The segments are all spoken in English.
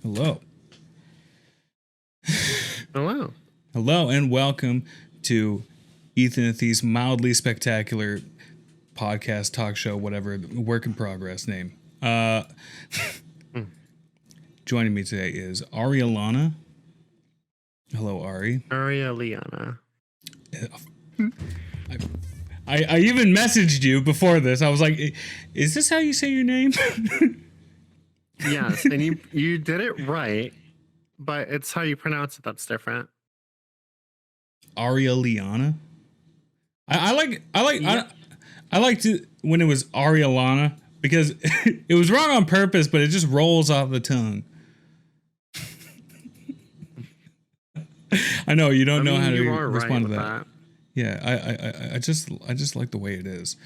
Hello. Hello. Hello and welcome to Ethan and Thie's mildly spectacular podcast, talk show, whatever, work in progress name. Joining me today is Arialiana. Hello, Ari. Arialiana. I even messaged you before this. I was like, is this how you say your name? Yes, and you did it right, but it's how you pronounce it that's different. Arialiana. I liked it when it was Arialiana because it was wrong on purpose, but it just rolls off the tongue. I know you don't know how to respond to that. Yeah, I just like the way it is.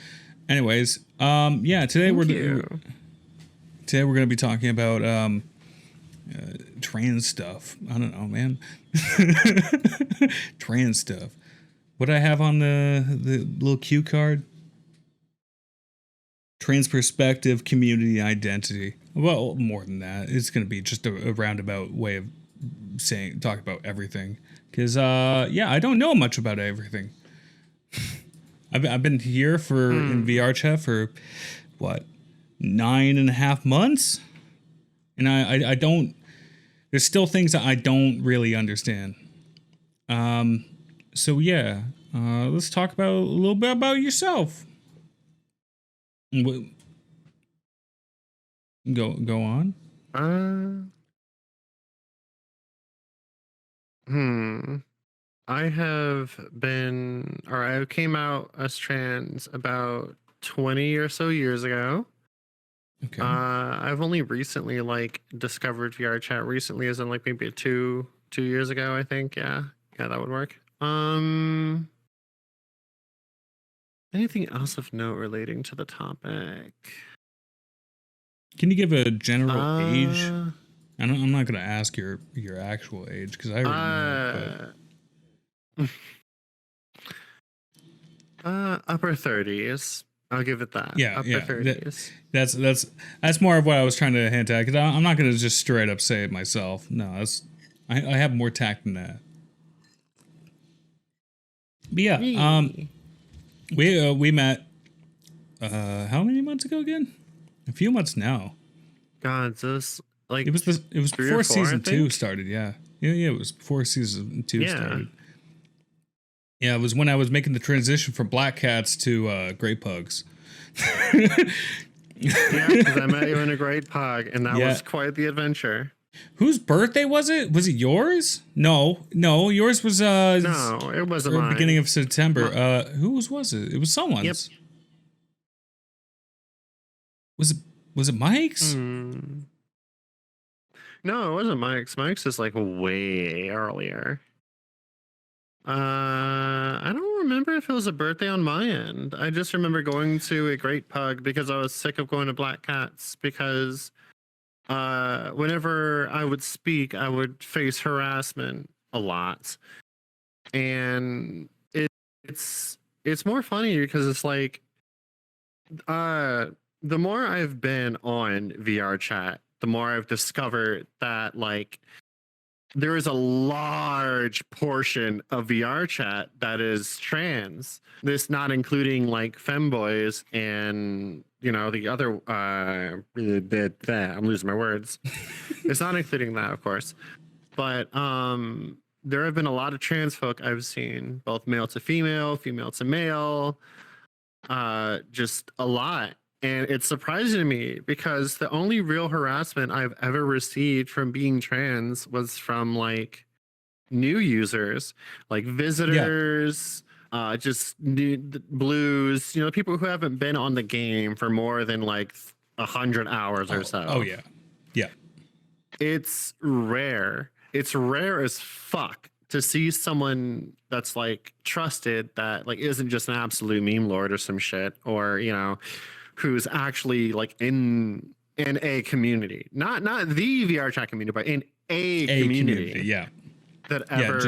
Anyways, yeah, today we're gonna be talking about trans stuff. I don't know, man. Trans stuff. What do I have on the little cue card? Trans perspective, community identity. Well, more than that. It's gonna be just a roundabout way of talk about everything. Because I don't know much about everything. I've been here in VRealChat for what, 9.5 months, and I don't. There's still things that I don't really understand. So yeah, let's talk about a little bit about yourself. Go on. I came out as trans about 20 or so years ago. Okay. I've only recently discovered VRealChat recently, as in maybe two years ago, I think. Yeah, that would work. Anything else of note relating to the topic? Can you give a general age? I'm not gonna ask your actual age because I already know. But upper 30s. I'll give it that. Yeah, upper 30s. That's more of what I was trying to hint at, because I'm not gonna just straight up say it myself. No, I have more tact than that. But yeah, we met how many months ago again? A few months now. God, this it was before season 2 started. Yeah, it was before season 2 started. Yeah, it was when I was making the transition from black cats to gray pugs. Yeah, because I met you in a great pug, and that was quite the adventure. Whose birthday was it? Was it yours? No, yours was no, it wasn't mine. Beginning of September. Whose was it? It was someone's. Yep. Was it Mike's? No, it wasn't Mike's. Mike's is way earlier. I don't remember if it was a birthday on my end. I just remember going to a great pug because I was sick of going to black cats, because whenever I would speak, I would face harassment a lot. And it's more funny because it's the more I've been on VRealChat, the more I've discovered that there is a large portion of VRealChat that is trans. This not including femboys and the other I'm losing my words. It's not including that, of course. But there have been a lot of trans folk I've seen, both male to female, female to male, just a lot. And it's surprising to me because the only real harassment I've ever received from being trans was from new users, visitors, just new blues, people who haven't been on the game for more than 100 hours or so. Oh yeah. Yeah. It's rare. It's rare as fuck to see someone that's trusted, that isn't just an absolute meme lord or some shit, or who's actually in a community, not the VRealChat community, but in a community, that ever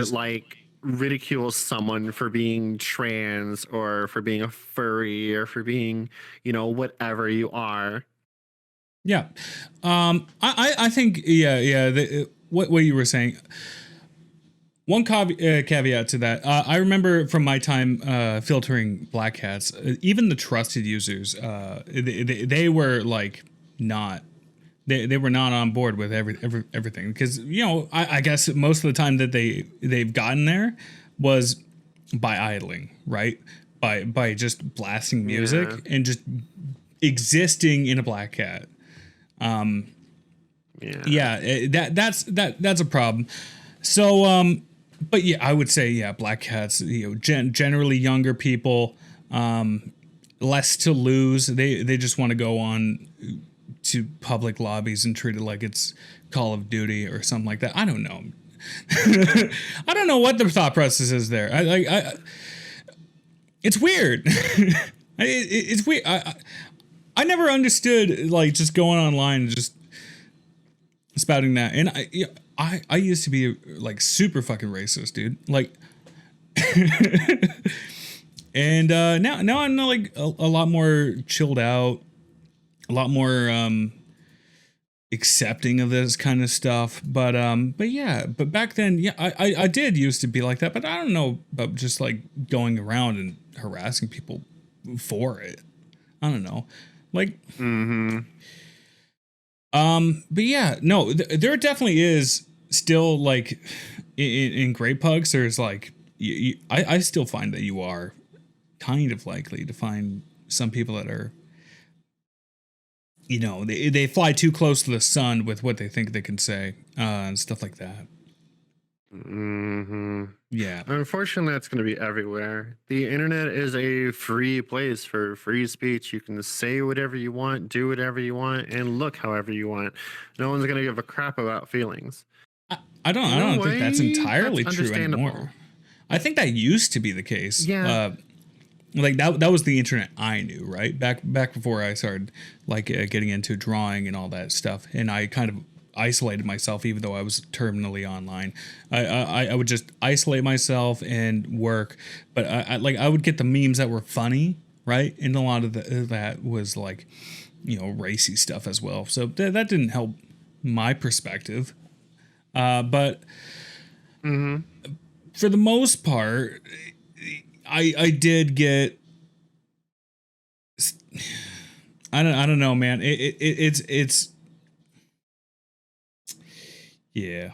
ridicules someone for being trans or for being a furry or for being whatever you are. Yeah. I think what you were saying. One caveat to that, I remember from my time filtering black hats, even the trusted users, they were like not. They were not on board with everything because I guess most of the time that they've gotten there was by idling, right? By just blasting music Yeah. and just existing in a black hat. Yeah. Yeah, that's a problem. So, but yeah, I would say black cats. Generally younger people, less to lose. They just want to go on to public lobbies and treat it like it's Call of Duty or something like that. I don't know. I don't know what the thought process is there. It's weird. It's weird. I never understood like just going online and just spouting that. And I used to be like super fucking racist, dude. Like, and now I'm like a lot more chilled out, a lot more accepting of this kind of stuff. But yeah, but back then, yeah, I did used to be like that. But I don't know about just like going around and harassing people for it. I don't know, like. Mm-hmm. But yeah, no, there definitely is still like in Great Pugs. There's like I still find that you are kind of likely to find some people that are, they fly too close to the sun with what they think they can say and stuff like that. Mm-hmm. Yeah, Unfortunately, that's going to be everywhere. The internet is a free place for free speech. You can say whatever you want, do whatever you want, and look however you want. No one's going to give a crap about feelings. I don't In a think that's way, entirely that's true understandable. anymore. I think that used to be the case. Yeah. Like that was the internet I knew, right? Back before I started like getting into drawing and all that stuff, and I kind of isolated myself, even though I was terminally online. I would just isolate myself and work, but I would get the memes that were funny, right? And a lot of that was like, racy stuff as well. So that didn't help my perspective. But Mm-hmm. for the most part, I did get. I don't know, man. It's yeah.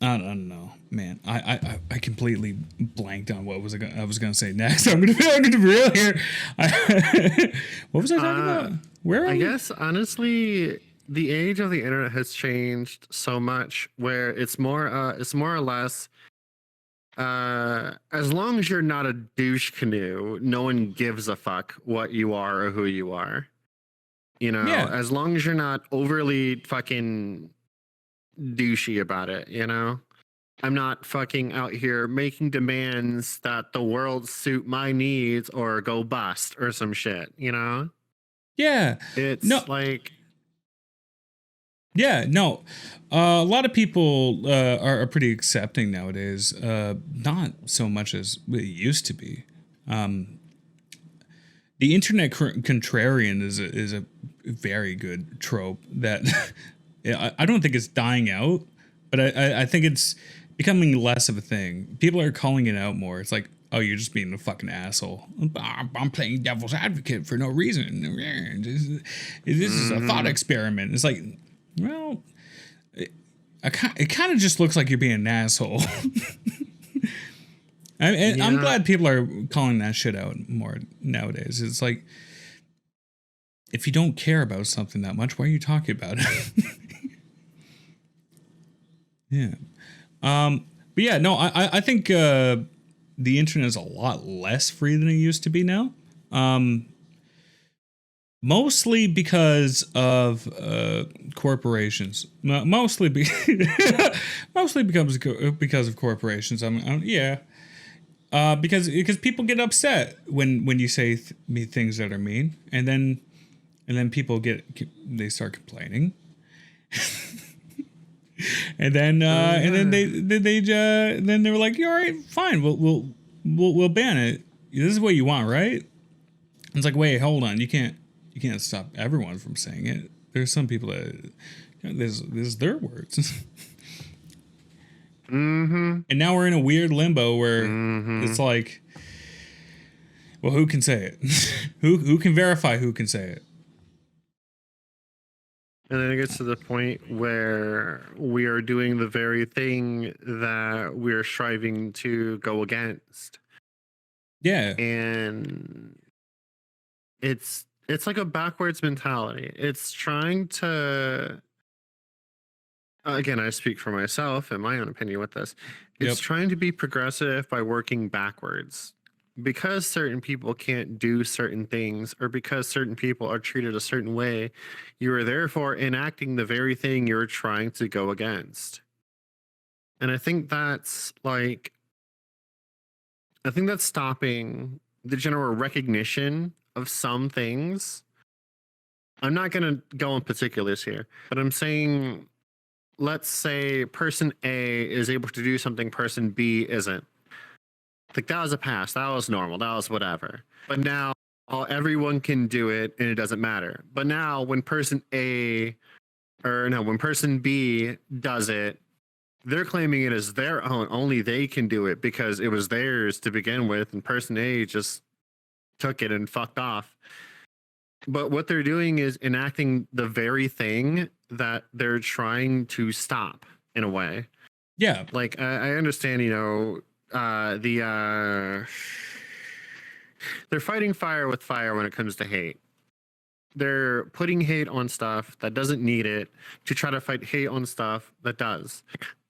I don't know, man. I completely blanked on what I was gonna say next. I'm gonna be real here. What was I talking about? Where are I we? guess honestly, the age of the internet has changed so much where it's more or less as long as you're not a douche canoe, no one gives a fuck what you are or who you are. Yeah, As long as you're not overly fucking douchey about it, I'm not fucking out here making demands that the world suit my needs or go bust or some shit. yeah. No, It's like, yeah, no. A lot of people are pretty accepting nowadays. Not so much as it used to be. The internet contrarian is a very good trope that I don't think it's dying out, but I think it's becoming less of a thing. People are calling it out more. It's like, oh, you're just being a fucking asshole. I'm playing devil's advocate for no reason. This is a thought experiment. It's like, well, it kind of just looks like you're being an asshole. I'm glad people are calling that shit out more nowadays. It's like, if you don't care about something that much, why are you talking about it? Yeah. But yeah, no, I think the internet is a lot less free than it used to be now. Mostly because of corporations. Mostly mostly because of corporations. Yeah. Because people get upset when you say me things that are mean, and then people they start complaining, and then they were like, "You're all right, fine, we'll ban it. This is what you want, right?" It's like, wait, hold on, you can't stop everyone from saying it. There's some people that this is their words. Mm-hmm. And now we're in a weird limbo where it's like, well, who can say it? who can verify who can say it? And then it gets to the point where we are doing the very thing that we're striving to go against. Yeah. And it's like a backwards mentality. It's trying to, again, I speak for myself and my own opinion with this. It's trying to be progressive by working backwards. Because certain people can't do certain things, or because certain people are treated a certain way, you are therefore enacting the very thing you're trying to go against. And I think that's stopping the general recognition of some things. I'm not going to go in particulars here, but I'm saying, let's say person A is able to do something person B isn't. Like, that was a pass. That was normal. That was whatever. But now everyone can do it and it doesn't matter. But now when person when person B does it, they're claiming it as their own. Only they can do it because it was theirs to begin with. And person A just took it and fucked off. But what they're doing is enacting the very thing that they're trying to stop in a way. Yeah. Like, I understand, they're fighting fire with fire when it comes to hate. They're putting hate on stuff that doesn't need it to try to fight hate on stuff that does.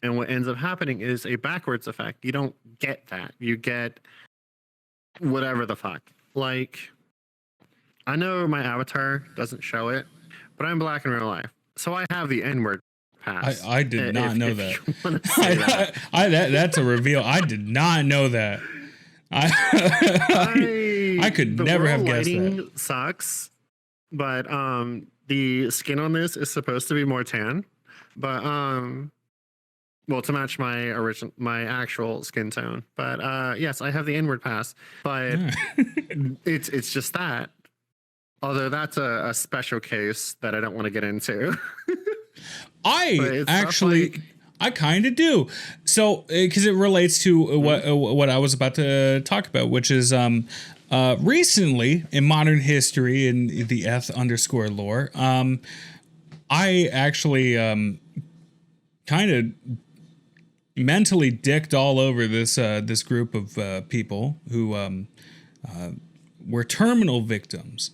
And what ends up happening is a backwards effect. You don't get that. You get whatever the fuck. Like, I know my avatar doesn't show it, but I'm black in real life. So I have the N-word pass. I did not know that. That's a reveal. I did not know that. I could never have guessed that. Sucks, but the skin on this is supposed to be more tan, but well, to match my actual skin tone. But yes, I have the N-word pass, but it's just that. Although that's a special case that I don't want to get into. I kind of do. So, because it relates to what I was about to talk about, which is recently in modern history in the eth_lore, I actually kind of mentally dicked all over this group of people who were terminal victims.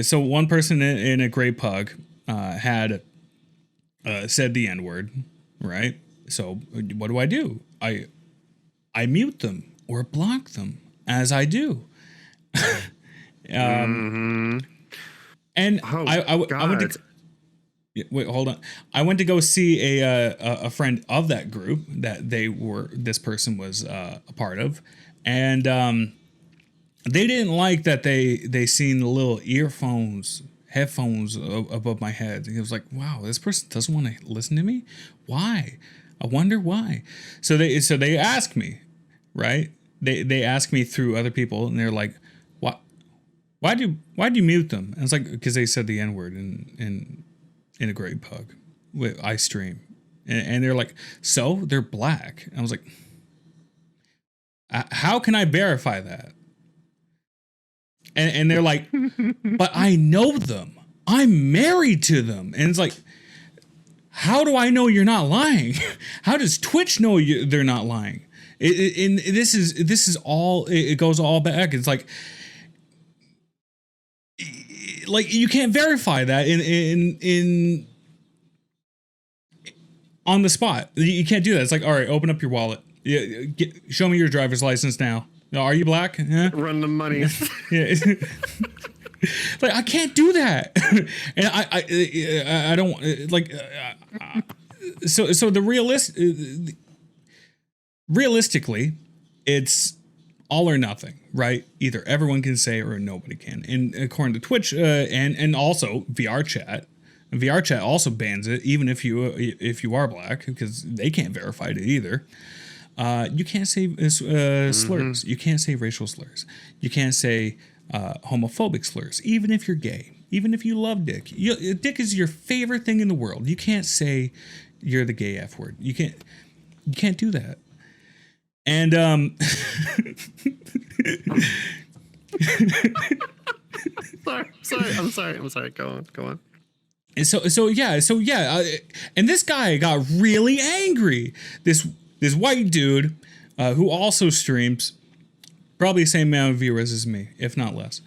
So one person in a gray pug had said the N-word, right? So what do? I mute them or block them, as I do. And I went to wait, hold on. I went to go see a friend of that group that this person was a part of, and they didn't like that they seen the little headphones above my head. And it was like, wow, this person doesn't want to listen to me. Why? I wonder why. So they asked me, right? They asked me through other people, and they're like, why'd you mute them? And it's like, because they said the N-word in a great pug with iStream, and they're like, so they're black. And I was like, how can I verify that? And they're like, but I know them. I'm married to them. And it's like, how do I know you're not lying? How does Twitch know they're not lying? This is all, it goes all back. It's like you can't verify that in on the spot. You can't do that. It's like, all right, open up your wallet. Show me your driver's license now. Are you black? Yeah. Run the money. Yeah. Like, I can't do that. And I don't like, so the realistically, it's all or nothing, right? Either everyone can say it or nobody can. And according to Twitch, and also VRealChat also bans it, even if you are black, because they can't verify it either. You can't say slurs. You can't say racial slurs. You can't say homophobic slurs, even if you're gay, even if you love dick. Dick is your favorite thing in the world. You can't say you're the gay F word. You can't do that. And I'm sorry. Go on. And so yeah, and this guy got really angry. This white dude who also streams, probably the same amount of viewers as me, if not less,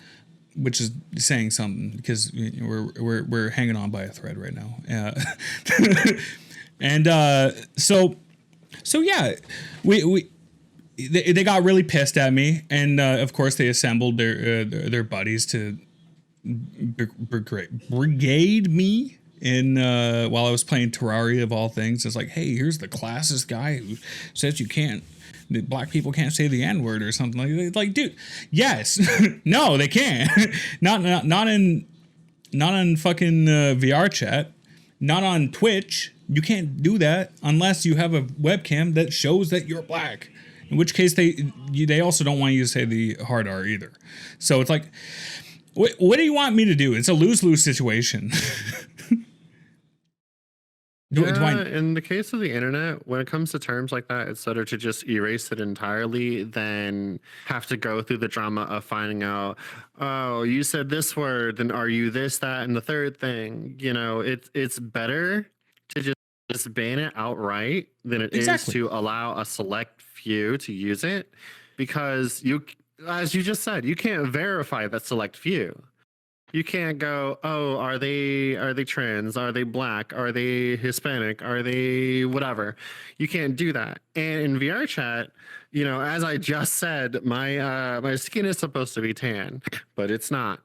which is saying something because we're hanging on by a thread right now. And so yeah, they got really pissed at me, and of course they assembled their buddies to brigade me in while I was playing Terraria of all things. It's like, hey, here's the classist guy who says that black people can't say the N-word or something like that. Like, dude, yes. No, they can't. not in fucking VRChat, not on Twitch. You can't do that unless you have a webcam that shows that you're black. In which case they also don't want you to say the hard R either. So it's like, what do you want me to do? It's a lose-lose situation. In the case of the internet, when it comes to terms like that, it's better to just erase it entirely than have to go through the drama of finding out, oh, you said this word, then are you this, that, and the third thing? You know, it's better to just ban it outright than it is to allow a select few to use it, because as you just said, you can't verify that select few. You can't go, oh, are they trans? Are they black? Are they Hispanic? Are they whatever? You can't do that. And in VRChat, you know, as I just said, my skin is supposed to be tan, but it's not.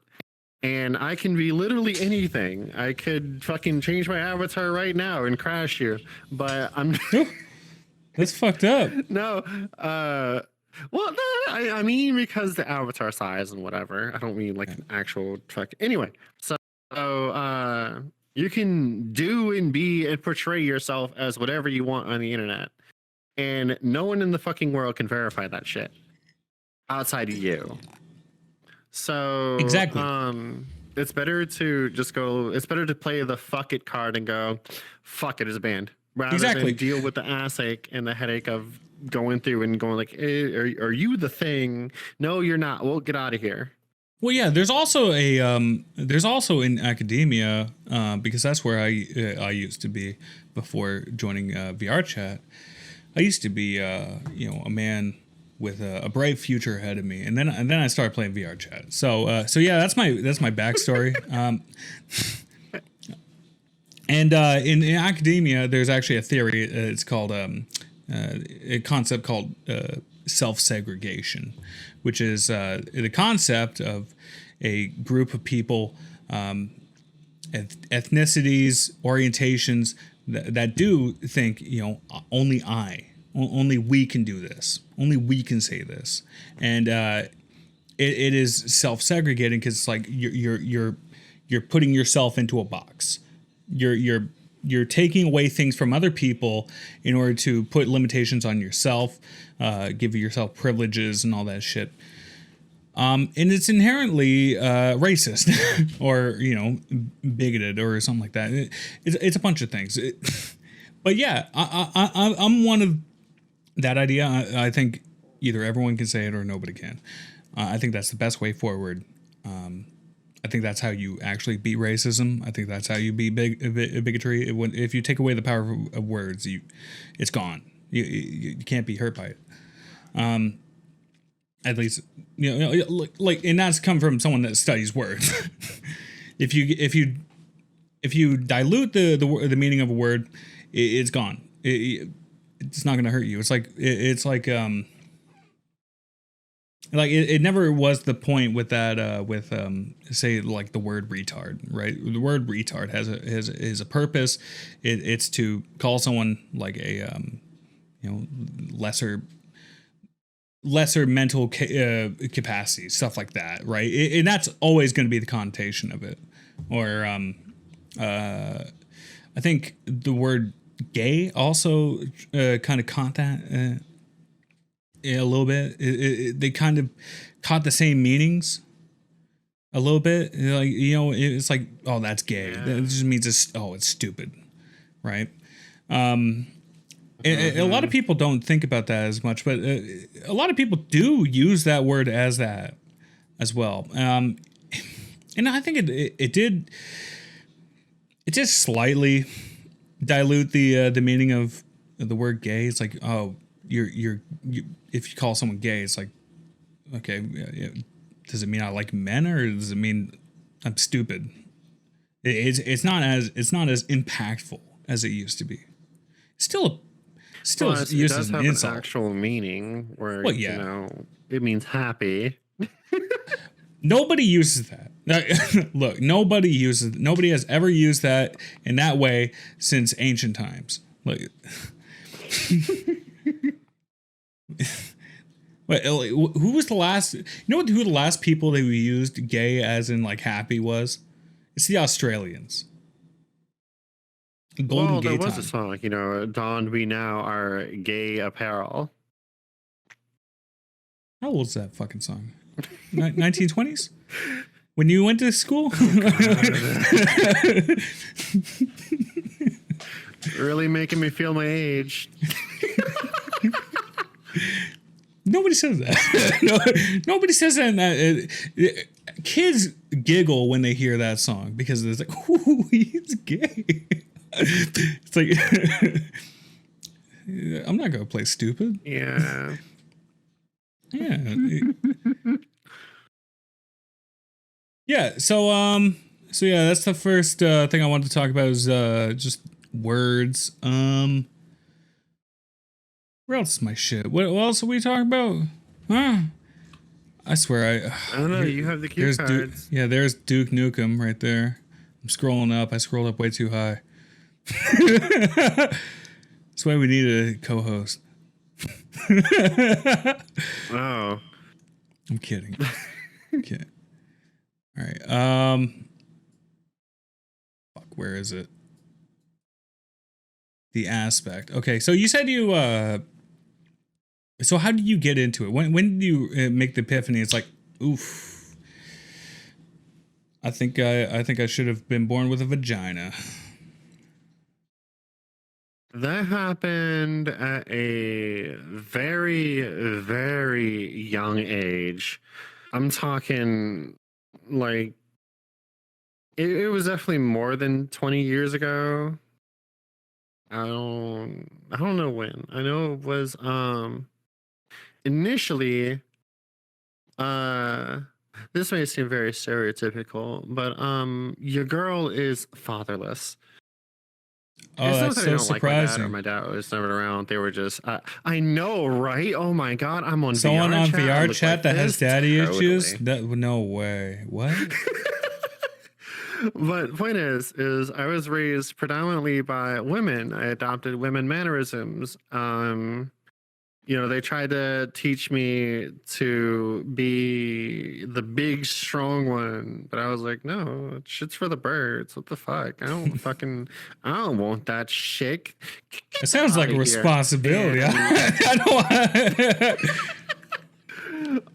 And I can be literally anything. I could fucking change my avatar right now and crash you, but I'm That's fucked up. No, well, I mean, because the avatar size and whatever. I don't mean like an actual fuck. Anyway, so you can do and be and portray yourself as whatever you want on the internet, and no one in the fucking world can verify that shit outside of you. So exactly. It's better to just go. It's better to play the fuck it card and go, fuck it, it's banned, rather than deal with the ass ache and the headache of going through and going like, are you the thing? No, you're not. Well, get out of here. Well, yeah. There's also in academia, because that's where I used to be before joining VRChat. I used to be a man with a bright future ahead of me, and then I started playing VRChat. So yeah, that's my backstory. And in academia, there's actually a theory. It's called a concept called self-segregation, which is the concept of a group of people, ethnicities, orientations that do think, you know, only we can do this, only we can say this, and it is self-segregating because it's like you're putting yourself into a box. You're taking away things from other people in order to put limitations on yourself, give yourself privileges and all that shit. And it's inherently racist or, you know, bigoted or something like that. It's a bunch of things. But yeah, I'm one of that idea. I think either everyone can say it or nobody can. I think that's the best way forward. I think that's how you actually beat racism. I think that's how you beat bigotry. If you take away the power of words, it's gone. You can't be hurt by it. At least, you know, like, and that's come from someone that studies words. if you dilute the meaning of a word, it's gone. It's not going to hurt you. It's like it never was the point with that say like the word retard, right? The word retard has a purpose. It's to call someone like a lesser mental capacity, stuff like that, right? And that's always going to be the connotation of it. Or I think the word gay also kind of caught that a little bit. They kind of caught the same meanings. a little bit. Like, it's like, oh, that's gay. Yeah. That just means it's stupid, right? A lot of people don't think about that as much, but a lot of people do use that word as that as well. And I think it did slightly dilute the meaning of the word gay. It's like, oh, you if you call someone gay, it's like, okay, does it mean I like men, or does it mean I'm stupid? It's not as impactful as it used to be. Still Plus, it used does as an have insult. an actual meaning where, Well, yeah. you know, it means happy. Nobody uses that. Look, nobody has ever used that in that way since ancient times. Like, who was the last? You know who the last people that we used gay as in like happy was? It's the Australians. Golden Well, there gay was time. a song, you know, donned we now our gay apparel. How old is that fucking song? 1920s? When you went to school? Really making me feel my age. Nobody says that. Nobody says that. Kids giggle when they hear that song because it's like, ooh, he's gay. It's like, I'm not going to play stupid. Yeah. Yeah. Yeah. So yeah, that's the first thing I wanted to talk about is just words. Where else is my shit? What else are we talking about? Huh? I swear I don't know. You have the cue cards. There's Duke Nukem right there. I'm scrolling up. I scrolled up way too high. That's why we need a co-host. Oh. I'm kidding. Okay. All right. Fuck. Where is it? The aspect. Okay. So you said you. So how did you get into it? When did you make the epiphany? It's like, oof. I think I should have been born with a vagina. That happened at a very, very young age. I'm talking like it was definitely more than 20 years ago. I don't know when. I know it was initially this may seem very stereotypical, but your girl is fatherless. Oh, It's not that's that I so don't like my dad or surprising. my dad was never around. They were just, I know, right? Oh my God, I'm on Someone VR on chat. I VR look chat like that has this? daddy issues? Totally. No way. What? But point is I was raised predominantly by women. I adopted women mannerisms. You know, they tried to teach me to be the big strong one, but I was like, no, shit's for the birds. What the fuck? I don't want that shit. Get It that sounds like a outta here. responsibility. And I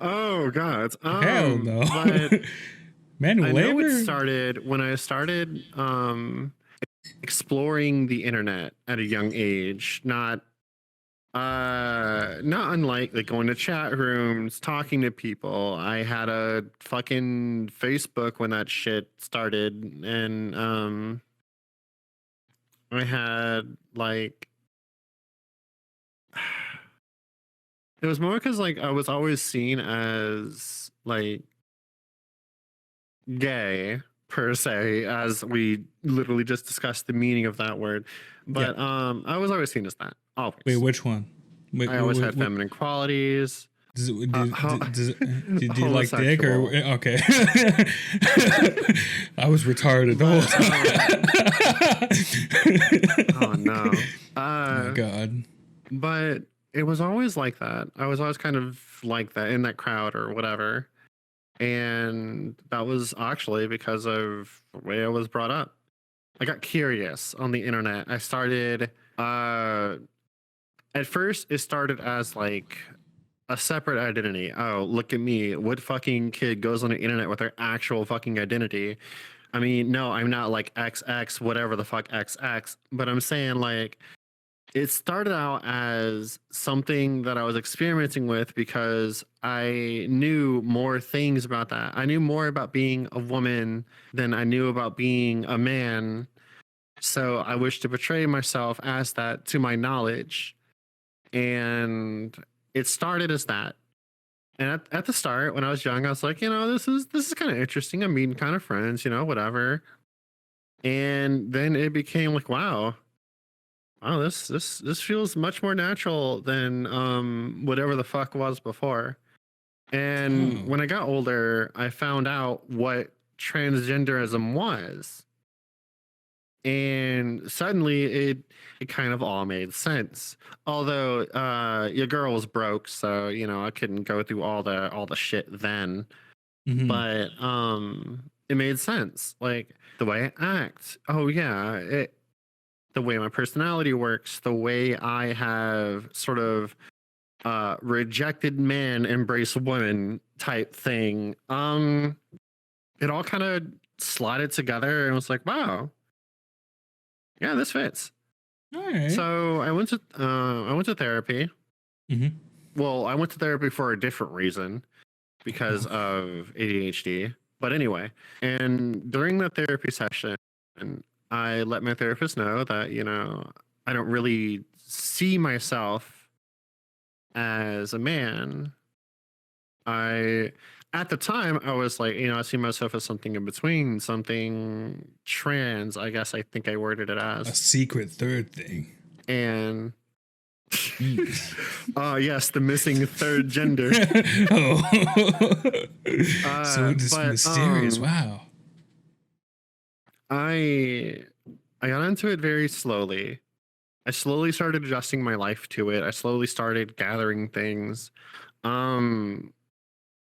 oh god. don't. Hell no. But Manual I know it labor. started when I started exploring the internet at a young age, not unlike like going to chat rooms, talking to people. I had a fucking Facebook when that shit started, and I had like it was more because like I was always seen as like gay per se, as we literally just discussed the meaning of that word. Yeah. But I was always seen as that. Always. Wait, which one? Wait, I always had feminine qualities. Does it, do you like dick or Homosexual. okay? I was retarded. Oh no. Oh God. But it was always like that. I was always kind of like that in that crowd or whatever. And that was actually because of the way I was brought up. I got curious on the internet. I started at first it started as like a separate identity. Oh, look at me. What fucking kid goes on the internet with their actual fucking identity? I mean, no, I'm not like XX, whatever the fuck XX, but I'm saying like it started out as something that I was experimenting with because I knew more things about that. I knew more about being a woman than I knew about being a man. So I wish to portray myself as that to my knowledge. And it started as that. And at the start, when I was young, I was like, this is kind of interesting. I'm meeting kind of friends, whatever. And then it became like, wow, this feels much more natural than whatever the fuck was before. And when I got older, I found out what transgenderism was. And suddenly it kind of all made sense. Although your girl was broke, so I couldn't go through all the shit then. Mhm. But it made sense. Like the way I act. Oh yeah, the way my personality works, the way I have sort of rejected man, embrace woman type thing. It all kind of slotted together and was like, wow, yeah, this fits. All right. So I went to therapy. Mhm. Well, I went to therapy for a different reason because of ADHD. But anyway, and during the therapy session, I let my therapist know that, I don't really see myself as a man. At the time, I was like, I see myself as something in between, something trans, I guess I think I worded it A as. secret third thing. And yes, the missing third gender. Oh. So just mysterious. Wow. I got into it very slowly. I slowly started adjusting my life to it. I slowly started gathering things.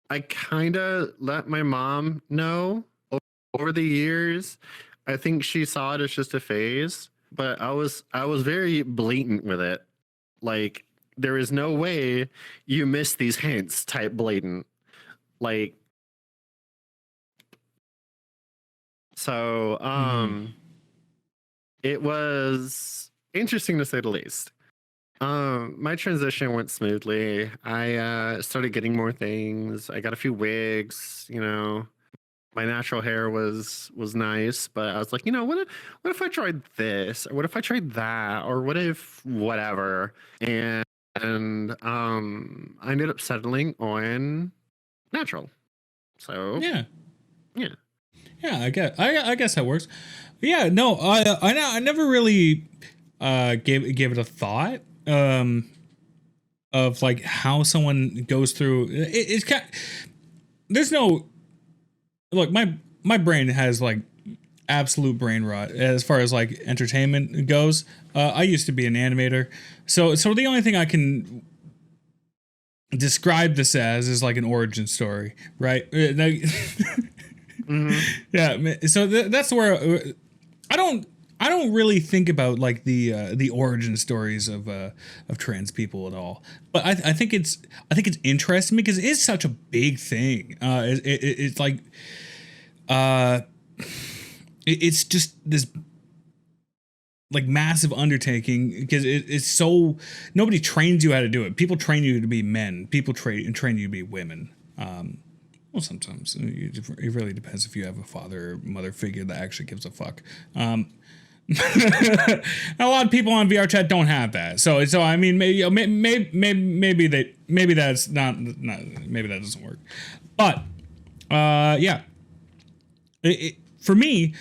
I kind of let my mom know over the years. I think she saw it as just a phase, but I was very blatant with it. Like there is no way you miss these hints type blatant. Like so it was interesting to say the least. My transition went smoothly. I started getting more things. I got a few wigs, My natural hair was nice, but I was like, what if I tried this? Or what if I tried that? Or what if whatever? And I ended up settling on natural. So Yeah. yeah. Yeah, I guess that works. Yeah, no, I never really gave it a thought of like how someone goes through it's kind there's no look my brain has like absolute brain rot as far as like entertainment goes. I used to be an animator, so the only thing I can describe this as is like an origin story, right? Mm-hmm. Yeah, so that's where I don't really think about like the origin stories of trans people at all. But I think it's interesting because it is such a big thing. It's like it's just this like massive undertaking because it's so nobody trains you how to do it. People train you to be men. People train you to be women. Well, sometimes it really depends if you have a father or mother figure that actually gives a fuck. A lot of people on VRChat don't have that, so I mean, maybe that's not maybe that doesn't work, but yeah, for me,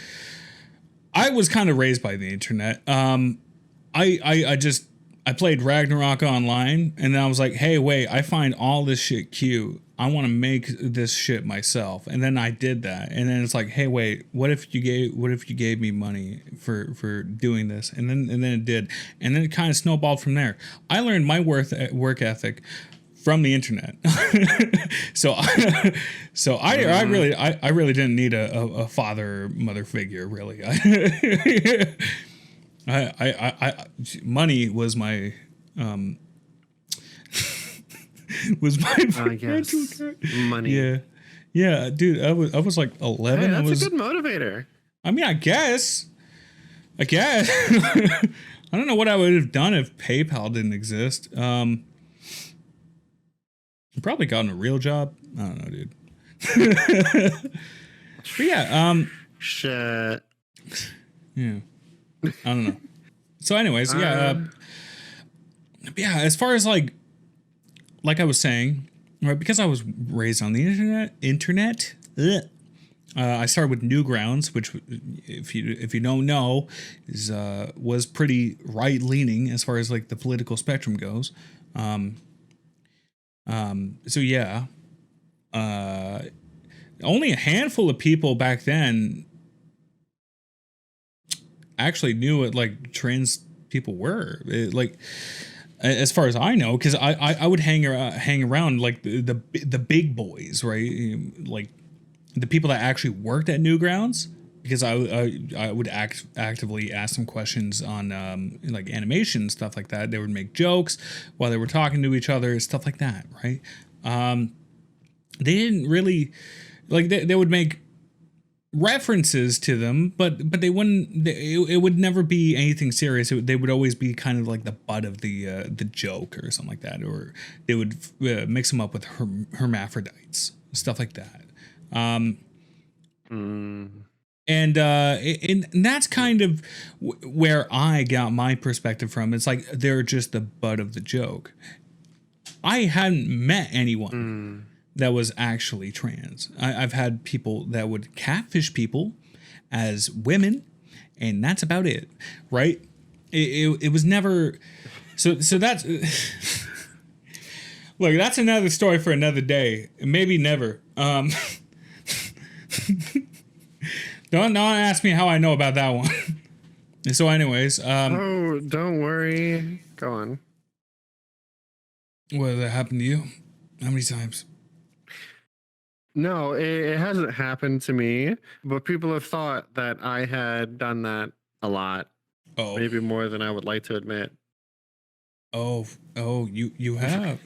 I was kind of raised by the internet. I played Ragnarok online, and then I was like, hey, wait, I find all this shit cute. I want to make this shit myself. And then I did that. And then it's like, hey, wait, what if you gave me money for doing this? And then it did. And then it kind of snowballed from there. I learned my work ethic from the internet. so I really didn't need a father or mother figure, really. I money was my was my parental Yes. card. Money. Yeah. Yeah, dude, I was like 11. Hey, I that's was a good motivator. I mean, I guess. I don't know what I would have done if PayPal didn't exist. Probably gotten a real job. I don't know, dude. But yeah, Shit. yeah. I don't know. So anyways, yeah, yeah, as far as like I was saying, right, because I was raised on the internet, I started with Newgrounds, which, if you don't know, is was pretty right leaning as far as like the political spectrum goes. So yeah, only a handful of people back then actually knew what like trans people were. Like, as far as I know, because I would hang around like the big boys, right? Like the people that actually worked at Newgrounds, because I would actively ask them questions on like animation, stuff like that. They would make jokes while they were talking to each other, stuff like that, right? They didn't really like they would make references to them, but they wouldn't. It would never be anything serious. They would always be kind of like the butt of the joke or something like that, or they would mix them up with hermaphrodites, stuff like that. And that's kind of where I got my perspective from. It's like they're just the butt of the joke. I hadn't met anyone that was actually trans. I've had people that would catfish people as women, and that's about it, right? It was never. So that's. Look, that's another story for another day. Maybe never. Don't ask me how I know about that one. So, anyways, Oh, don't worry. Go on. what that happened to you? How many times? No, it hasn't happened to me, but people have thought that I had done that a lot, Oh, maybe more than I would like to admit. oh, you have.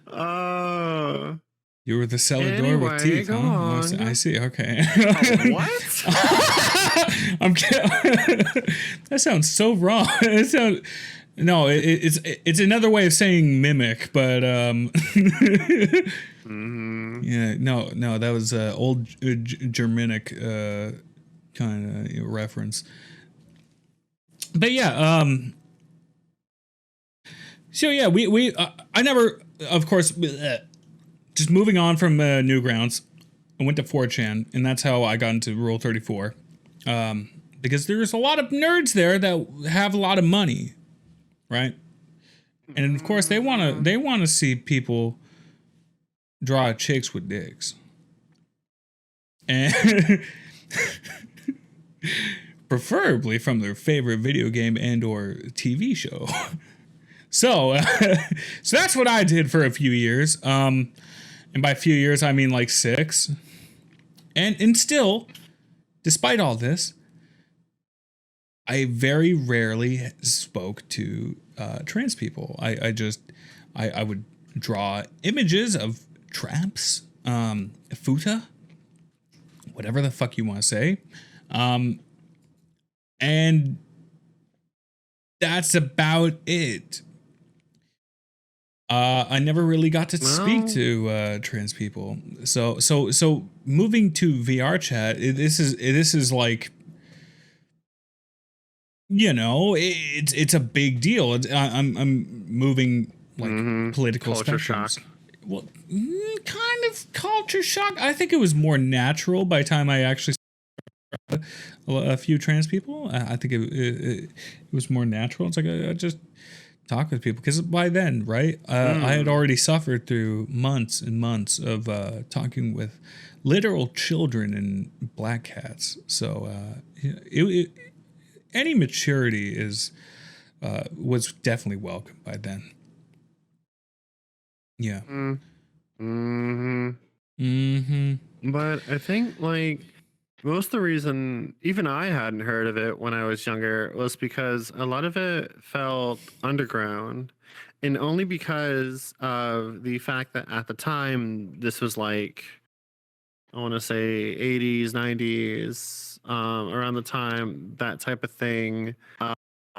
Oh, you were the cellar door with Anyway, teeth, go huh? on. I see. Okay. What? I'm kidding. That sounds so wrong. It sounds. No, it's another way of saying mimic, but yeah, no, that was old Germanic kind of reference. But yeah, so yeah, we I never, of course, just moving on from Newgrounds, I went to 4chan, and that's how I got into Rule 34, because there's a lot of nerds there that have a lot of money. Right, and of course they want to see people draw chicks with dicks, and preferably from their favorite video game and or TV show. So that's what I did for a few years, and by a few years I mean like 6, and still, despite all this, I very rarely spoke to trans people. I would draw images of tramps, futa, whatever the fuck you want to say, and that's about it. I never really got to speak to trans people. So moving to VRChat, this is like, you know, it's a big deal. I'm moving like political Culture spectrums. shock. Well, kind of culture shock. I think it was more natural by the time I actually saw a few trans people. I think it was more natural. It's like I just talk with people, because by then, right, I had already suffered through months and months of talking with literal children and black cats. So any maturity was definitely welcome by then. Yeah. But I think like most of the reason even I hadn't heard of it when I was younger was because a lot of it felt underground, and only because of the fact that at the time this was like, I want to say 80s, 90s, around the time, that type of thing.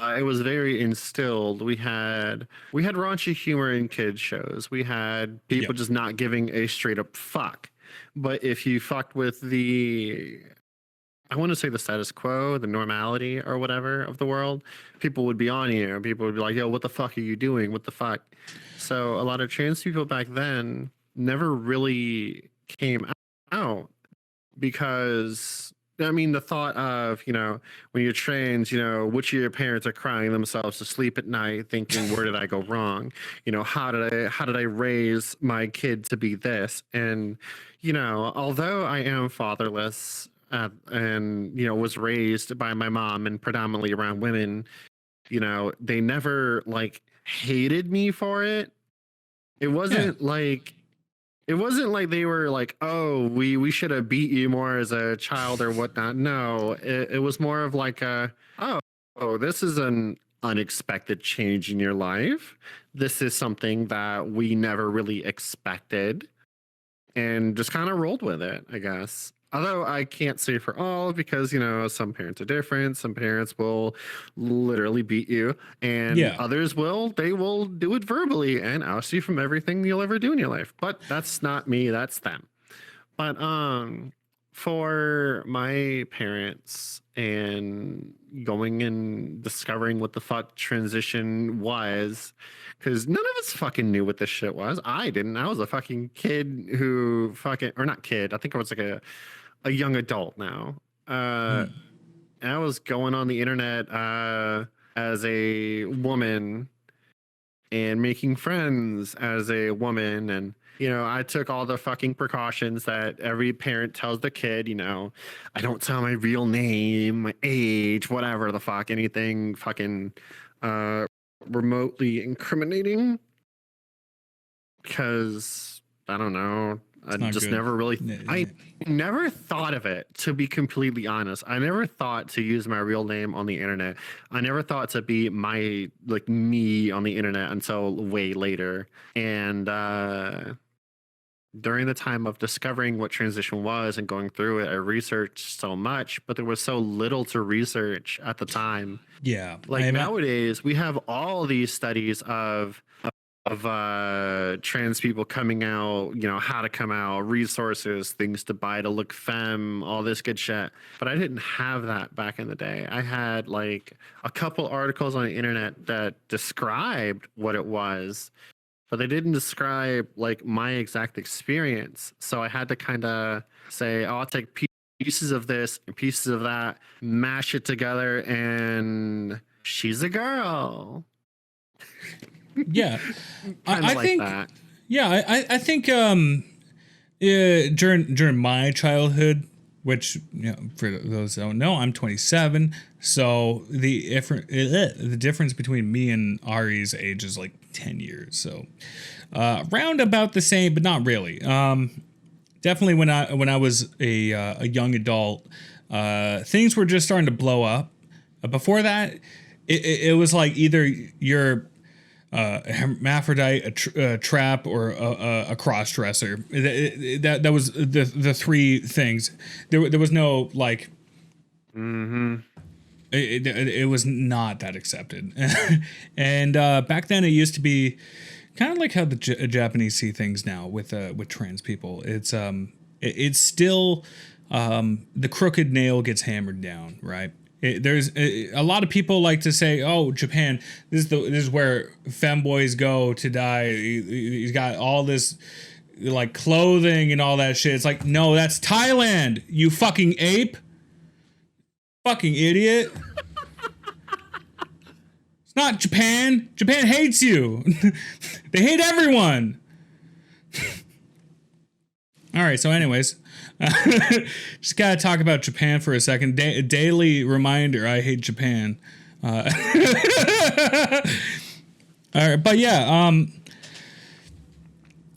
It was very instilled. We had raunchy humor in kids shows. We had people Yep. just not giving a straight up fuck. But if you fucked with the, I want to say the status quo, the normality or whatever of the world, people would be on you. People would be like, "Yo, what the fuck are you doing? What the fuck?" So a lot of trans people back then never really came out because, I mean, the thought of, when you're trans, which of your parents are crying themselves to sleep at night thinking, where did I go wrong? How did I raise my kid to be this? And, although I am fatherless, and, was raised by my mom and predominantly around women, they never like hated me for it. It Yeah. wasn't like it wasn't like they were like, "Oh, we should have beat you more as a child or whatnot." No, it was more of like "Oh, this is an unexpected change in your life. This is something that we never really expected," and just kind of rolled with it, I guess. Although I can't say for all, because some parents are different. Some parents will literally beat you, and Yeah. others they will do it verbally and oust you from everything you'll ever do in your life. But that's not me, that's them. But for my parents and going and discovering what the fuck transition was, because none of us fucking knew what this shit was. I didn't. I was a fucking kid who fucking, or not kid. I think I was like a young adult now. Uh, Mm. and I was going on the internet as a woman and making friends as a woman. And I took all the fucking precautions that every parent tells the kid. I don't tell my real name, my age, whatever the fuck, anything fucking uh remotely incriminating, because I don't know, I It's not just good. never really, I Yeah. never thought of it, to be completely honest. I never thought to use my real name on the internet. I never thought to be my, like, me on the internet until way later. And during the time of discovering what transition was and going through it, I researched so much, but there was so little to research at the time. Yeah. Like nowadays, we have all these studies of trans people coming out, how to come out, resources, things to buy to look femme, all this good shit. But I didn't have that back in the day. I had like a couple articles on the internet that described what it was, but they didn't describe like my exact experience. So I had to kind of say, "Oh, I'll take pieces of this and pieces of that, mash it together, and she's a girl." Yeah. Kind I of like think. that. Yeah. I think. During my childhood, which, for those that don't know, I'm 27. So the difference between me and Ari's age is like 10 years. So round about the same, but not really. Definitely when I was a young adult, things were just starting to blow up. Before that, it was like either you're a hermaphrodite, a trap, or a cross dresser. That was the three things. There was no like. Mm-hmm. It was not that accepted, and back then it used to be kind of like how the Japanese see things now with trans people. It's still the crooked nail gets hammered down, right? There's a lot of people like to say, "Oh, Japan, this is where femboys go to die." He's got all this like clothing and all that shit. It's like, no, that's Thailand. You fucking ape, fucking idiot. It's not Japan. Japan hates you. They hate everyone. All right. So, anyways, just gotta talk about Japan for a second. Daily reminder: I hate Japan. All right, but yeah,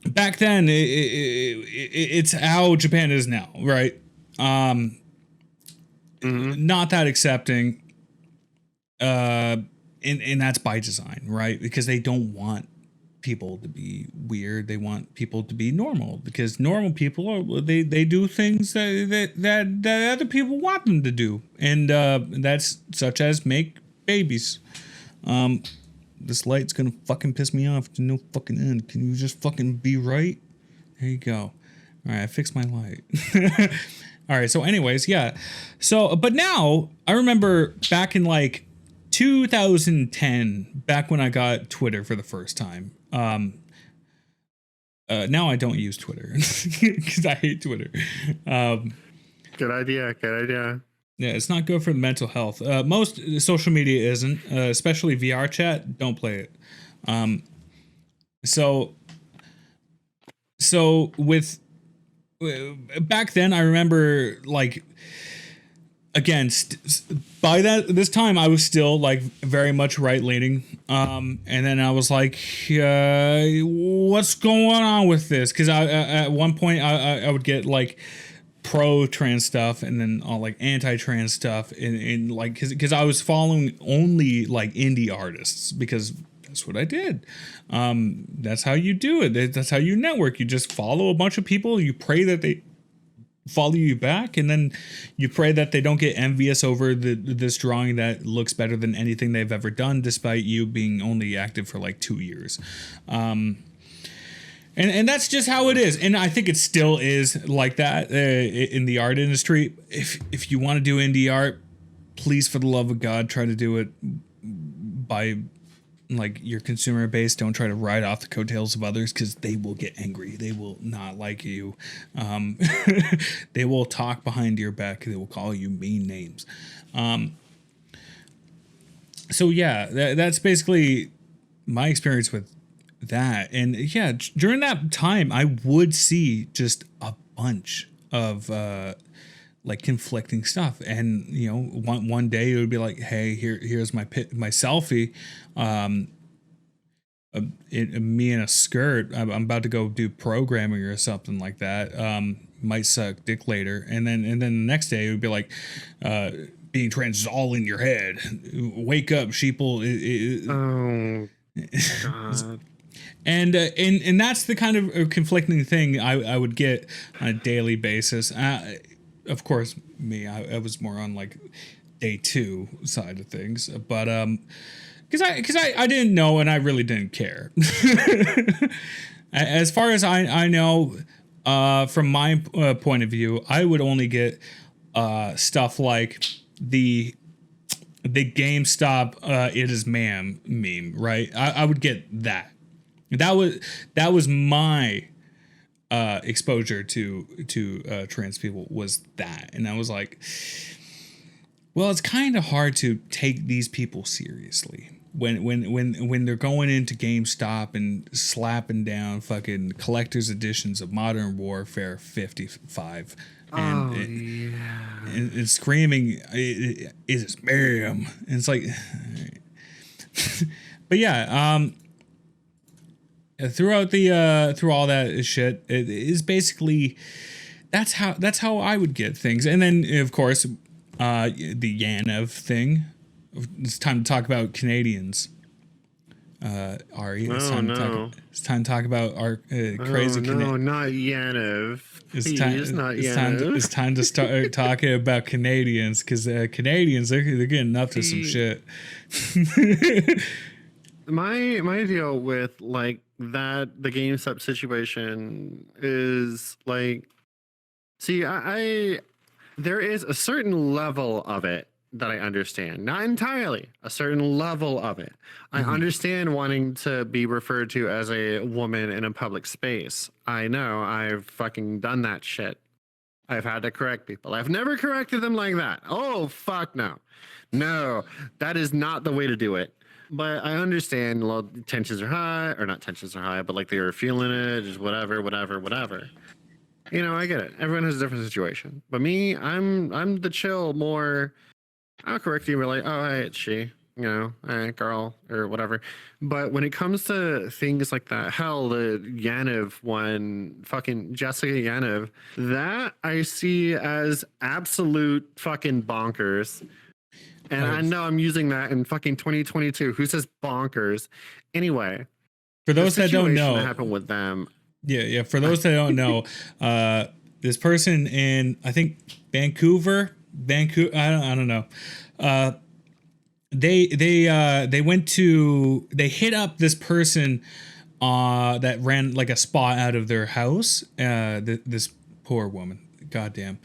back then it's how Japan is now, right? Mm-hmm. Not that accepting, and that's by design, right? Because they don't want people to be weird. They want people to be normal because normal people are they do things that other people want them to do, and that's such as make babies. This light's gonna fucking piss me off to no fucking end. Can you just fucking be right? There you go. All right, I fixed my light. All right, so anyways, yeah. So, but now I remember back in like 2010, back when I got Twitter for the first time. Now I don't use Twitter because I hate Twitter. Good idea. Good idea. Yeah, it's not good for the mental health. Most social media isn't, especially VRChat. Don't play it. So with back then, I remember like again by this time I was still like very much right leaning. And then I was like, what's going on with this? Because I at one point I would get like pro trans stuff and then all like anti trans stuff and like because I was following only like indie artists because that's what I did. That's how you do it. That's how you network. You just follow a bunch of people. You pray that they follow you back, and then you pray that they don't get envious over this drawing that looks better than anything they've ever done, despite you being only active for like 2 years. And that's just how it is, and I think it still is like that in the art industry. If you want to do indie art, please, for the love of God, try to do it by like your consumer base. Don't try to ride off the coattails of others because they will get angry. They will not like you. They will talk behind your back. They will call you mean names. So yeah, that's basically my experience with that. And yeah, during that time I would see just a bunch of like conflicting stuff, and you know, one day it would be like, hey, here's my selfie, me in a skirt. I'm about to go do programming or something like that. Might suck dick later, and then the next day it would be like, being trans is all in your head. Wake up, sheeple. Oh God. And that's the kind of conflicting thing I would get on a daily basis. Of course, I was more on like day 2 side of things, but because I didn't know and I really didn't care. As far as I know, from my point of view, I would only get stuff like the GameStop "it is ma'am" meme, right? I would get that. That was my exposure to trans people, was that, and I was like, well, it's kind of hard to take these people seriously when they're going into GameStop and slapping down fucking collector's editions of Modern Warfare 55 and screaming, it is ma'am, and it's like, but yeah, through all that shit, it is basically that's how I would get things. And then of course the Yanev thing. It's time to talk about Canadians. Ari, it's time to talk about our crazy. No, not Yanev. It's time to start talking about Canadians, because Canadians, they're getting up to some shit. My deal with like that, the GameStop situation is like, see, I there is a certain level of it that I understand, not entirely, a certain level of it. I understand wanting to be referred to as a woman in a public space. I know, I've fucking done that shit. I've had to correct people. I've never corrected them like that. Oh, fuck no. No, that is not the way to do it. But I understand, well, tensions are high, or not tensions are high, but like they were feeling it, just whatever. You know, I get it. Everyone has a different situation. But me, I'm the chill, more, I'll correct you, like, oh, hey, it's she, you know, hey, girl, or whatever. But when it comes to things like that, hell, the Yanev one, fucking Jessica Yanev, that I see as absolute fucking bonkers. And I know I'm using that in fucking 2022. Who says bonkers? Anyway, For those that don't situation that know, happened with them. yeah. For those that don't know, this person in I think Vancouver. I don't know. They went to they hit up this person that ran like a spa out of their house. This poor woman, goddamn,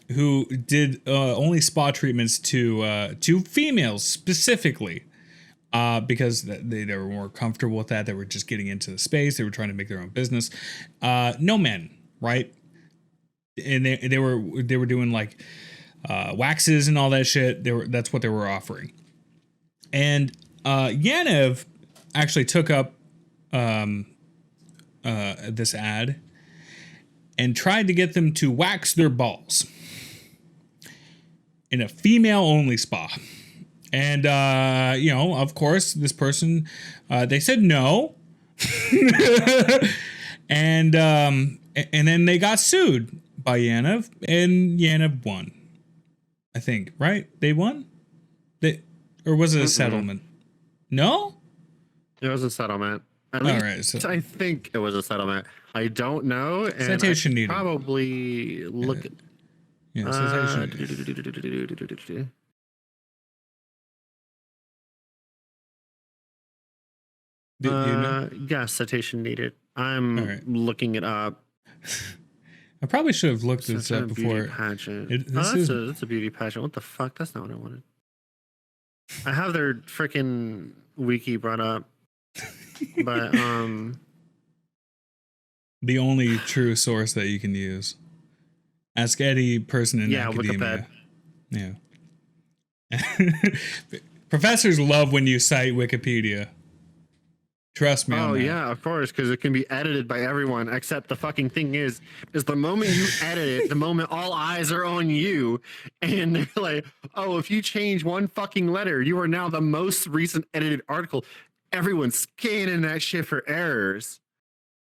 who did only spa treatments to females specifically. Because they were more comfortable with that. They were just getting into the space. They were trying to make their own business. No men, right? And they were doing like waxes and all that shit. That's what they were offering. And Yanev actually took up this ad and tried to get them to wax their balls in a female-only spa. And, of course, this person, they said no. and then they got sued by Yanev, and Yanev won. I think, right? They won? Or was it a settlement? No? It was a settlement. At least, right, so I think it was a settlement. I don't know. And citation needed. Probably look at... citation needed. Yeah, citation needed. I'm looking it up. I probably should have looked this up before. Pageant. That's a beauty pageant. What the fuck? That's not what I wanted. I have their freaking wiki brought up, but the only true source that you can use. Ask any person in academia. Wikipedia. Yeah. Professors love when you cite Wikipedia. Trust me. Oh yeah, of course, because it can be edited by everyone. Except the fucking thing is the moment you edit it, the moment all eyes are on you, and they're like, "Oh, if you change one fucking letter, you are now the most recent edited article." Everyone's scanning that shit for errors.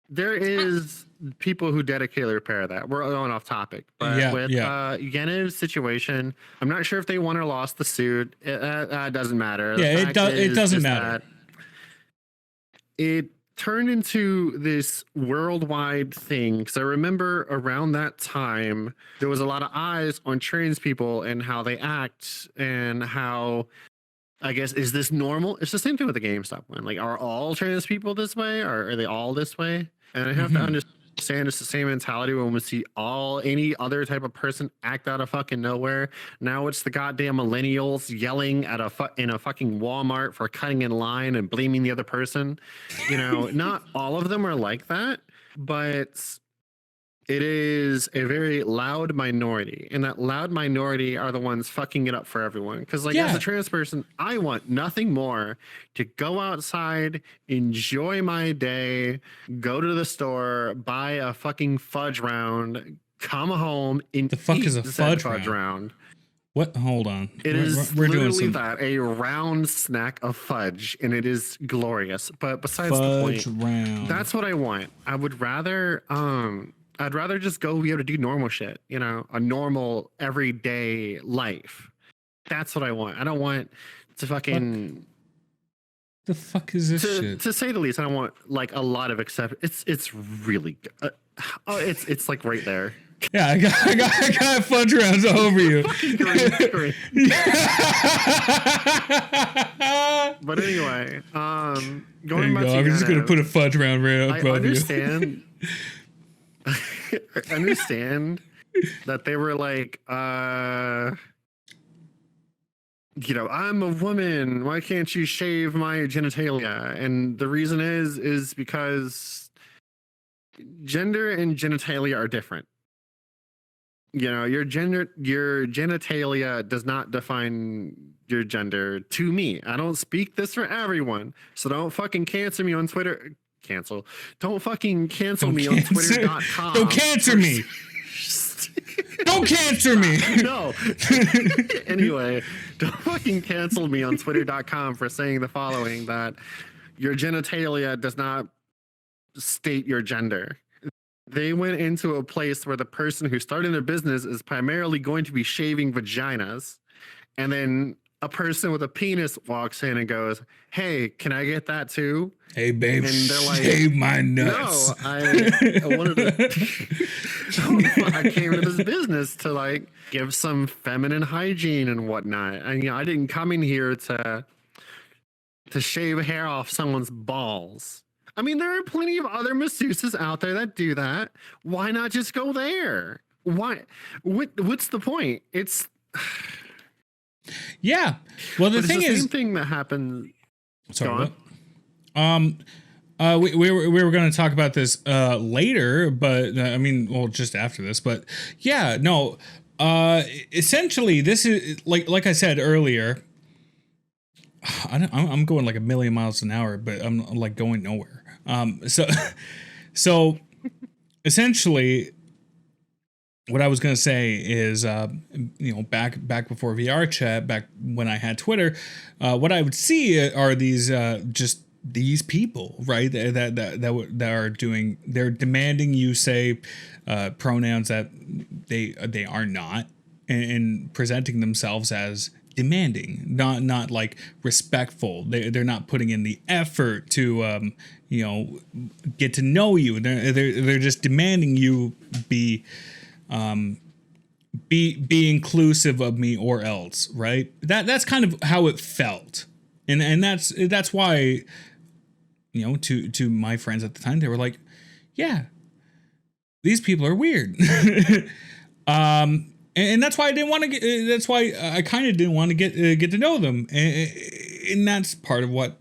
There is people who dedicatedly repair that. We're going off topic, but with Yenev's situation, I'm not sure if they won or lost the suit. It doesn't matter. Yeah, it doesn't matter. It turned into this worldwide thing, because I remember around that time there was a lot of eyes on trans people and how they act and how, I guess, is this normal? It's the same thing with the GameStop one. Like, are all trans people this way, or are they all this way? And I have to understand it's the same mentality when we see any other type of person act out of fucking nowhere. Now it's the goddamn millennials yelling at in a fucking Walmart for cutting in line and blaming the other person. Not all of them are like that, but it is a very loud minority, and that loud minority are the ones fucking it up for everyone. Because as a trans person, I want nothing more to go outside, enjoy my day, go to the store, buy a fucking fudge round, come home, and the fuck is a fudge round? What? Hold on. We're literally that, a round snack of fudge, and it is glorious. But besides fudge the point, round. That's what I want. I would rather I'd rather just go be able to do normal shit, a normal everyday life. That's what I want. I don't want to fucking... The fuck is this shit? To say the least, I don't want like a lot of It's really good. It's like right there. Yeah, I got fudge rounds over you. Great. But anyway, going back to I'm just gonna put a fudge round right above you. I understand. I understand that they were like, I'm a woman. Why can't you shave my genitalia? And the reason is because gender and genitalia are different. Your genitalia does not define your gender to me. I don't speak this for everyone. So don't fucking cancel me on Twitter. Don't fucking cancel me on Twitter.com. Don't cancel me. Don't cancel me. No. Anyway, don't fucking cancel me on Twitter.com for saying the following, that your genitalia does not state your gender. They went into a place where the person who started their business is primarily going to be shaving vaginas. And then a person with a penis walks in and goes, "Hey, can I get that too?" Hey, babe, And they're like, shave my nuts. "No, I wanted to. I came to this business to like give some feminine hygiene and whatnot. And I didn't come in here to shave hair off someone's balls. I mean, there are plenty of other masseuses out there that do that. Why not just go there? Why? What's the point? It's Yeah. Well, the but thing it's the is, same thing that happened. sorry. We were going to talk about this later, but I mean, well, just after this. But yeah, no. Essentially, this is like I said earlier. I'm going like a million miles an hour, but I'm like going nowhere. So essentially, what I was going to say is, back before VRChat, back when I had Twitter, what I would see are these just these people, right? That are doing, they're demanding you say pronouns that they are not, and presenting themselves as demanding, not like respectful. They're not putting in the effort to get to know you. They're just demanding you be inclusive of me or else, right? That's kind of how it felt, and that's why, to my friends at the time, they were like, yeah, these people are weird. And that's why I didn't want to get. That's why I kind of didn't want to get to know them, and that's part of what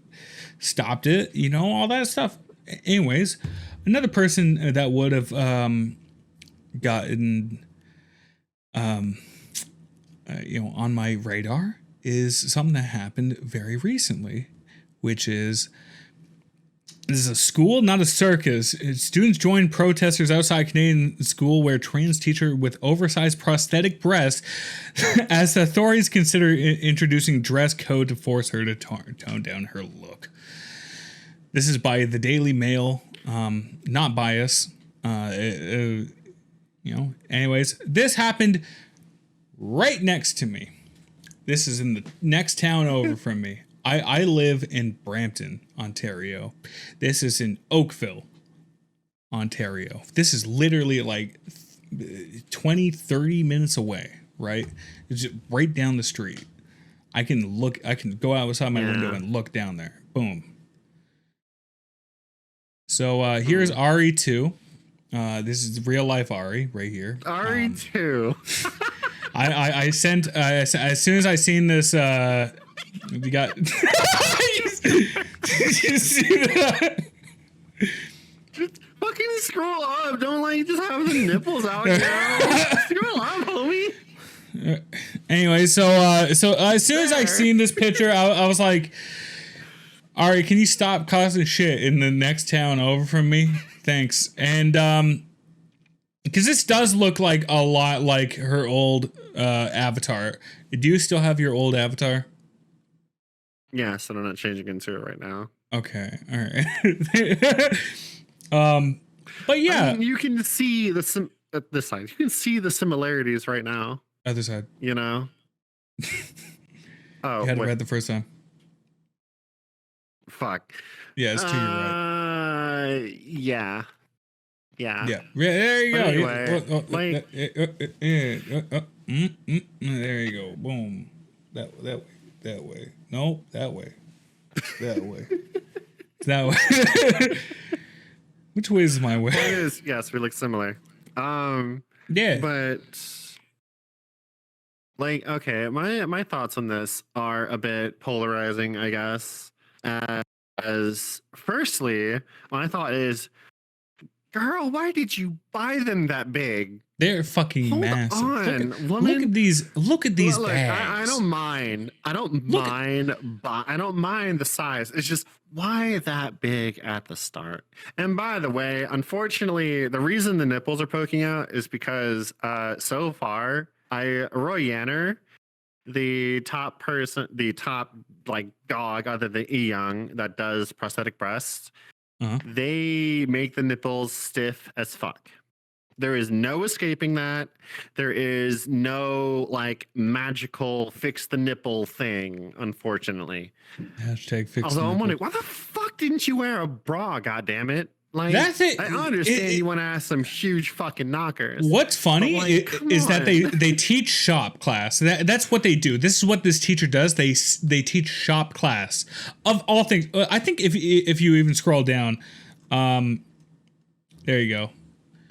stopped it. All that stuff. Anyways, another person that would have gotten on my radar is something that happened very recently, which is, this is a school, not a circus. Students joined protesters outside Canadian school where trans teacher with oversized prosthetic breasts as authorities consider introducing dress code to force her to tone down her look. This is by the Daily Mail, not bias. Anyways, this happened right next to me. This is in the next town over from me. I live in Brampton, Ontario. This is in Oakville, Ontario. This is literally like 20-30 minutes away, right? It's just right down the street. I can go outside my window and look down there. Boom. So here's Ari 2. This is real life Ari right here. Ari 2. I sent as soon as I seen this. We got. Did you see that? Just fucking scroll up. Don't like just have the nipples out now. Scroll up, homie. Anyway, so as soon as I seen this picture, I was like, Ari, can you stop causing shit in the next town over from me? Thanks. And because this does look like a lot like her old avatar. Do you still have your old avatar? Yeah, so I'm not changing into it right now. Okay, all right. But yeah, I mean, you can see this side. You can see the similarities right now. Other side. Oh, you had it right the first time. Fuck. Yeah, it's 2 years right. Yeah. There you go. Anyway, there you go. Boom. That way. No, that way. That way. That way. Which way is my way? It is. Yes, we look similar. Yeah. But okay, my thoughts on this are a bit polarizing, I guess. As firstly, my thought is, girl, why did you buy them that big? They're fucking Hold massive. on, look at these. Look at these bags. I don't mind. I don't mind the size. It's just, why that big at the start? And by the way, unfortunately, the reason the nipples are poking out is because so far, Arialiana, the top dog other than Young that does prosthetic breasts, they make the nipples stiff as fuck. There is no escaping that. There is no like magical fix the nipple thing, unfortunately. Hashtag fix Although the I'm wondering, nipple. why the fuck didn't you wear a bra? God damn it! Like, That's it. I understand you want to ask some huge fucking knockers. What's funny is that they teach shop class. That's what they do. This is what this teacher does. They teach shop class of all things. I think if you even scroll down, there you go.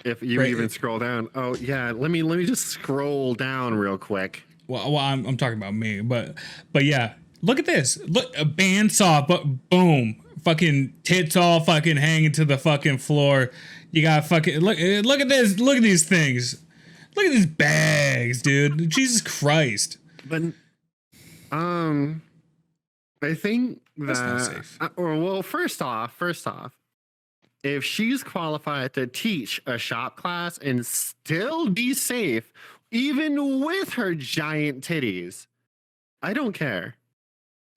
If you even scroll down, oh yeah, let me just scroll down real quick. Well, I'm talking about me, but yeah, look at this. Look, a bandsaw, but boom, fucking tits all fucking hanging to the fucking floor. You got fucking look at this. Look at these things. Look at these bags, dude. Jesus Christ. But I think That's not that safe. well, first off, if she's qualified to teach a shop class and still be safe, even with her giant titties, I don't care.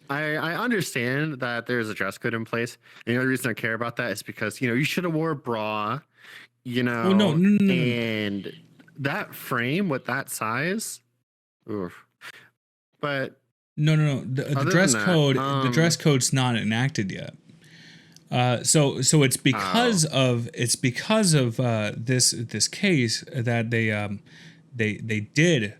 I understand that there's a dress code in place. And the only reason I care about that is because, you should have wore a bra, Oh, no. and that frame with that size. Oof. But No. The dress code's not enacted yet. So it's because of this case that they did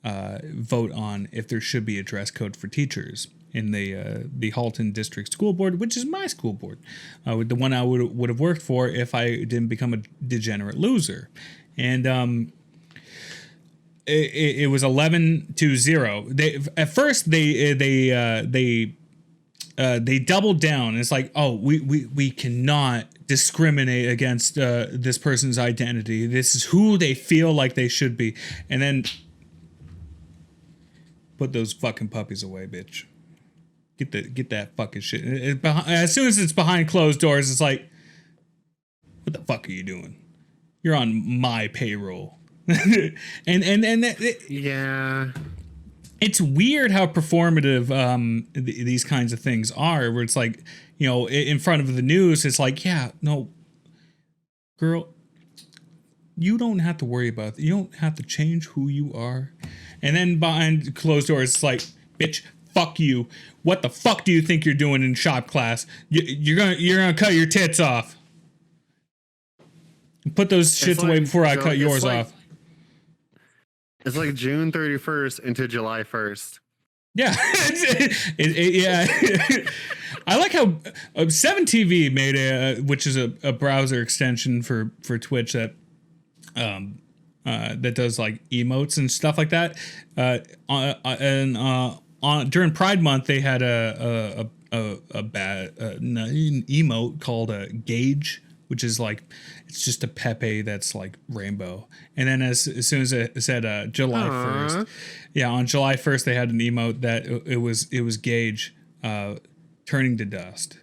vote on if there should be a dress code for teachers in the Halton District School Board, which is my school board, the one I would have worked for if I didn't become a degenerate loser, and it was 11-0. They doubled down. It's like, oh, we cannot discriminate against this person's identity. This is who they feel like they should be. And then put those fucking puppies away, bitch. Get that fucking shit. As soon as it's behind closed doors, it's like, what the fuck are you doing? You're on my payroll. Yeah. It's weird how performative these kinds of things are, where it's like, in front of the news, it's like, yeah, no, girl, you don't have to worry about it. You don't have to change who you are. And then behind closed doors, it's like, bitch, fuck you. What the fuck do you think you're doing in shop class? You're gonna cut your tits off. Put those shits away before I cut yours off. It's like June 31st into July 1st. Yeah. Yeah. I like how 7TV made which is a browser extension for Twitch that that does like emotes and stuff like that. During Pride Month, they had an emote called a Gauge, which is like, it's just a Pepe that's like rainbow. And then as soon as it said July 1st, yeah, on July 1st they had an emote that it was Gauge turning to dust.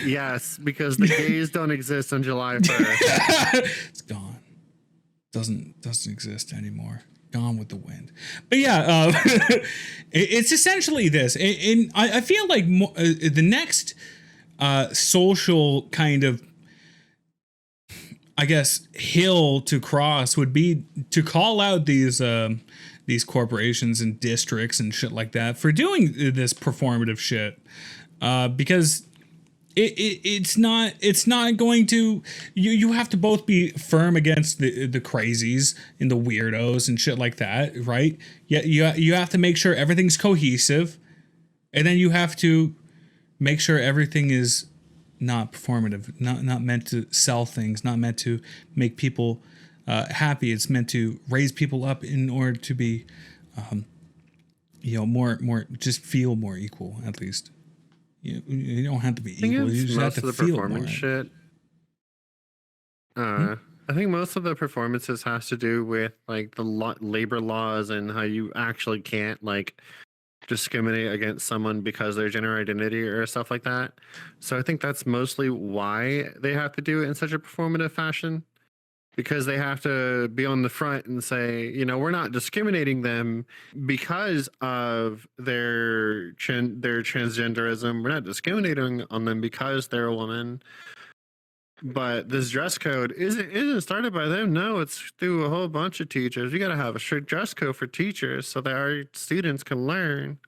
Yes, because the gays don't exist on July 1st. It's gone. Doesn't exist anymore. Gone with the wind. But yeah, it's essentially this. And I feel like the next social kind of, I guess, hill to cross would be to call out these corporations and districts and shit like that for doing this performative shit, because it's not going to, you have to both be firm against the crazies and the weirdos and shit like that, right? You have to make sure everything's cohesive, and then you have to make sure everything is not performative, not meant to sell things, not meant to make people happy. It's meant to raise people up in order to be more just feel more equal, at least. You don't have to be equal. You just have to feel more. Shit. I think most of the performances has to do with like the labor laws and how you actually can't like discriminate against someone because of their gender identity or stuff like that. So I think that's mostly why they have to do it in such a performative fashion, because they have to be on the front and say, we're not discriminating them because of their transgenderism. We're not discriminating on them because they're a woman. But this dress code isn't started by them. No, it's through a whole bunch of teachers. We got to have a strict dress code for teachers so that our students can learn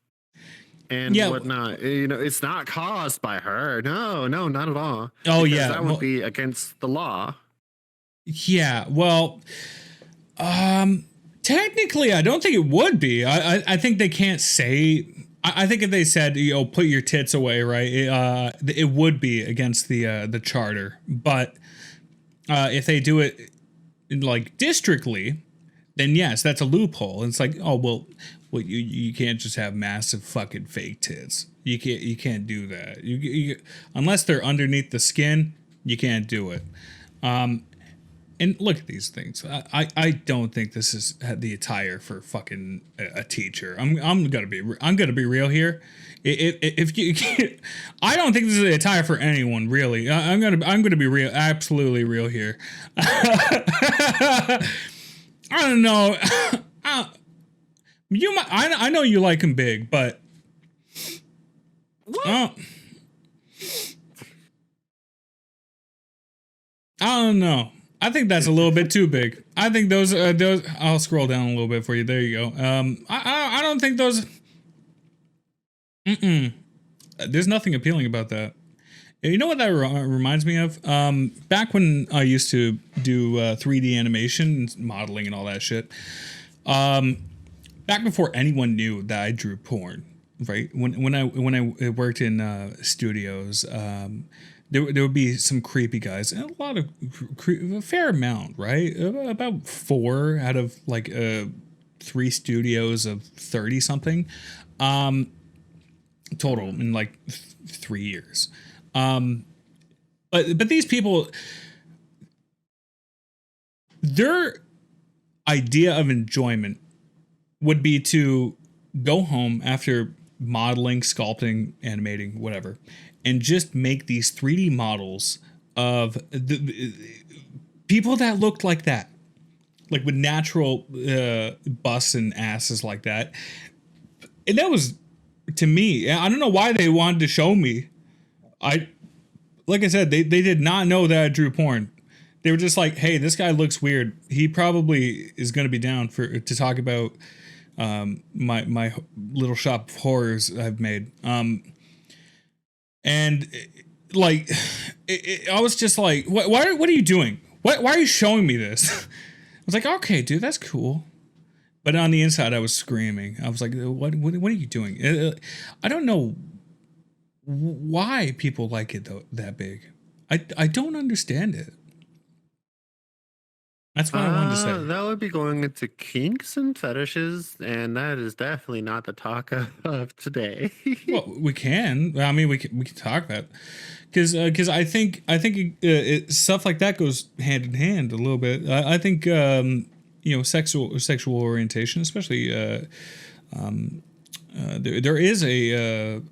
and Yeah. whatnot. You know, it's not caused by her. No, not at all. Oh Because yeah. that would be against the law. Yeah. Well, technically, I don't think it would be. I think they can't say. I think if they said, put your tits away, right? It would be against the charter. But if they do it like districtly, then yes, that's a loophole. And it's like, oh well, you can't just have massive fucking fake tits. You can't do that. Unless they're underneath the skin, you can't do it. And look at these things. I don't think this is the attire for fucking a teacher. I'm gonna be real here. If you, I don't think this is the attire for anyone really. I'm gonna be real, absolutely real here. I don't know. I know you like him big, but I don't know. I think that's a little bit too big. I think those. I'll scroll down a little bit for you. There you go. I don't think those. There's nothing appealing about that. You know what that reminds me of? Back when I used to do 3D animation, modeling, and all that shit. Back before anyone knew that I drew porn, right? When I worked in studios. There would be some creepy guys, and a fair amount, right? About 4 out of like 3 studios of 30 something, total in like 3 years. But these people, their idea of enjoyment would be to go home after modeling, sculpting, animating, whatever, and just make these 3D models of the people that looked like that, like with natural busts and asses like that. And that was, to me, I don't know why they wanted to show me. Like I said, they did not know that I drew porn. They were just like, hey, this guy looks weird. He probably is going to be down to talk about my little shop of horrors I've made. And like, I was just like, what are you doing? Why are you showing me this? I was like, okay, dude, that's cool. But on the inside, I was screaming. I was like, what are you doing? I don't know why people like it that big. I don't understand it. That's what I wanted to say. That would be going into kinks and fetishes, and that is definitely not the talk of today. Well, we can. I mean, we can talk about, because I think stuff like that goes hand in hand a little bit. I think sexual orientation, especially there is a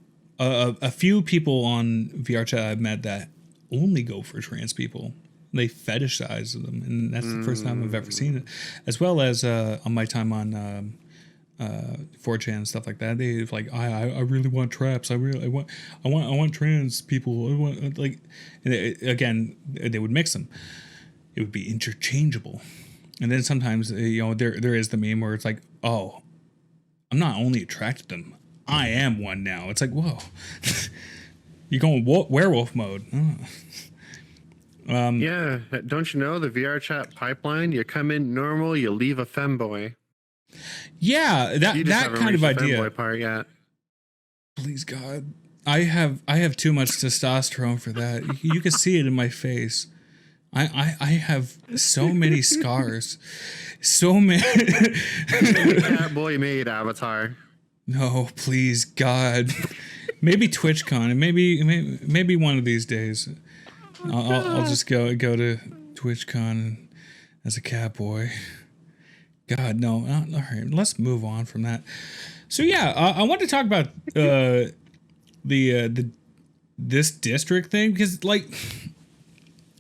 few people on VRChat I've met that only go for trans people. They fetishize them, and that's the first time I've ever seen it. As well as on my time on 4chan and stuff like that, they've like, I really want traps. I want trans people. I want like, and again, they would mix them. It would be interchangeable, and then sometimes there is the meme where it's like, oh, I'm not only attracted to them, I am one now. It's like, whoa, you're going werewolf mode. Oh. Yeah, don't you know the VRChat pipeline? You come in normal, you leave a femboy. Yeah, that kind of idea. Femboy part yet? Please God, I have too much testosterone for that. You can see it in my face. I have so many scars, so many. Cat boy made avatar. No, please God, maybe TwitchCon, and maybe one of these days. I'll just go to TwitchCon as a cat boy. God, no. All right, let's move on from that. So yeah, I want to talk about this district thing, because like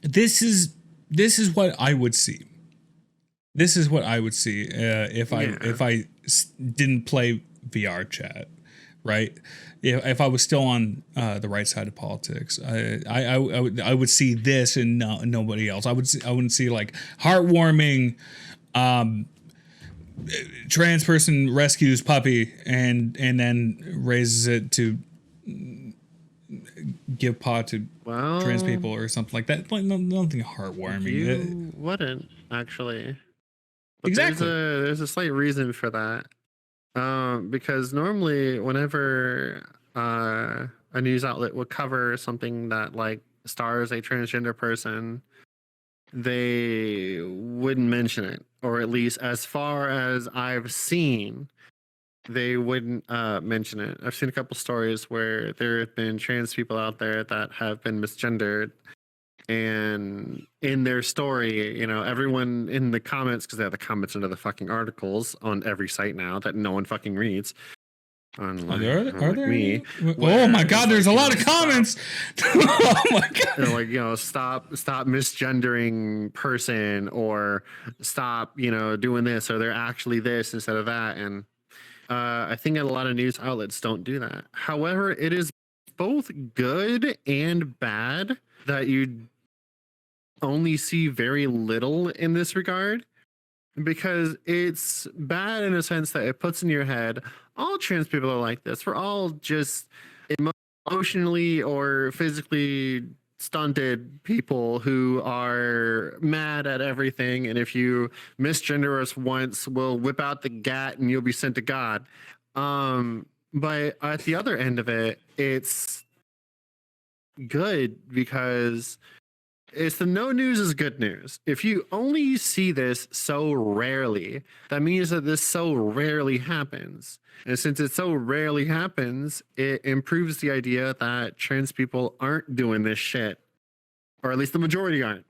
this is what I would see. This is what I would see if I didn't play VRChat, right? If I was still on the right side of politics, I would see this and nobody else. I wouldn't see like heartwarming. Trans person rescues puppy and then raises it to give paw to trans people or something like that. Like nothing heartwarming. You wouldn't actually. But Exactly. There's a slight reason for that. Because normally whenever a news outlet would cover something that like stars a transgender person, they wouldn't mention it, or at least as far as I've seen, they wouldn't mention it. I've seen a couple stories where there have been trans people out there that have been misgendered, and in their story, you know, everyone in the comments, because they have the comments under the fucking articles on every site now that no one fucking reads. Unlike, Are there me? Oh my god, there's a lot of comments. Oh my god. They're like, you know, stop misgendering person, or stop, you know, doing this, or they're actually this instead of that. And I think a lot of news outlets don't do that. However, it is both good and bad that you only see very little in this regard, because it's bad in a sense that it puts in your head all trans people are like this. We're all just emotionally or physically stunted people who are mad at everything, and if you misgender us once, we'll whip out the gat and you'll be sent to God. But at the other end of it, it's good because it's the no news is good news. If you only see this so rarely, that means that this so rarely happens. And since it so rarely happens, it improves the idea that trans people aren't doing this shit, or at least the majority aren't,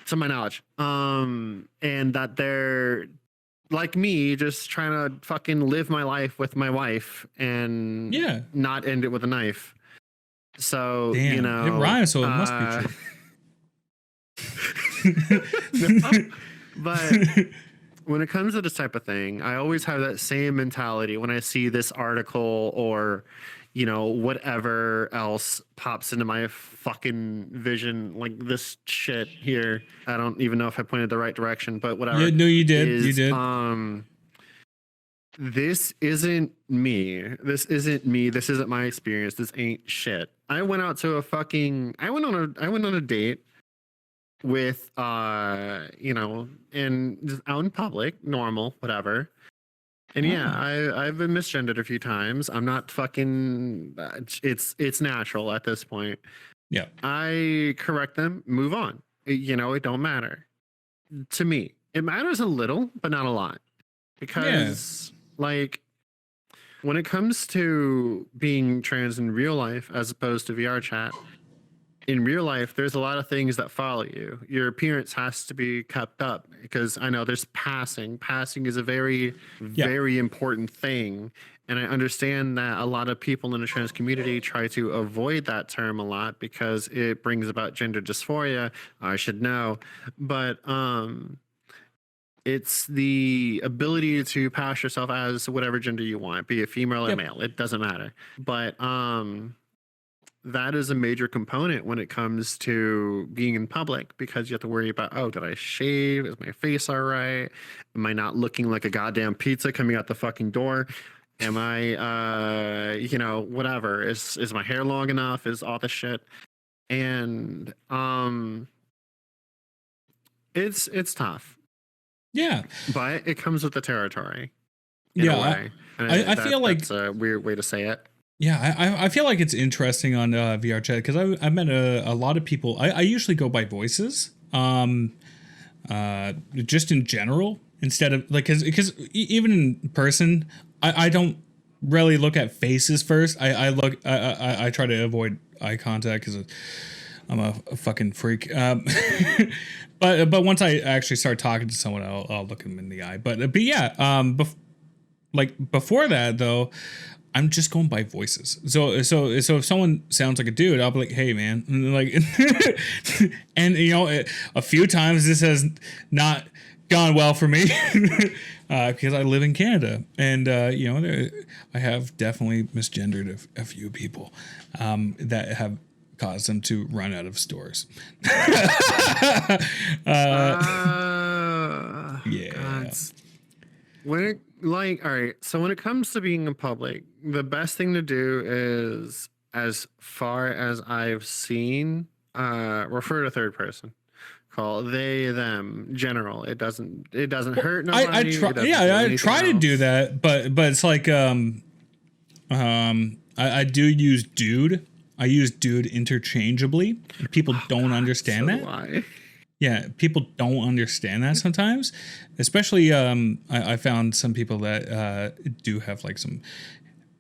to my knowledge. And that they're like me, just trying to fucking live my life with my wife and not end it with a knife. So, damn, you know, it rhymes, so it must be true. No, but when it comes to this type of thing, I always have that same mentality when I see this article, or, you know, whatever else pops into my fucking vision, like this shit here. I don't even know if I pointed the right direction, but whatever. Yeah, no, you did. You did. This isn't me. This isn't me. This isn't my experience. This ain't shit. I went on a date with you know, and just out in public, normal, whatever. And yeah, I've been misgendered a few times. I'm not fucking it's natural at this point. Yeah. I correct them, move on. You know, it don't matter. To me, it matters a little, but not a lot. Because like when it comes to being trans in real life as opposed to VR chat, in real life, there's a lot of things that follow you. Your appearance has to be kept up, because I know there's passing. Passing is a very, very important thing. And I understand that a lot of people in the trans community try to avoid that term a lot because it brings about gender dysphoria. I should know. But it's the ability to pass yourself as whatever gender you want, be it female or male. It doesn't matter. But that is a major component when it comes to being in public, because you have to worry about, oh, did I shave? Is my face all right? Am I not looking like a goddamn pizza coming out the fucking door? Am I, you know, whatever? Is my hair long enough? Is all this shit? And it's tough. Yeah, but it comes with the territory. Yeah, I feel like that's a weird way to say it. Yeah, I feel like it's interesting on VRChat because I met a lot of people. I usually go by voices, just in general, instead of like because even in person, I don't really look at faces first. I try to avoid eye contact because I'm a fucking freak. But once I actually start talking to someone, I'll look them in the eye. But yeah, before that though, I'm just going by voices. So if someone sounds like a dude, I'll be like, hey man, and like, and you know, a few times this has not gone well for me because I live in Canada, and I have definitely misgendered a few people that have caused them to run out of stores. Yeah. God. When it, like, all right, so when it comes to being in public, the best thing to do is, as far as I've seen, refer to third person. Call they them general. It doesn't hurt I nobody. try, It doesn't do yeah, I anything try to do else. that, but it's like I do use dude. I use dude interchangeably. People don't understand So do that. I. Yeah, people don't understand that sometimes, especially I found some people that do have like some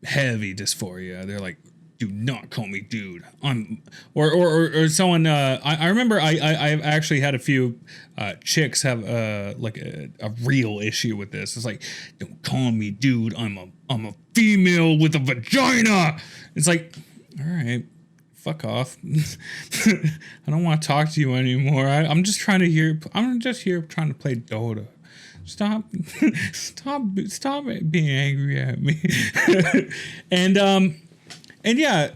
heavy dysphoria. They're like, do not call me dude. I'm or someone. I remember I've actually had a few chicks have like a real issue with this. It's like, don't call me dude. I'm a female with a vagina. It's like, all right. Fuck off. I don't want to talk to you anymore. I'm just trying to hear. I'm just here trying to play Dota. Stop, stop being angry at me. and yeah,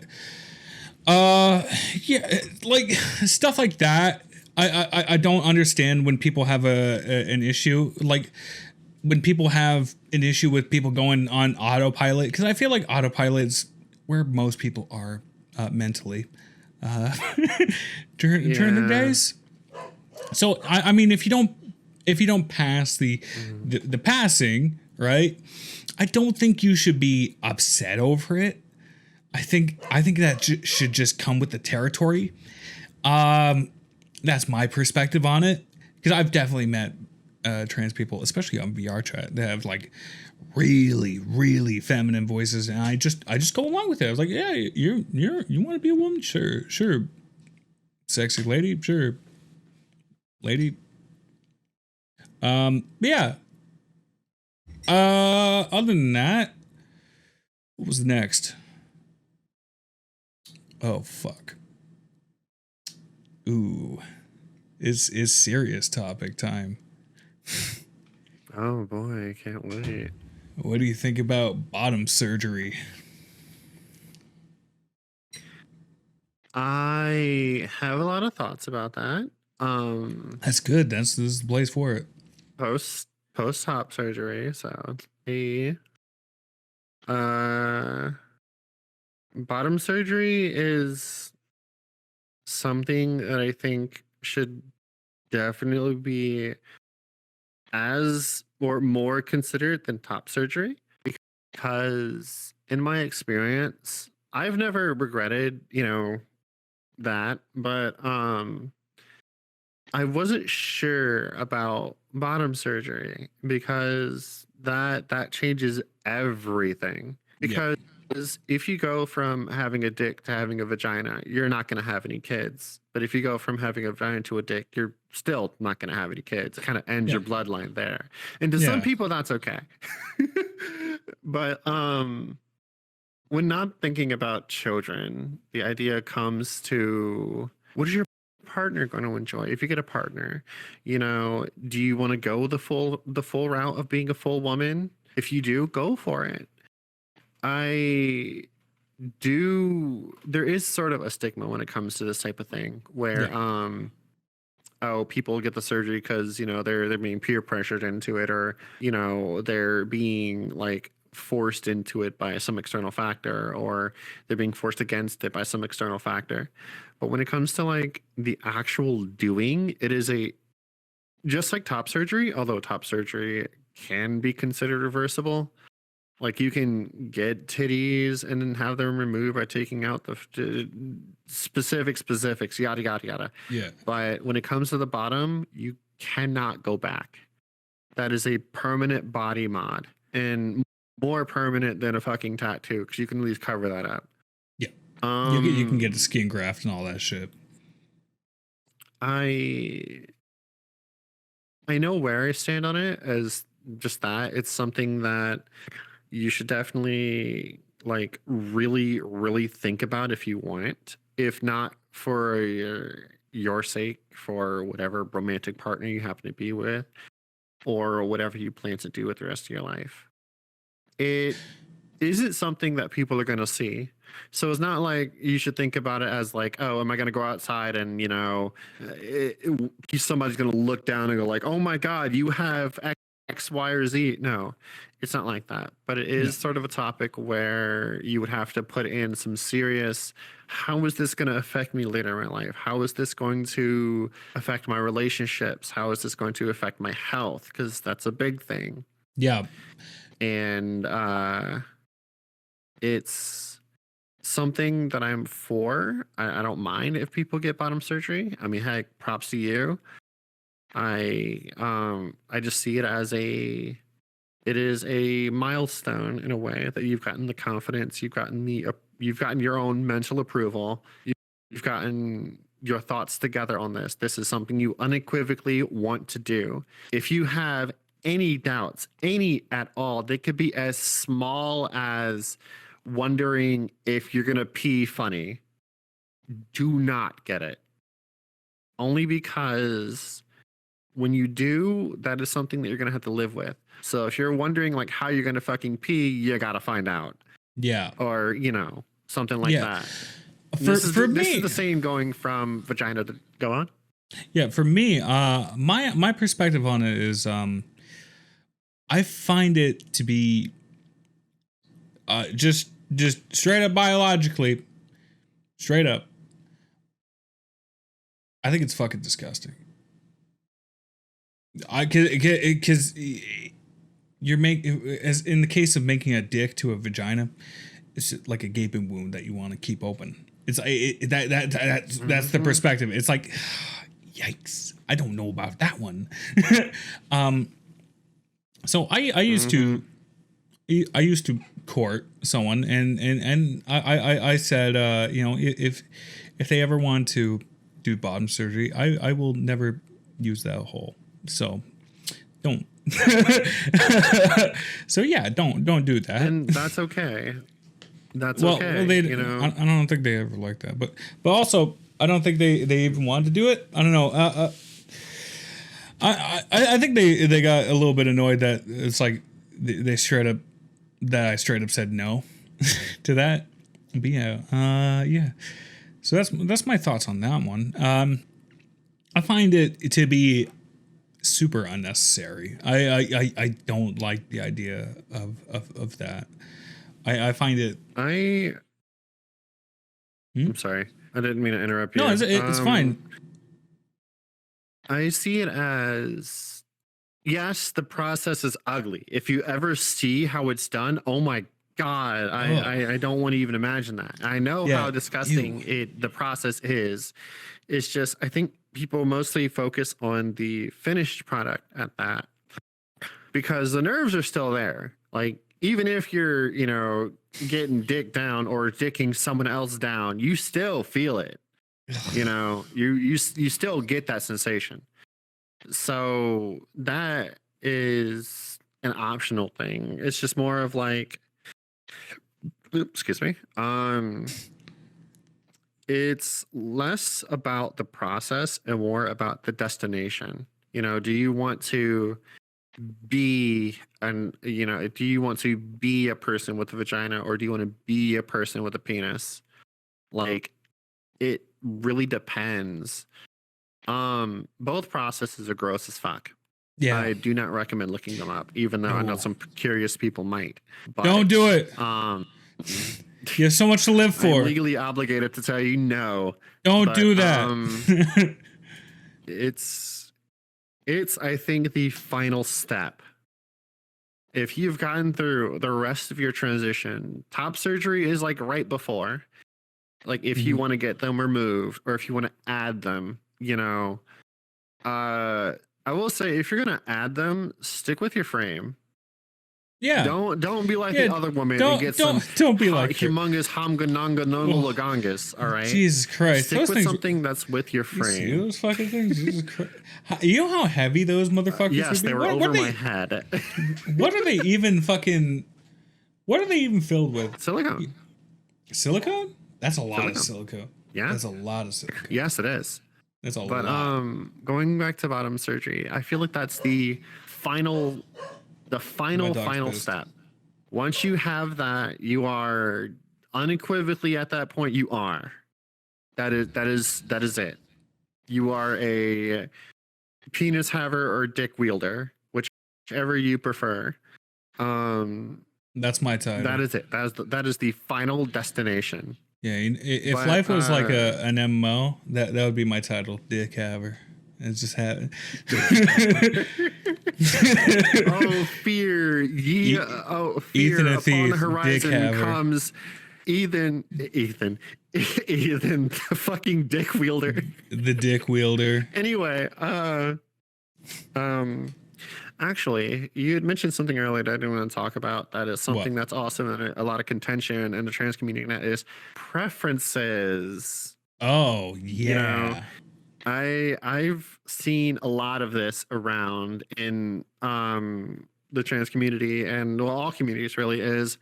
yeah, like stuff like that. I don't understand when people have an issue, like when people have an issue with people going on autopilot, because I feel like autopilot's where most people are mentally uh, during the Yeah. days. So I mean, if you don't pass the passing, right? I don't think you should be upset over it. I think that should just come with the territory. That's my perspective on it, because I've definitely met trans people, especially on VRChat, that have like really really feminine voices, and I just go along with it. I was like, yeah, you want to be a woman, sure, sexy lady, sure, lady. Yeah. Other than that, what was next? Oh fuck. Ooh, is serious topic time. Oh boy, I can't wait. What do you think about bottom surgery? I have a lot of thoughts about that. That's good. This is the place for it. Post top surgery. So the uh bottom surgery is something that I think should definitely be as or more considered than top surgery, because in my experience, I've never regretted, that, but I wasn't sure about bottom surgery because that changes everything. Yeah. Because if you go from having a dick to having a vagina, you're not going to have any kids. But if you go from having a vagina to a dick, you're still not going to have any kids. It kind of ends Yeah. your bloodline there. And to some Yeah. people, that's okay. But when not thinking about children, the idea comes to, what is your partner going to enjoy? If you get a partner, do you want to go the full route of being a full woman? If you do, go for it. I do. There is sort of a stigma when it comes to this type of thing, where Yeah. oh, people get the surgery because they're being peer pressured into it, or they're being like forced into it by some external factor, or they're being forced against it by some external factor. But when it comes to like the actual doing, it is a just like top surgery, although top surgery can be considered reversible. Like you can get titties and then have them removed by taking out the specifics, yada yada yada. Yeah. But when it comes to the bottom, you cannot go back. That is a permanent body mod, and more permanent than a fucking tattoo, because you can at least cover that up. Yeah. You can get a Um, skin graft and all that shit. I I know where I stand on it as just that. It's something that you should definitely like really, really think about if you want. If not for your sake, for whatever romantic partner you happen to be with. or whatever you plan to do with the rest of your life. It isn't something that people are going to see. So it's not like you should think about it as like, oh, am I going to go outside and, somebody's going to look down and go like, oh my God, you have X, Y, or Z. No, it's not like that. But it is sort of a topic where you would have to put in some serious, how is this going to affect me later in my life? How is this going to affect my relationships? How is this going to affect my health? Because that's a big thing. Yeah. And it's something that I'm for. I don't mind if people get bottom surgery. I mean, heck, props to you. I just see it as it is a milestone in a way that you've gotten the confidence, you've gotten your own mental approval, you've gotten your thoughts together on this. This is something you unequivocally want to do. If you have any doubts, any at all, they could be as small as wondering if you're gonna pee funny. Do not get it. Only because when you do, that is something that you're gonna have to live with. So if you're wondering like how you're gonna fucking pee, you gotta find out. Yeah. Or something like that. This is the same going from vagina to go on. Yeah, for me, my perspective on it is I find it to be just straight up biologically, straight up. I think it's fucking disgusting. Because you're as in the case of making a dick to a vagina, it's like a gaping wound that you want to keep open. It's that's the perspective. It's like, yikes! I don't know about that one. So I used to court someone, and I said, if they ever want to do bottom surgery, I will never use that hole. So don't. So yeah, don't do that. And that's okay. That's okay. Well, I don't think they ever liked that, but also I don't think they even wanted to do it. I don't know. I think they got a little bit annoyed that it's like I straight up said no to that. But yeah. So that's my thoughts on that one. I find it to be super unnecessary. I don't like the idea of that. I find it. I'm sorry. I didn't mean to interrupt you. No, it's fine. I see it as, yes, the process is ugly. If you ever see how it's done, oh my God, I don't want to even imagine that. I know how disgusting the process is. It's just, I think people mostly focus on the finished product at that because the nerves are still there. Like, even if you're, getting dick down or dicking someone else down, you still feel it. You still get that sensation. So that is an optional thing. It's just more of like, excuse me. It's less about the process and more about the destination. Do you want to be do you want to be a person with a vagina, or do you want to be a person with a penis? Like, it really depends. Both processes are gross as fuck. Yeah, I do not recommend looking them up, even though I know some curious people might. But, don't do it. You have so much to live for. I'm legally obligated to tell you no. Don't do that. It's I think the final step. If you've gotten through the rest of your transition, top surgery is like right before. Like, if you want to get them removed or if you want to add them, I will say, if you're gonna add them, stick with your frame. Yeah. Don't be like the other woman and get don't be like humongous hamgananga. All right. Jesus Christ. Stick with something that's with your frame. You see those fucking things? Jesus Christ. You know how heavy those motherfuckers yes, would be? They were over my head. What are they even filled with? Silicone. Silicone? That's a lot of silicone. Yeah. That's a lot of silicone. Yes, it is. That's a lot. But going back to bottom surgery, I feel like that's the final final pissed. step. Once you have that, you are unequivocally at that point. You are. That is it. You are a penis haver or dick wielder, whichever you prefer. That's my title. That is it. That is the final destination. Yeah, if life was like an MMO, that would be my title, Dick Haver. It's just having. Oh, fear! Fear! Ethan a Upon thief, the horizon Dick Haver. comes Ethan, the fucking dick wielder. The dick wielder. Anyway, actually, you had mentioned something earlier that I didn't want to talk about. That is something that's also in a lot of contention in the trans community. And that is preferences. Oh yeah. You know, I've seen a lot of this around in the trans community and all communities really is,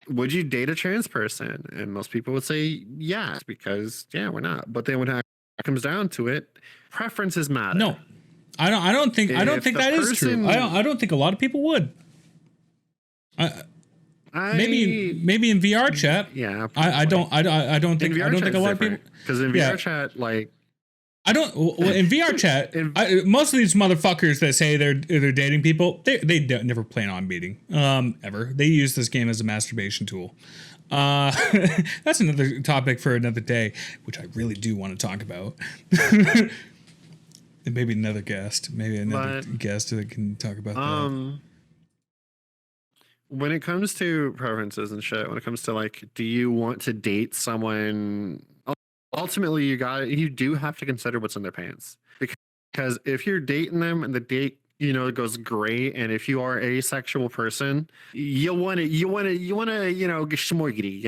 would you date a trans person? And most people would say yes, because we're not. But then when it comes down to it, preferences matter. No, I don't think that is true. I don't think a lot of people would. Maybe in VRealChat. Yeah. I don't think a lot of people, because in VRealChat, like, I don't. Well, in VRealChat, most of these motherfuckers that say they're dating people, they don't, never plan on meeting ever. They use this game as a masturbation tool. That's another topic for another day, which I really do want to talk about. And maybe another guest, guest that can talk about that. When it comes to preferences and shit, when it comes to like, do you want to date someone? Ultimately, you do have to consider what's in their pants, because if you're dating them and the date goes great, and if you are a sexual person, you want to get schmorgity,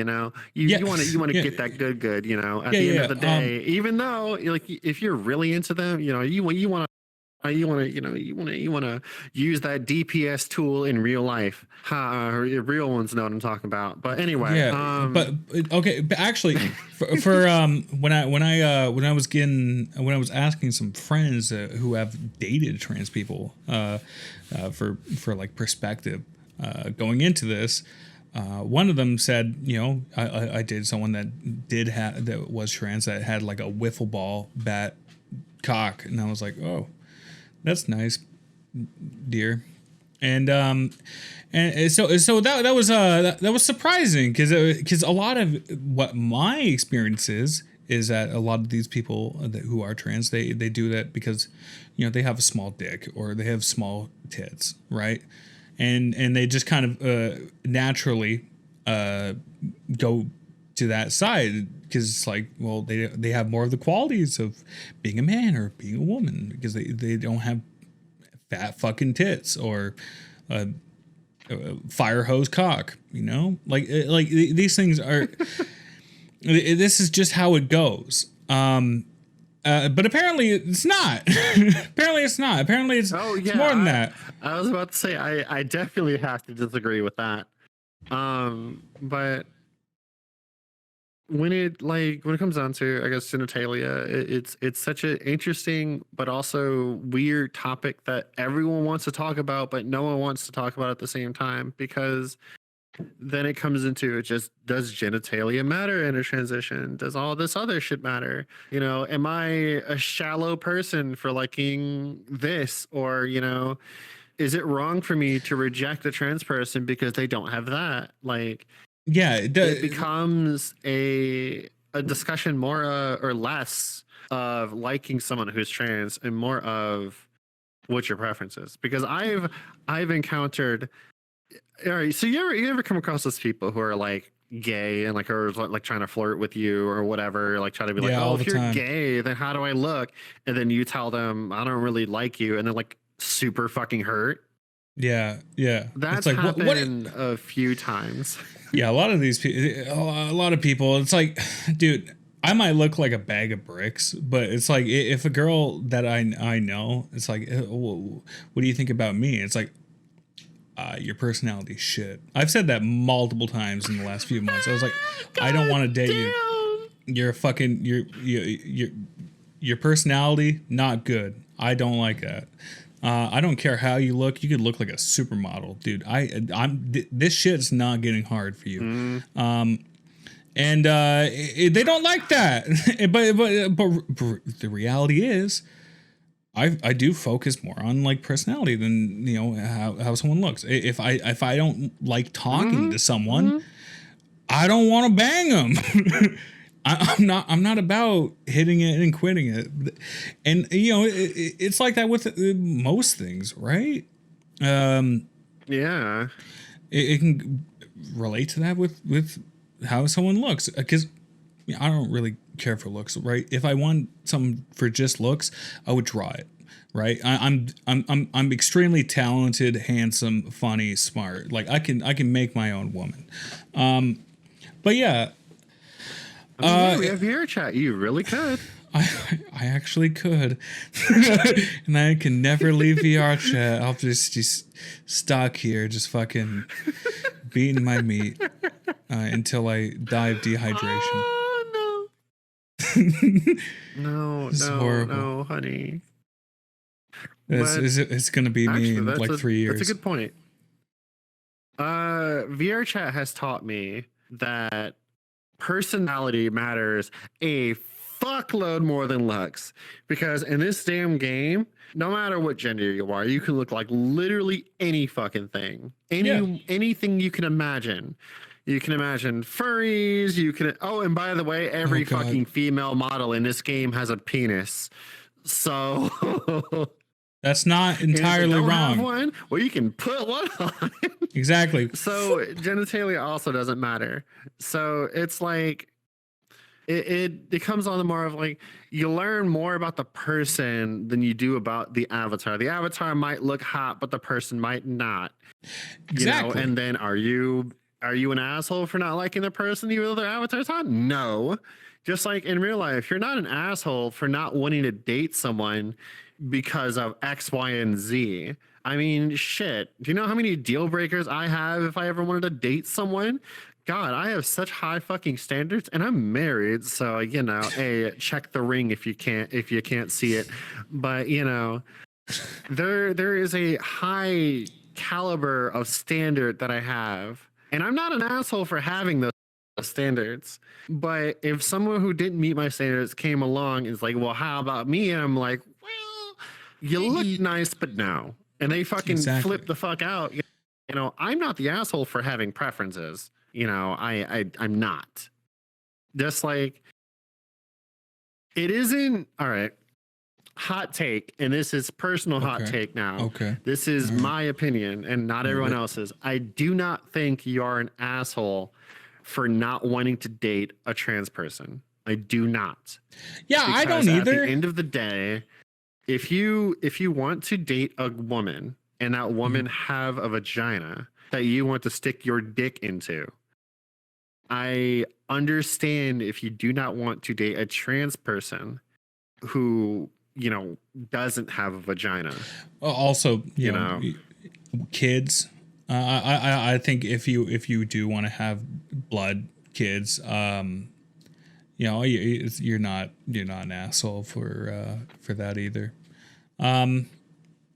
you want to get that good at the end of the day, even though like if you're really into them, you want to use that DPS tool in real life. Real ones know what I'm talking about. But anyway, but actually, for when I was asking some friends who have dated trans people for like perspective going into this, one of them said, I dated someone that was trans that had like a wiffle ball bat cock, and I was like, oh. That's nice, dear, and so that was surprising because a lot of what my experience is that a lot of these people who are trans they do that because they have a small dick or they have small tits, right, and they just kind of naturally go to that side because it's like, well, they have more of the qualities of being a man or being a woman because they don't have fat fucking tits or a fire hose cock, like these things are. This is just how it goes. But apparently it's not. Apparently it's not. Apparently it's more than that. I was about to say I definitely have to disagree with that. But when it comes down to, I guess, genitalia, it's such an interesting but also weird topic that everyone wants to talk about, but no one wants to talk about at the same time, because then it comes into does genitalia matter in a transition? Does all this other shit matter? Am I a shallow person for liking this? Or, is it wrong for me to reject a trans person because they don't have that? Like, yeah, it becomes a discussion more or less of liking someone who's trans and more of what your preference is. Because I've encountered. All right, so you ever come across those people who are like gay and like are like trying to flirt with you or whatever, like try to be like, oh, if you're gay, then how do I look? And then you tell them I don't really like you, and they're like super fucking hurt. Yeah. That's like, happened a few times. Yeah, a lot of people, it's like, dude, I might look like a bag of bricks, but it's like, if a girl that I know, it's like, what do you think about me? It's like, your personality shit. I've said that multiple times in the last few months. I was like, I don't want to date you. You're a fucking, your personality, not good. I don't like that. I don't care how you look. You could look like a supermodel, dude. This shit's not getting hard for you. And they don't like that. but the reality is, I do focus more on like personality than how someone looks. If I don't like talking to someone, I don't want to bang them. I'm not about hitting it and quitting it. And it's like that with most things, right? Yeah. It can relate to that with how someone looks, because I don't really care for looks, right? If I want something for just looks, I would draw it, right? I'm extremely talented, handsome, funny, smart. Like I can make my own woman. But yeah, we have VRealChat. You really could. I actually could, and I can never leave VRealChat. I'll just stuck here, just fucking beating my meat until I die of dehydration. Oh, no. no, honey. It's gonna be me in like 3 years. That's a good point. VRChat has taught me that personality matters a fuckload more than looks, because in this damn game, no matter what gender you are, you can look like literally any fucking thing, anything you can imagine. You can imagine furries. You can. Oh, and by the way, every fucking female model in this game has a penis. So that's not entirely wrong. Have one? Well, you can put one on. Exactly. So genitalia also doesn't matter. So it's like it becomes on the more of like, you learn more about the person than you do about the avatar. The avatar might look hot, but the person might not. Exactly. And then are you an asshole for not liking the person even though their avatar's hot? No. Just like in real life, you're not an asshole for not wanting to date someone because of X, Y, and Z. I mean, shit. Do you know how many deal breakers I have if I ever wanted to date someone? God, I have such high fucking standards, and I'm married, so hey, check the ring if you can't see it. But there is a high caliber of standard that I have, and I'm not an asshole for having those standards. But if someone who didn't meet my standards came along and is like, well, how about me? And I'm like, well, you look nice, but no. And they fucking flip the fuck out. I'm not the asshole for having preferences. I'm not. Just like, it isn't, all right, hot take, and this is personal hot take now. Okay. This is my opinion and not everyone else's. I do not think you are an asshole for not wanting to date a trans person. I do not. Yeah, because I don't either. At the end of the day, if you want to date a woman and that woman have a vagina that you want to stick your dick into, I understand if you do not want to date a trans person who, doesn't have a vagina. Also, you know, kids. I think if you do want to have blood kids, you're not an asshole for that either.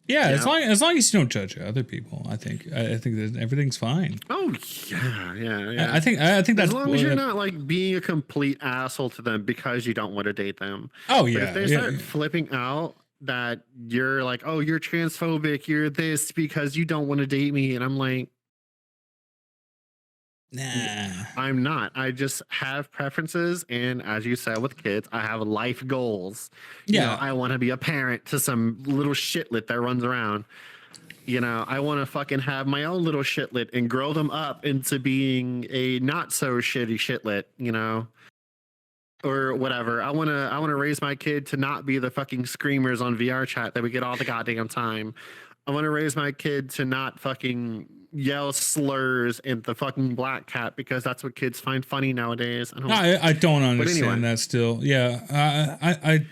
Yeah, as long as you don't judge other people, I think that everything's fine. Oh yeah. I think that's, as long as you're not like being a complete asshole to them because you don't want to date them. Oh yeah. But if they start flipping out that you're like, oh, you're transphobic, you're this because you don't want to date me, and I'm like, nah, I'm not. I just have preferences, and as you said with kids, I have life goals. Yeah, I want to be a parent to some little shitlet that runs around. I want to fucking have my own little shitlet and grow them up into being a not so shitty shitlet, or whatever. I want to raise my kid to not be the fucking screamers on VRChat that we get all the goddamn time. I want to raise my kid to not fucking yell slurs at the fucking black cat because that's what kids find funny nowadays. I don't understand that still. Yeah, I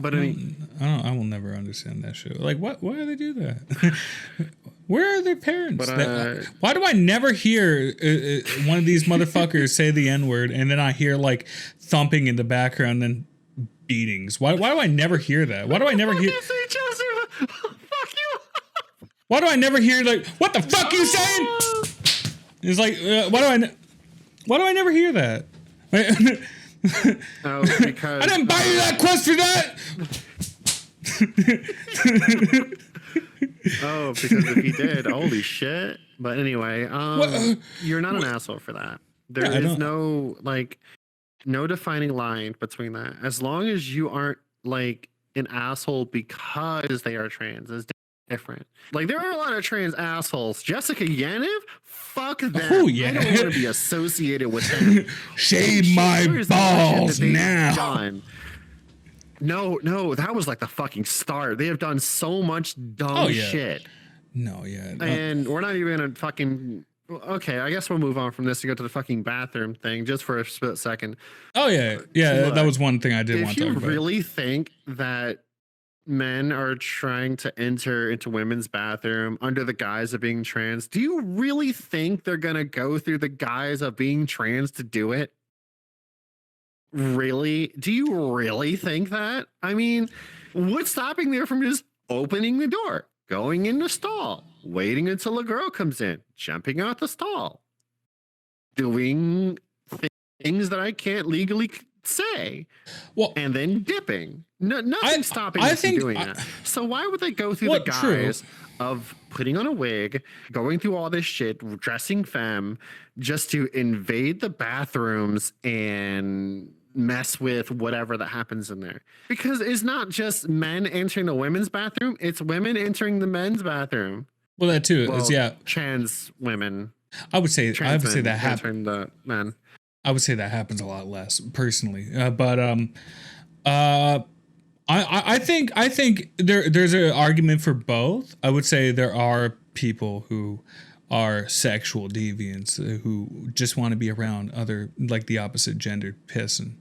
will never understand that shit. Like, why do they do that? Where are their parents? Why do I never hear one of these motherfuckers say the N-word and then I hear like thumping in the background and beatings? Why do I never hear that? Why do I never hear? Fuck you, Why do I never hear like, what the fuck are you saying? It's like, why do I never hear that? Oh, because I didn't buy you that quest for that. Oh, because if you did, holy shit. But anyway, you're not an asshole for that. There is no defining line between that. As long as you aren't like an asshole because they are trans, is different. Like there are a lot of trans assholes. Jessica Yaniv, fuck them. Oh yeah, I don't want to be associated with them. Shave my balls now. Done. No, that was like the fucking start. They have done so much dumb shit. No, yeah. And we're not even a fucking... Okay, I guess we'll move on from this and go to the fucking bathroom thing just for a split second. Oh, yeah. Yeah, look, that was one thing I did want to talk about. If you really think that men are trying to enter into women's bathroom under the guise of being trans, do you really think they're going to go through the guise of being trans to do it? Really? Do you really think that? I mean, what's stopping there from just opening the door, going in the stall, waiting until a girl comes in, jumping out the stall, doing things that I can't legally say, and then dipping? Nothing's stopping them from doing that. So why would they go through the guise of putting on a wig, going through all this shit, dressing femme, just to invade the bathrooms and mess with whatever that happens in there? Because it's not just men entering the women's bathroom, it's women entering the men's bathroom. Well, that too. Well, it's trans women. I would say that happens. The men. I would say that happens a lot less personally, but I think there's an argument for both. I would say there are people who are sexual deviants who just want to be around other, like the opposite gender pissing.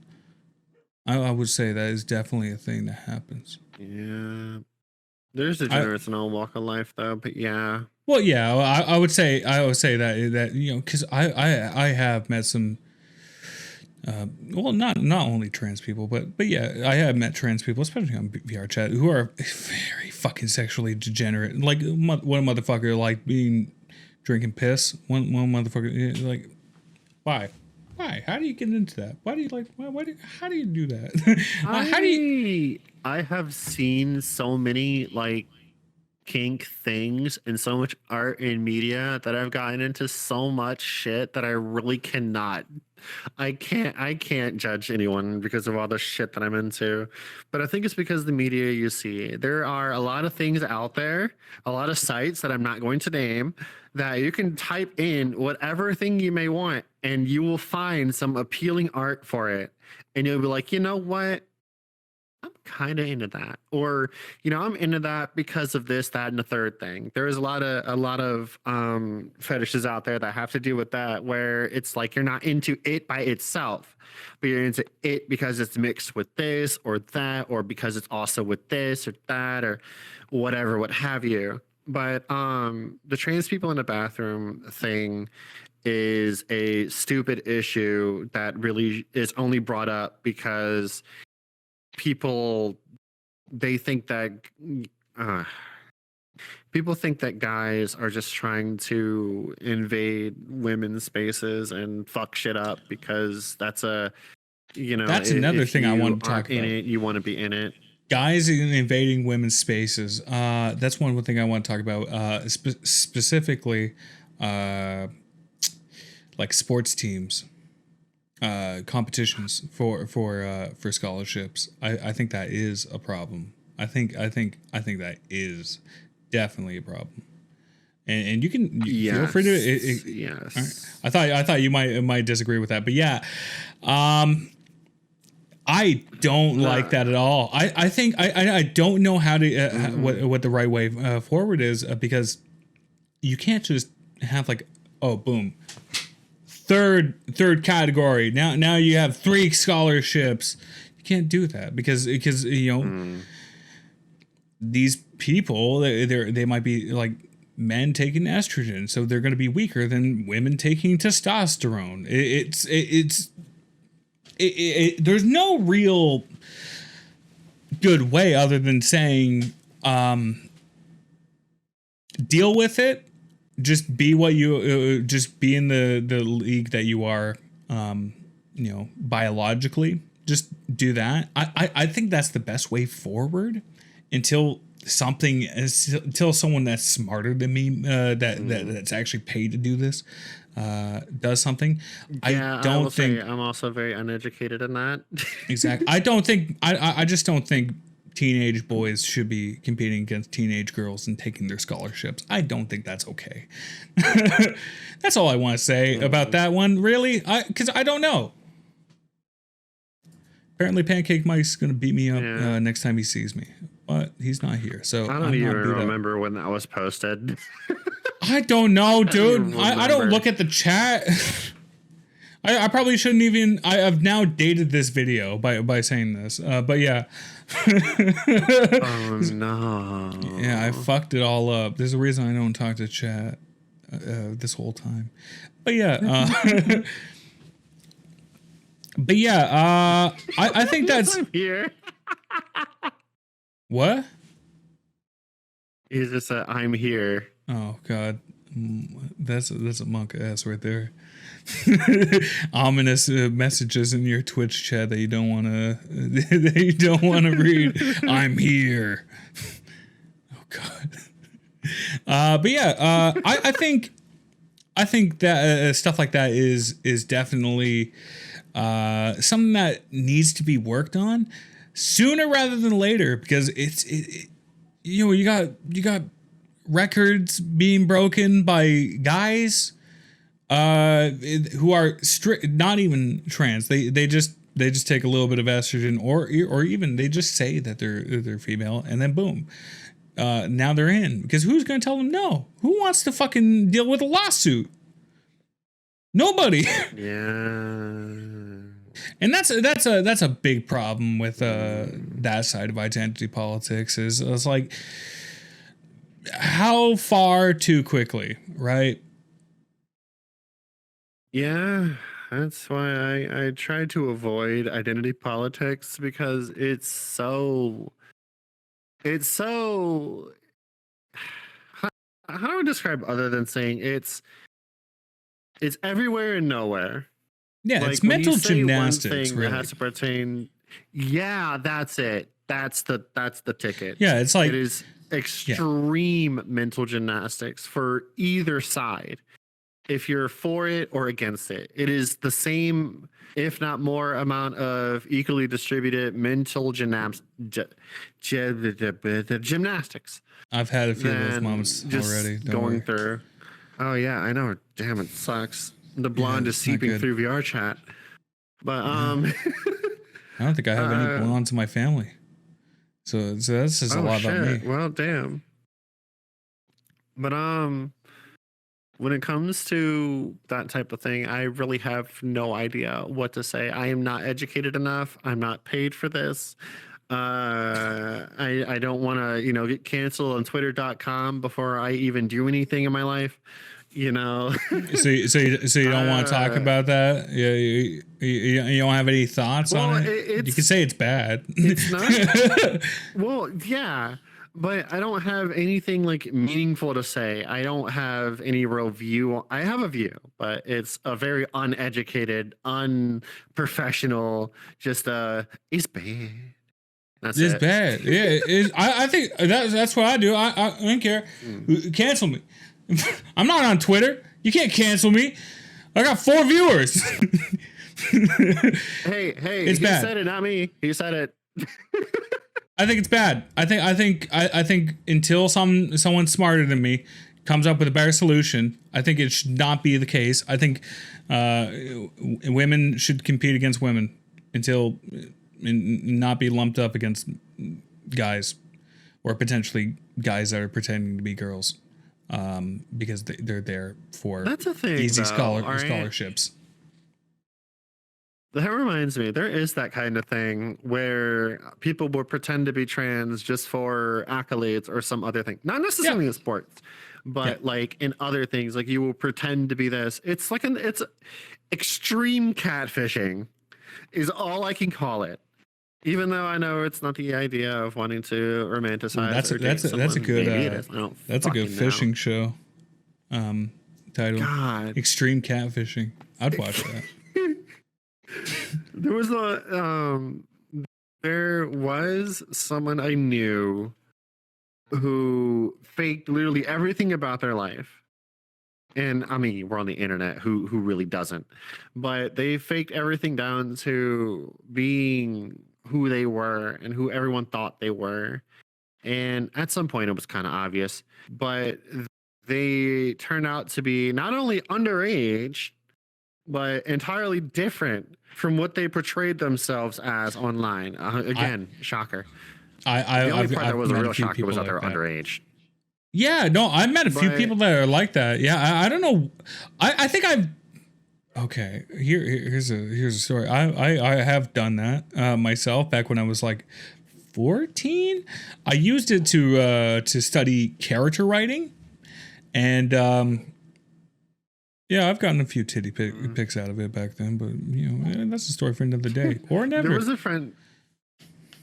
I would say that is definitely a thing that happens. Yeah. There's a generous in all walk of life though, but yeah. Well, yeah, I would say that you know, because I have met some well, not only trans people, but yeah, I have met trans people, especially on VRChat, who are very fucking sexually degenerate. Like one motherfucker like drinking piss. One motherfucker like, why? How do you get into that? Why do you like? How do you do that? How do you? I have seen so many like kink things and so much art and media that I've gotten into so much shit that I really cannot. I can't judge anyone because of all the shit that I'm into. But I think it's because the media you see. There are a lot of things out there, a lot of sites that I'm not going to name, that you can type in whatever thing you may want and you will find some appealing art for it. And you'll be like, you know what? I'm kind of into that. Or, you know, I'm into that because of this, that, and the third thing. There is a lot of fetishes out there that have to do with that, where it's like you're not into it by itself, but you're into it because it's mixed with this or that, or because it's also with this or that, or whatever, what have you. But the trans people in the bathroom thing is a stupid issue that really is only brought up because people think that guys are just trying to invade women's spaces and fuck shit up because that's that's another thing I want to talk about. You want to be in it. Guys invading women's spaces. That's one thing I want to talk about. Specifically, like sports teams. Competitions for scholarships. I think that is a problem. I think that is definitely a problem. And you can feel free to yes. Right. I thought you might disagree with that, but yeah, I don't like that at all. I think I don't know how to what the right way forward is, because you can't just have like, oh boom, third category. Now you have 3 scholarships. You can't do that because you know these people, they might be like men taking estrogen, so they're going to be weaker than women taking testosterone. There's no real good way other than saying deal with it. Just be what you just be in the league that you are, biologically. Just do that. I think that's the best way forward until someone that's smarter than me that's actually paid to do this does something. Yeah, I don't think I'm also very uneducated in that. exactly. I just don't think teenage boys should be competing against teenage girls and taking their scholarships. I don't think that's okay. That's all I want to say about that one, really. Because I don't know. Apparently, Pancake Mike's going to beat me up next time he sees me. But he's not here, so I don't even remember when that was posted. I don't know, dude. I don't look at the chat. I probably shouldn't even. I've now dated this video by saying this. But yeah. Oh no. Yeah, I fucked it all up. There's a reason I don't talk to chat this whole time. But yeah. But yeah. I think that's I'm here. What? He just said, "I'm here." Oh God, that's a monk ass right there. Ominous messages in your Twitch chat that you don't want to read. I'm here. Oh God. But yeah, I think that stuff like that is definitely something that needs to be worked on sooner rather than later, because you got records being broken by guys who are not even trans. They just take a little bit of estrogen, or even they just say that they're female, and then boom, now they're in. Because who's gonna tell them no? Who wants to fucking deal with a lawsuit? Nobody. Yeah. And that's a big problem with that side of identity politics. Is it's like, how far too quickly, right? Yeah, that's why I try to avoid identity politics, because it's so how do I describe other than saying it's everywhere and nowhere. Yeah, Like, it's when you mental say gymnastics. one thing Really, that has to pertain. Yeah, that's it. That's the ticket. yeah, it's like It is extreme mental gymnastics for either side. If you're for it or against it, it is the same, if not more, amount of equally distributed mental gymnastics. I've had a few of those moments already. Going through. Oh yeah, I know. Damn, it sucks. The blonde is seeping through VRChat. But I don't think I have any blondes in my family. So that's just a lot about me. Well, damn. But when it comes to that type of thing, I really have no idea what to say. I am not educated enough. I'm not paid for this. I don't want to, get canceled on twitter.com before I even do anything in my life. So you don't want to talk about that? Yeah, you don't have any thoughts on it? You can say it's bad. It's not. Well, yeah, but I don't have anything like meaningful to say. I don't have any real view. I have a view, but it's a very uneducated, unprofessional. Just it's bad. It's bad. Yeah, I think that's what I do. I don't care. Cancel me. I'm not on Twitter. You can't cancel me. I got 4 viewers. Hey, it's he bad. said it, not me. He said it. I think it's bad. I think until someone smarter than me comes up with a better solution, I think it should not be the case. I think women should compete against women until not be lumped up against guys, or potentially guys that are pretending to be girls. Because they're there for That's a thing, easy though, scholarships. That reminds me, there is that kind of thing where people will pretend to be trans just for accolades or some other thing. Not necessarily in sports, but like in other things. Like, you will pretend to be this. It's like it's extreme catfishing is all I can call it. Even though I know it's not the idea of wanting to romanticize or date someone, that's a good maybe it is. I don't that's a good fucking fishing know. show title. God, Extreme catfishing. I'd watch that. there was there was someone I knew who faked literally everything about their life. And I mean, we're on the internet. Who really doesn't? But they faked everything down to being who they were and who everyone thought they were. And at some point, it was kind of obvious. But they turned out to be not only underage, but entirely different from what they portrayed themselves as online. Again, shocker. The only part that was a met real few shocker was that people they were like that. underage. Yeah, no, I met a few But people that are like that. Yeah, I don't know. I think I've okay. Here's a story. I have done that myself back when I was like 14. I used it to study character writing, and yeah, I've gotten a few titty pics out of it back then. But you know, that's a story for another day or never. there was a friend.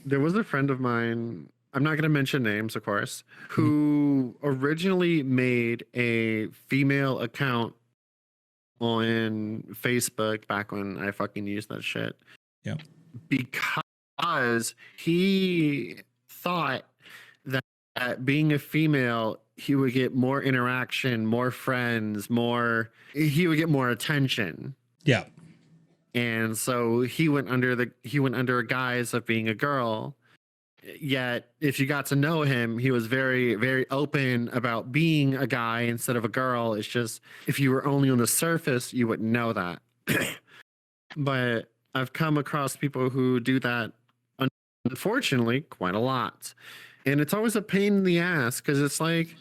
There was a friend of mine. I'm not going to mention names, of course, who originally made a female account on Facebook back when I fucking used that shit. Yeah. Because he thought that being a female, he would get more interaction, more friends, he would get more attention. Yeah. And so he went under a guise of being a girl. Yet if you got to know him, he was very, very open about being a guy instead of a girl. It's just if you were only on the surface, you wouldn't know that. But I've come across people who do that, unfortunately, quite a lot. And it's always a pain in the ass because it's like,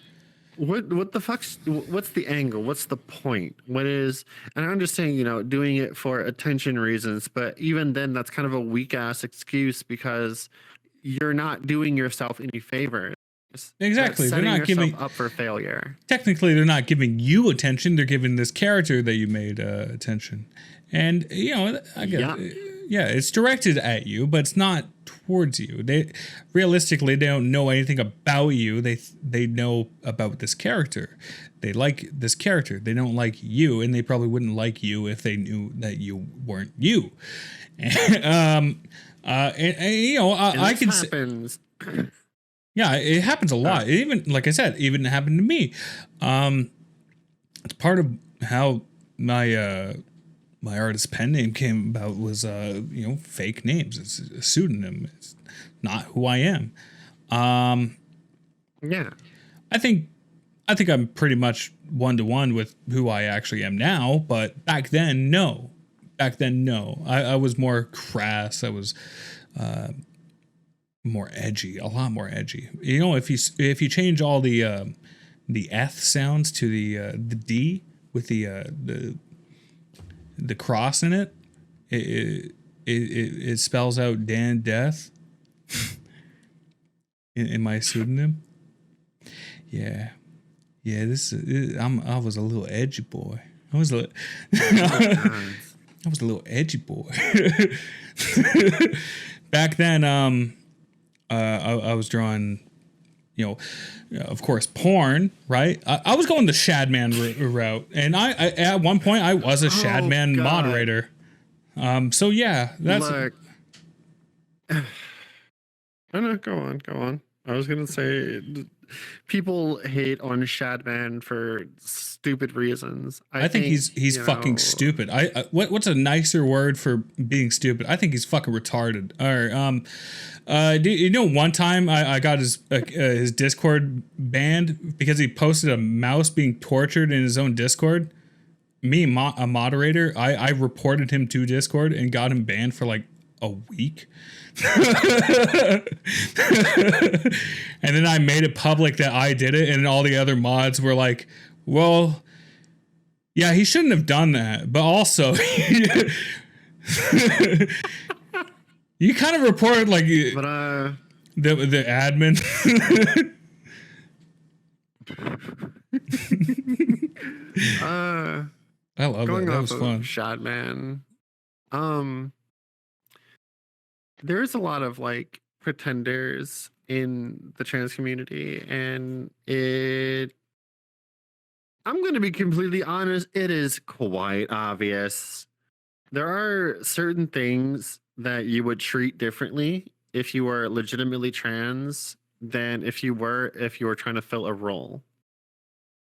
what the fuck's, what's the angle? What's the point? What is, and I understand, doing it for attention reasons, but even then, that's kind of a weak ass excuse because you're not doing yourself any favors. Exactly. They're not giving up for failure. Technically, they're not giving you attention. They're giving this character that you made attention. And I get yeah, it's directed at you, but it's not towards you. They realistically they don't know anything about you. They know about this character. They like this character. They don't like you, and they probably wouldn't like you if they knew that you weren't you. And I can happens. Yeah, it happens a lot. It even, like I said, even happened to me. It's part of how my my artist pen name came about was fake names. It's a pseudonym. It's not who I am. Yeah, I think I'm pretty much 1-to-1 with who I actually am now. But back then, no. I was more crass. I was more edgy, a lot more edgy. If you change all the th sounds to the d with the cross in it, it spells out Dan Death in my pseudonym. Yeah. I was a little edgy boy. I was a little edgy boy. Back then, I was drawing, of course, porn, right? I was going the Shadman route, and I at one point I was a Shadman moderator. So yeah, that's. Look, I know. Go on. I was gonna say, people hate on Shadman for stupid reasons. I think he's fucking stupid. What's a nicer word for being stupid? I think he's fucking retarded. All right. One time I got his Discord banned because he posted a mouse being tortured in his own Discord. Me, a moderator, I reported him to Discord and got him banned for like a week. And then I made it public that I did it, and all the other mods were like, well, yeah, he shouldn't have done that, but also you kind of reported like the admin. I love that. That was fun. Shadman. there's a lot of like pretenders in the trans community, and I'm going to be completely honest, it is quite obvious. There are certain things that you would treat differently if you were legitimately trans than if you were trying to fill a role.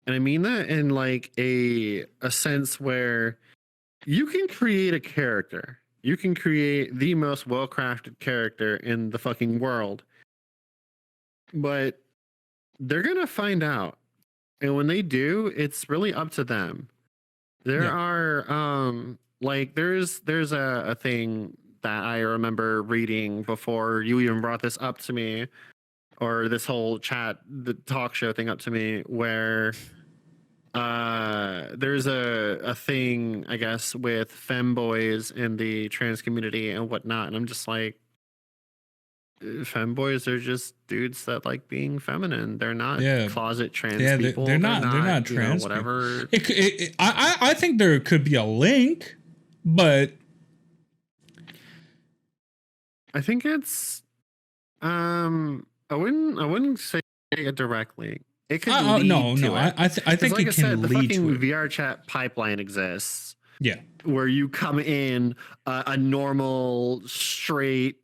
And I mean that in like a sense where you can create a character. You can create the most well-crafted character in the fucking world. But they're going to find out. And when they do, it's really up to them. There are like there's a thing that I remember reading before you even brought this up to me, or this whole the talk show thing up to me, where there's a thing, I guess, with femboys in the trans community and whatnot, and I'm just like, femboys are just dudes that like being feminine. They're not closet trans people. They're not trans. Whatever. I think there could be a link, but I think it's I wouldn't say a direct link. It could lead to it. I think like it can the lead fucking to it. VRChat pipeline exists. Yeah, where you come in a normal straight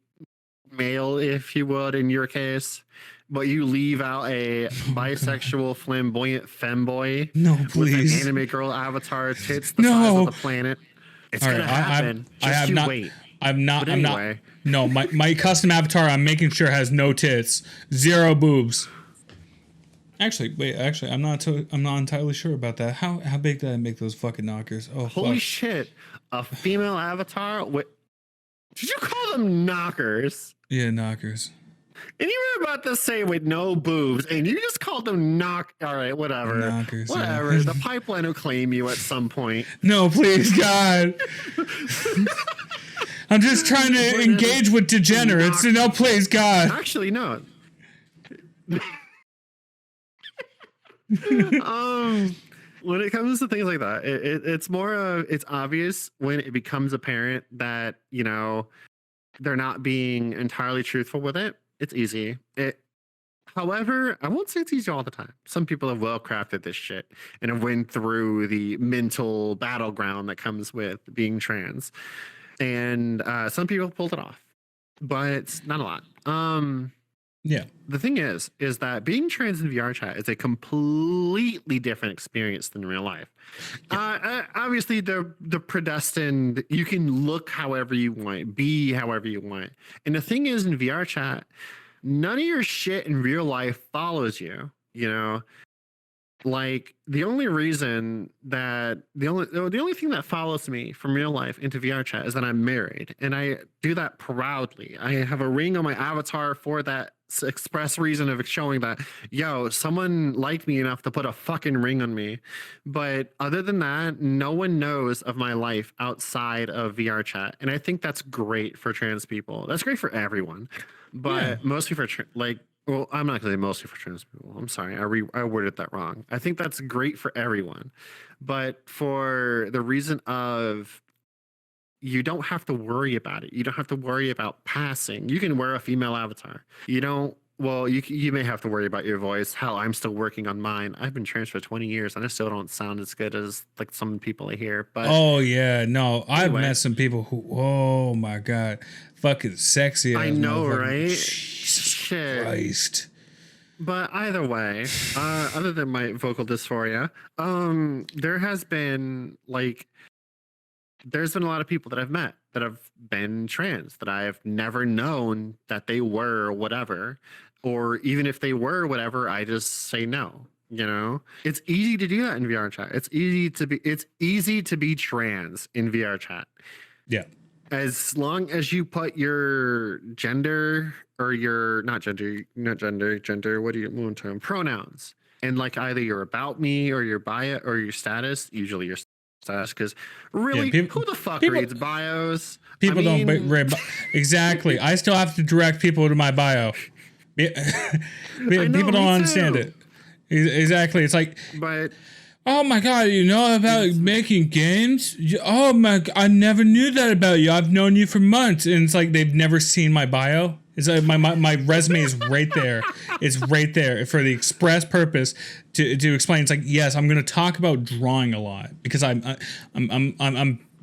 male, if you would, in your case, but you leave out a bisexual flamboyant femboy with an anime girl avatar, tits the size of the planet. It's gonna happen. Wait. I'm not. No, my custom avatar, I'm making sure has no tits, 0 boobs. Actually, I'm not entirely sure about that. How big did I make those fucking knockers? Oh, holy shit! A female avatar with. Did you call them knockers? Yeah, knockers. And you were about to say with no boobs, and you just called them All right, whatever. Knockers. Whatever. Yeah. The pipeline will claim you at some point. No, please, God. I'm just trying to engage with degenerates. No, please, God. Actually, no. When it comes to things like that, it's more of, it's obvious when it becomes apparent that, you know, they're not being entirely truthful with it. It's easy. However, I won't say it's easy all the time. Some people have well crafted this shit and have went through the mental battleground that comes with being trans, and some people pulled it off, but not a lot. Yeah. The thing is that being trans in VRChat is a completely different experience than real life. Yeah. Obviously, the predestined, you can look however you want, be however you want. And the thing is, in VRChat, none of your shit in real life follows you, you know? Like, the only thing that follows me from real life into VRChat is that I'm married, and I do that proudly. I have a ring on my avatar for that express reason of showing that, yo, someone liked me enough to put a fucking ring on me. But other than that, no one knows of my life outside of VRChat, and I think that's great for trans people. That's great for everyone, but mostly for well, I'm not going to say mostly for trans people. I'm sorry. I worded that wrong. I think that's great for everyone. But for the reason of, you don't have to worry about it. You don't have to worry about passing. You can wear a female avatar. You don't, well, you may have to worry about your voice. Hell, I'm still working on mine. I've been trans for 20 years and I still don't sound as good as like some people I hear. But oh yeah, no, I've met some people who, oh my God, fucking sexy. I know, right? Jesus Christ. But either way, other than my vocal dysphoria, there has been there's been a lot of people that I've met that have been trans that I've never known that they were whatever, or even if they were whatever, I just say no. You know, it's easy to do that in VRChat. It's easy to be trans in VRChat. Yeah. As long as you put your gender or your not gender, what do you want to pronouns, and like either your about me or your bio or your status, usually your status, because really, who the fuck reads bios? People don't read exactly. I still have to direct people to my bio. People don't understand it. Exactly. It's like, but Oh my god, you know about making games? Oh my, I never knew that about you. I've known you for months. And it's like they've never seen my bio. It's like my resume is right there. It's right there for the express purpose to explain. It's like, yes, I'm going to talk about drawing a lot because I'm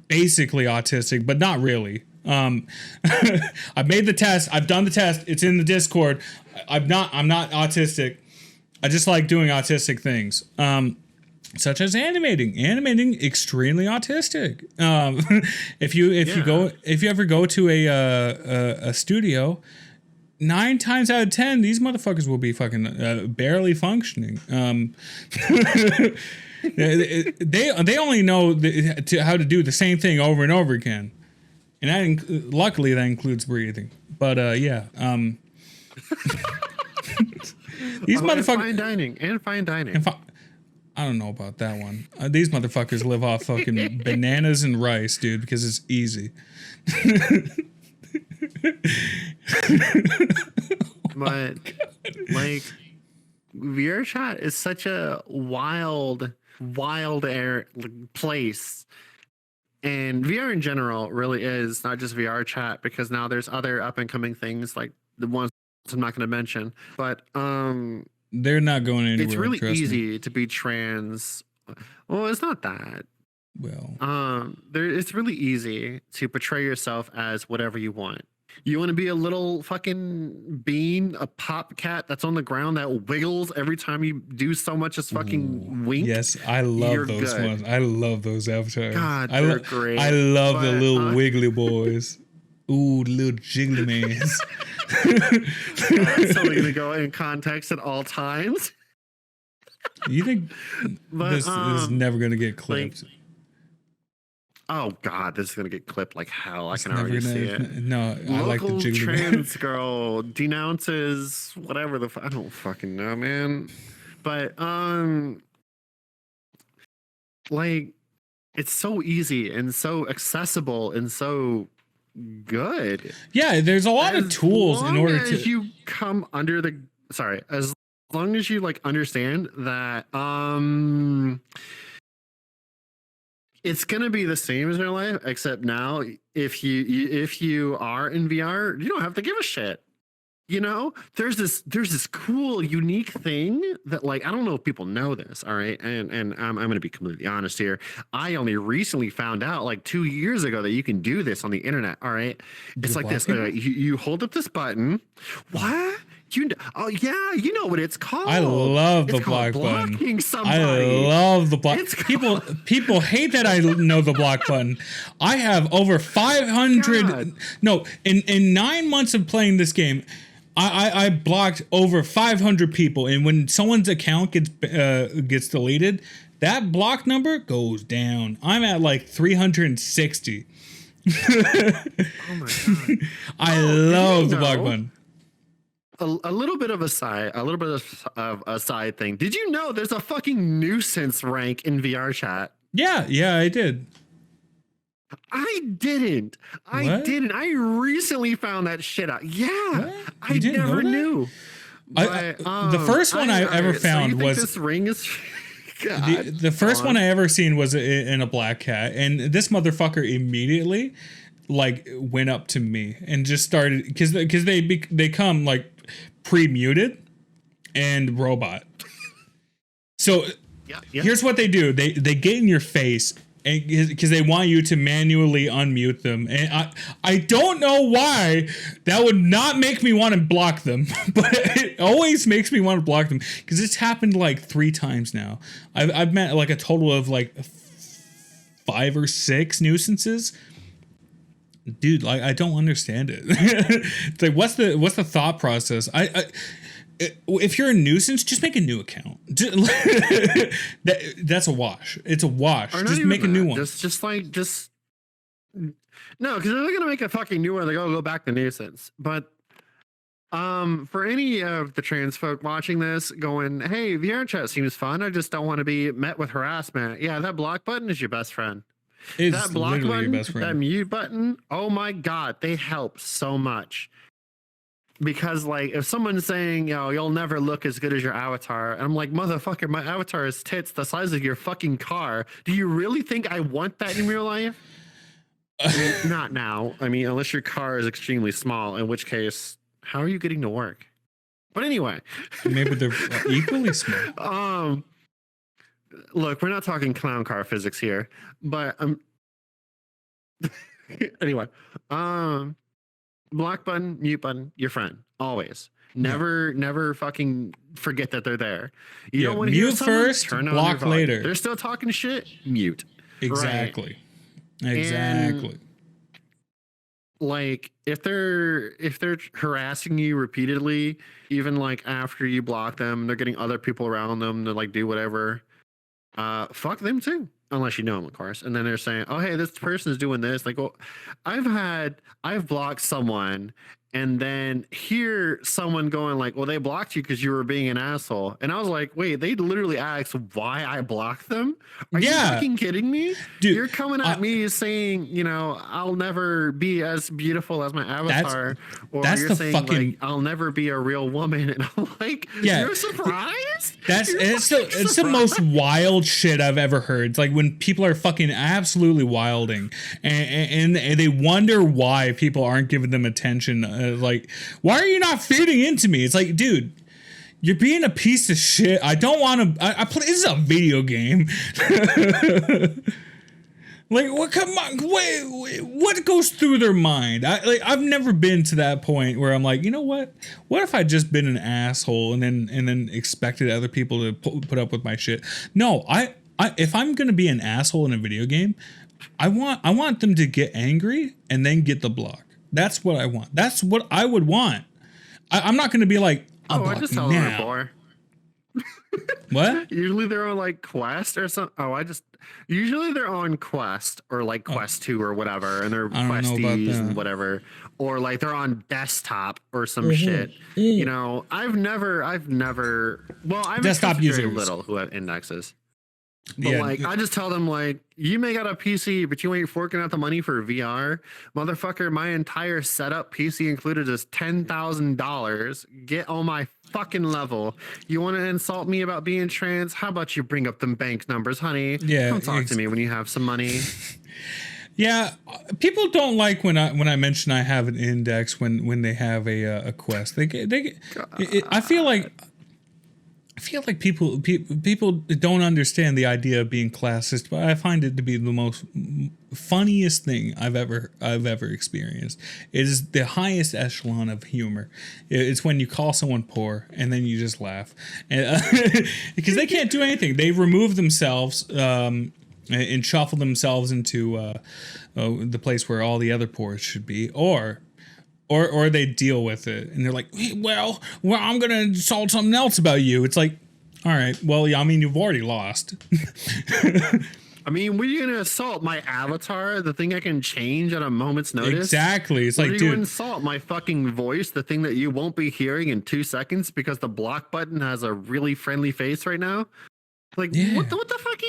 basically autistic, but not really. I've made the test. I've done the test. It's in the Discord. I'm not autistic. I just like doing autistic things. Such as animating extremely autistic. If you ever go to a studio, 9 times out of 10 these motherfuckers will be fucking barely functioning. They only know how to do the same thing over and over again, and luckily that includes breathing. But these motherfuckers fine dining. I don't know about that one. These motherfuckers live off fucking bananas and rice, dude, because it's easy. But like VRChat is such a wild air place. And VR in general really is not just VRChat, because now there's other up and coming things like the ones I'm not going to mention. But they're not going anywhere. It's really easy to be trans. Well, it's not that. Well, it's really easy to portray yourself as whatever you want. You want to be a little fucking bean, a pop cat that's on the ground that wiggles every time you do so much as fucking wink. Yes, I love those ones. I love those avatars. God, they're great. I love the little wiggly boys. Ooh, little jiggly mans. So we're gonna go in context at all times. You think this is never gonna get clipped? Oh God, this is gonna get clipped like hell. I can already see it. No, I like the jiggly trans girl denounces whatever the I don't fucking know, man. But like it's so easy and so accessible and so good. Yeah, there's a lot of tools in order to you come under the as long as you like understand that it's gonna be the same as your life, except now if you are in VR, you don't have to give a shit. You know, there's this cool, unique thing that, like, I don't know if people know this, all right? And I'm gonna be completely honest here. I only recently found out, like 2 years ago, that you can do this on the internet. All right, it's like this. You hold up this button. What? Oh yeah, you know what it's called. I love the block button. I love the block. People hate that I know the block button. I have over 500. God. No, in 9 months of playing this game, I blocked over 500 people, and when someone's account gets deleted, that block number goes down. I'm at like 360. Oh my God! I love the block button. A little bit of a side thing. Did you know there's a fucking nuisance rank in VRChat? Yeah, I did. I didn't. I recently found that shit out. Yeah, I never knew. The first one I ever found was this ring is. The first one I ever seen was in a black cat, and this motherfucker immediately like went up to me and just started because they come like pre-muted and robot. So here's what they do: they get in your face. Because they want you to manually unmute them, and I don't know why that would not make me want to block them, but it always makes me want to block them because it's happened like 3 times now. I've met like a total of like 5 or 6 nuisances. Dude, like I don't understand it. It's like what's the thought process? If you're a nuisance, just make a new account. That's a wash. It's a wash. Just make a new one. No, because they're gonna make a fucking new one. They go back to nuisance. But for any of the trans folk watching this, going, "Hey, VRChat seems fun. I just don't want to be met with harassment." Yeah, that block button is your best friend. It's that block button, your best friend. that mute button. Oh my God, they help so much. because like if someone's saying, you'll never look as good as your avatar, and I'm like, motherfucker, my avatar is tits the size of your fucking car. Do you really think I want that in real life? I mean, not now. I mean, unless your car is extremely small, in which case, how are you getting to work? But anyway, Maybe they're equally small. Look, we're not talking clown car physics here, but anyway, block button, mute button, your friend, always. Never fucking forget that they're there. You don't want to hear mute someone, first, turn on block your volume. later. They're still talking shit, mute. Exactly. Right? Exactly. And, like if they're harassing you repeatedly, even like after you block them, they're getting other people around them to like do whatever. Fuck them too, unless you know them, of course. And then they're saying, "Oh, hey, this person is doing this." Like, well, I've blocked someone, and then hear someone going like, "Well, they blocked you because you were being an asshole." And I was like, "Wait, they literally asked why I blocked them? Are you fucking kidding me, dude? You're coming at me saying, I'll never be as beautiful as my avatar, or you're saying like, I'll never be a real woman." And I'm like, "You're surprised?" It's the most wild shit I've ever heard. It's like when people are fucking absolutely wilding, and they wonder why people aren't giving them attention. Like, why are you not fitting into me? It's like, dude, you're being a piece of shit. I don't want to. I play. This is a video game. Like, what? Come on, wait, what goes through their mind? I've never been to that point where I'm like, you know what? What if I just been an asshole and then expected other people to put up with my shit? No, if I'm gonna be an asshole in a video game, I want them to get angry and then get the block. That's what I want. That's what I would want. I'm not gonna be like, I just tell them they're bored. What? Usually they're on like Quest or something. Usually they're on Quest or like Quest 2 or whatever, and they're questies and whatever, or like they're on desktop or some shit. I've never. Well, I've desktop users very little who have indexes. But I just tell them like, you may got a PC, but you ain't forking out the money for VR, motherfucker. My entire setup, PC included, is $10,000. Get on my fucking level. You want to insult me about being trans? How about you bring up them bank numbers, honey? Yeah, come talk to me when you have some money. Yeah, people don't like when I mention I have an index when they have a Quest. I feel like people don't understand the idea of being classist, but I find it to be the most funniest thing I've ever experienced. It is the highest echelon of humor. It's when you call someone poor and then you just laugh, because they can't do anything. They remove themselves and shuffle themselves into the place where all the other poor should be, or they deal with it and they're like, well, I'm gonna insult something else about you. It's like, all right, well, yeah, I mean, you've already lost. I mean, were you gonna assault my avatar, the thing I can change at a moment's notice? Exactly. It's like, dude, you insult my fucking voice, the thing that you won't be hearing in 2 seconds because the block button has a really friendly face right now? Like, what the fuck?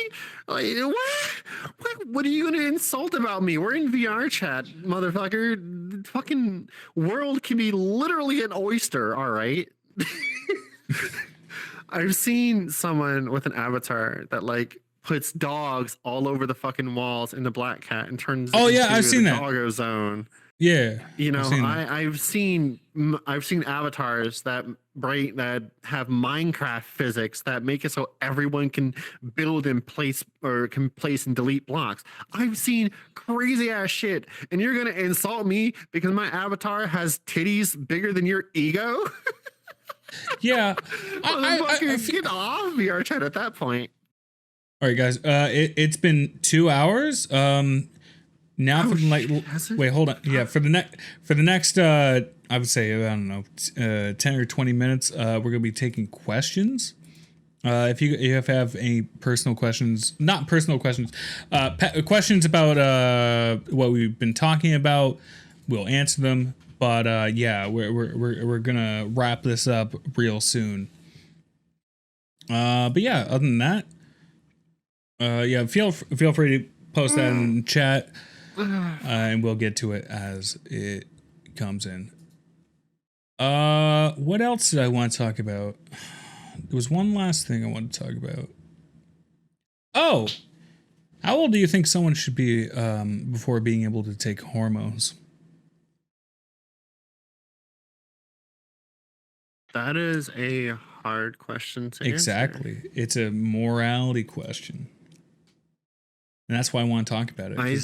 What are you gonna insult about me? We're in VR chat, motherfucker. The fucking world can be literally an oyster, all right? I've seen someone with an avatar that like puts dogs all over the fucking walls in the black cat and turns I've seen the that doggo zone. Yeah, I've seen avatars that have Minecraft physics that make it so everyone can build and place and delete blocks. I've seen crazy ass shit, and you're gonna insult me because my avatar has titties bigger than your ego? Yeah, I get off VRChat at that point. All right, guys. It's been 2 hours. Now for the wait, hold on. Yeah, for the next I would say, I don't know, 10 or 20 minutes, we're gonna be taking questions. If you have any personal questions, not personal questions, questions about what we've been talking about, we'll answer them. But yeah, we're gonna wrap this up real soon. But yeah, other than that, yeah, feel free to post that in chat. And we'll get to it as it comes in. What else did I want to talk about? There was one last thing I wanted to talk about. Oh, how old do you think someone should be before being able to take hormones? That is a hard question to answer. Exactly. It's a morality question. And that's why I want to talk about it. I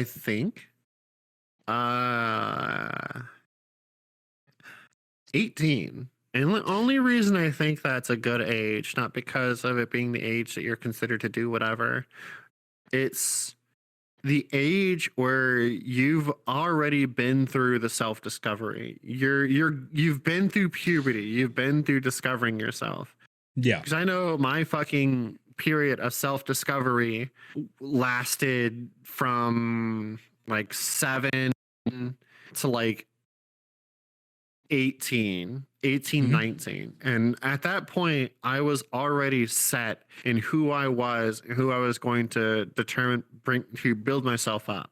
think, uh, 18. And the only reason I think that's a good age, not because of it being the age that you're considered to do whatever, it's the age where you've already been through the self-discovery. You've been through puberty, you've been through discovering yourself. Yeah. Because I know my fucking period of self-discovery lasted from like 7 to like 18 18 Mhm. 19, and at that point I was already set in who I was going to bring to build myself up.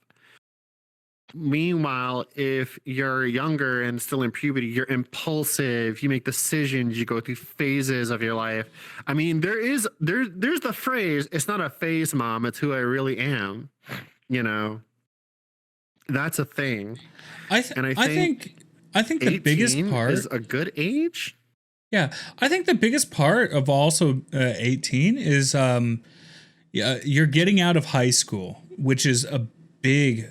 Meanwhile, if you're younger and still in puberty, you're impulsive, you make decisions, you go through phases of your life. I mean, there's the phrase, it's not a phase, mom, it's who I really am. You know, that's a thing. And I think the biggest 18 part, is a good age. yeah, I think the biggest part of also 18 is yeah, you're getting out of high school, which is a big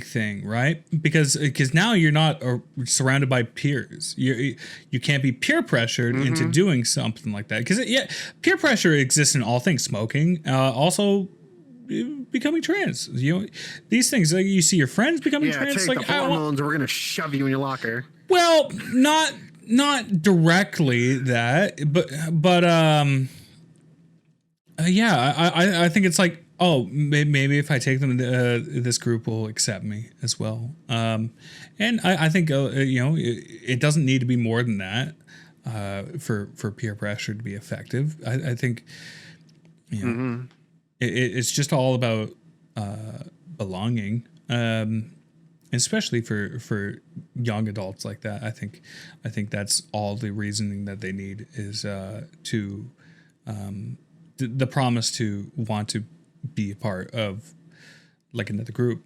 thing, right? Because now you're not surrounded by peers. You can't be peer pressured into doing something like that. Because yeah, peer pressure exists in all things. Smoking, also becoming trans. You know, these things, like you see your friends becoming Yeah, trans. take Like, the hormones, we're gonna shove you in your locker. well, not directly that, but yeah, I think it's like, oh, maybe if I take them, this group will accept me as well. And I think you know, it doesn't need to be more than that for peer pressure to be effective. I think, you know, it's just all about belonging, especially for young adults like that. I think that's all the reasoning that they need is to the promise to want to be a part of like another group.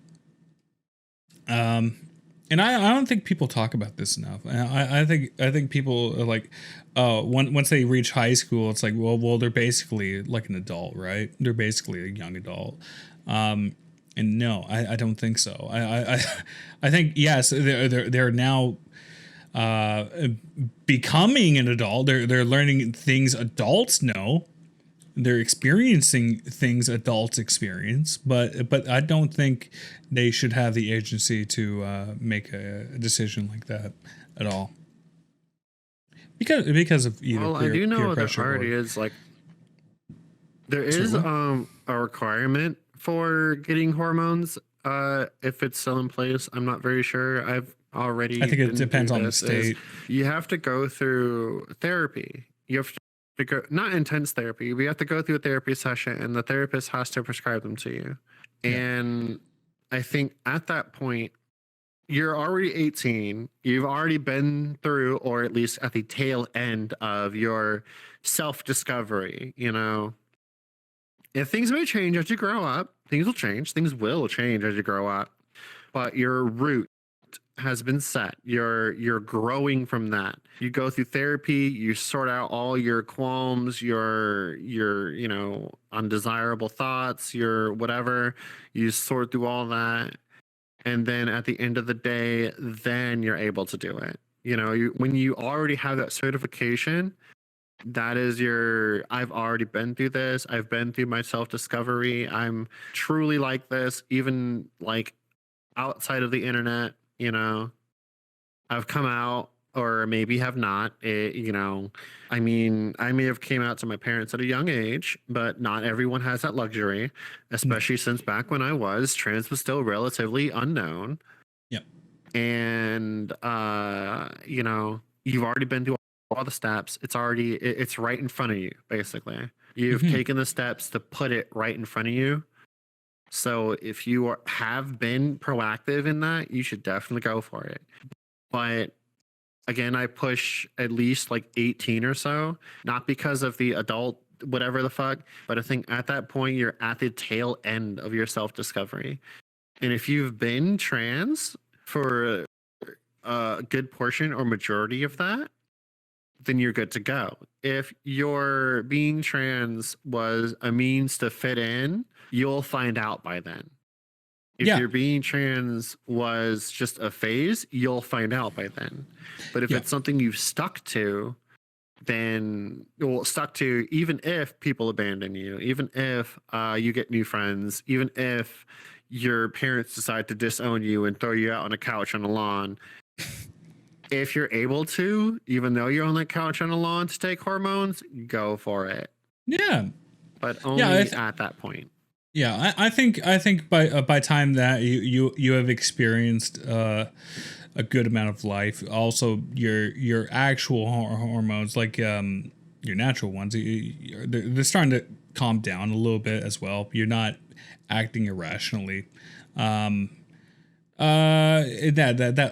And I don't think people talk about this enough. I think people are like, oh, once they reach high school, it's like, well, they're basically like an adult, right? They're basically a young adult. And no, I don't think so. I think yes, they're now becoming an adult. They're learning things adults know. They're experiencing things adults experience, but I don't think they should have the agency to make a decision like that at all. Because of either Well, I do peer know there pressure already or is like there sorry, is what? a requirement for getting hormones. If it's still in place, I'm not very sure. I've I already think it been through depends on the this. Is state. you have to go through therapy. You have to go, not intense therapy. We have to go through a therapy session, and the therapist has to prescribe them to you. Yeah. And I think at that point, you're already 18. You've already been through, or at least at the tail end of your self discovery. You know, if things may change as you grow up, things will change. Things will change as you grow up, but your root has been set. You're growing from that. You go through therapy, you sort out all your qualms, your you know, undesirable thoughts, your whatever. You sort through all that, and then at the end of the day, then you're able to do it. You know, when you already have that certification, that is your, I've already been through this, I've been through my self discovery, I'm truly like this, even like outside of the internet. You know, I've come out, or maybe have not. You know, I mean, I may have came out to my parents at a young age, but not everyone has that luxury, No. especially since back when I was, trans was still relatively unknown. Yep. And you know, you've already been through all the steps. It's right in front of you, basically. You've Hmm. taken the steps to put it right in front of you. So if you have been proactive in that, you should definitely go for it. But again, I push at least like 18 or so, not because of the adult whatever the fuck, but I think at that point you're at the tail end of your self-discovery. And if you've been trans for a good portion or majority of that, then you're good to go. If your being trans was a means to fit in, you'll find out by then. If Yeah. your being trans was just a phase, you'll find out by then. But if Yeah. it's something you've stuck to, then stuck to, even if people abandon you, even if you get new friends, even if your parents decide to disown you and throw you out on a couch on a lawn, if you're able to, even though you're on the couch on a lawn to take hormones, go for it. Yeah. But only at that point. Yeah, I think by time that you have experienced a good amount of life, also your actual hormones, like your natural ones, they're starting to calm down a little bit as well. You're not acting irrationally. That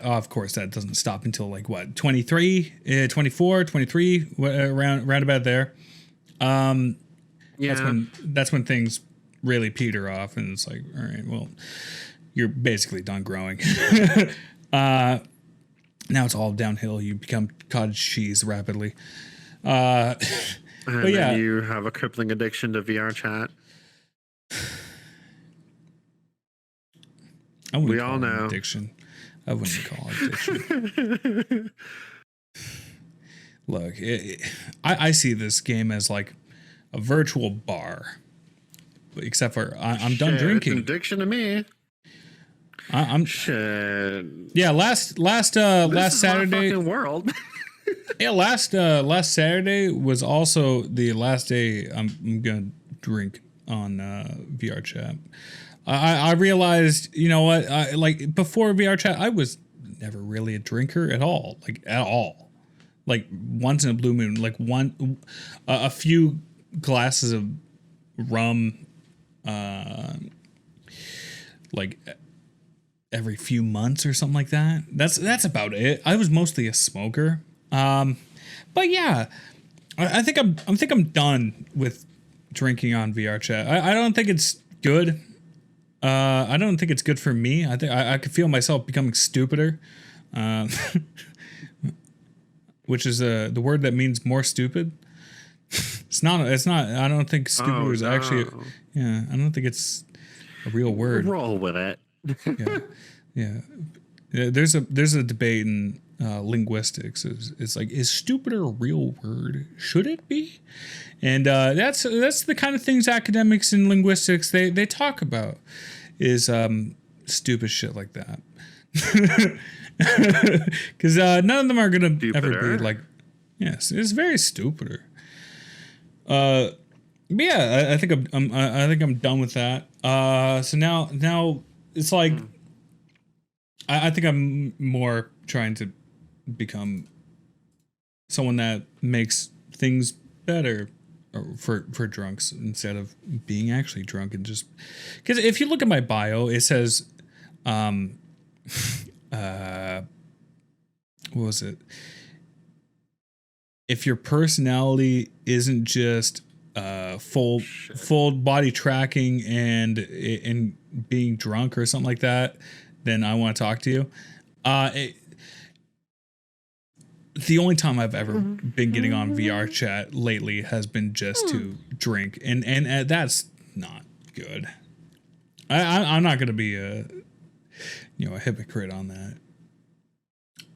of course that doesn't stop until like what 23, 24, 23, around about there. Yeah. That's when things really peter off, and it's like, all right, well, you're basically done growing. Now it's all downhill. You become cottage cheese rapidly. And but yeah, then you have a crippling addiction to VRChat. We all know addiction. I wouldn't call it addiction. Look, I see this game as like a virtual bar. Except for I'm done drinking. It's an addiction to me. I'm shit. Yeah, last Saturday. My world. Yeah, last Saturday was also the last day I'm gonna drink on VRChat. I realized, you know what? Like before VRChat, I was never really a drinker at all. Like at all. Like once in a blue moon, like a few glasses of rum. Like every few months or something like that. That's about it. I was mostly a smoker. But yeah, I think I'm done with drinking on VRChat. I don't think it's good. I don't think it's good for me. I think I could feel myself becoming stupider. Which is the word that means more stupid. It's not. I don't think stupid is actually. Yeah, I don't think it's a real word. Roll with it. Yeah. There's a debate in linguistics. It's like, is stupid a real word? Should it be? And that's the kind of things academics in linguistics they talk about is stupid shit like that. Because none of them are gonna ever be like, yes, it's very stupider. But yeah, I think I'm done with that. So now it's like I think I'm more trying to become someone that makes things better for drunks instead of being actually drunk, and just because if you look at my bio, it says what was it? If your personality isn't just full body tracking and being drunk or something like that, then I want to talk to you. The only time I've ever been getting on VRChat lately has been just to drink, and that's not good. I'm not going to be a hypocrite on that.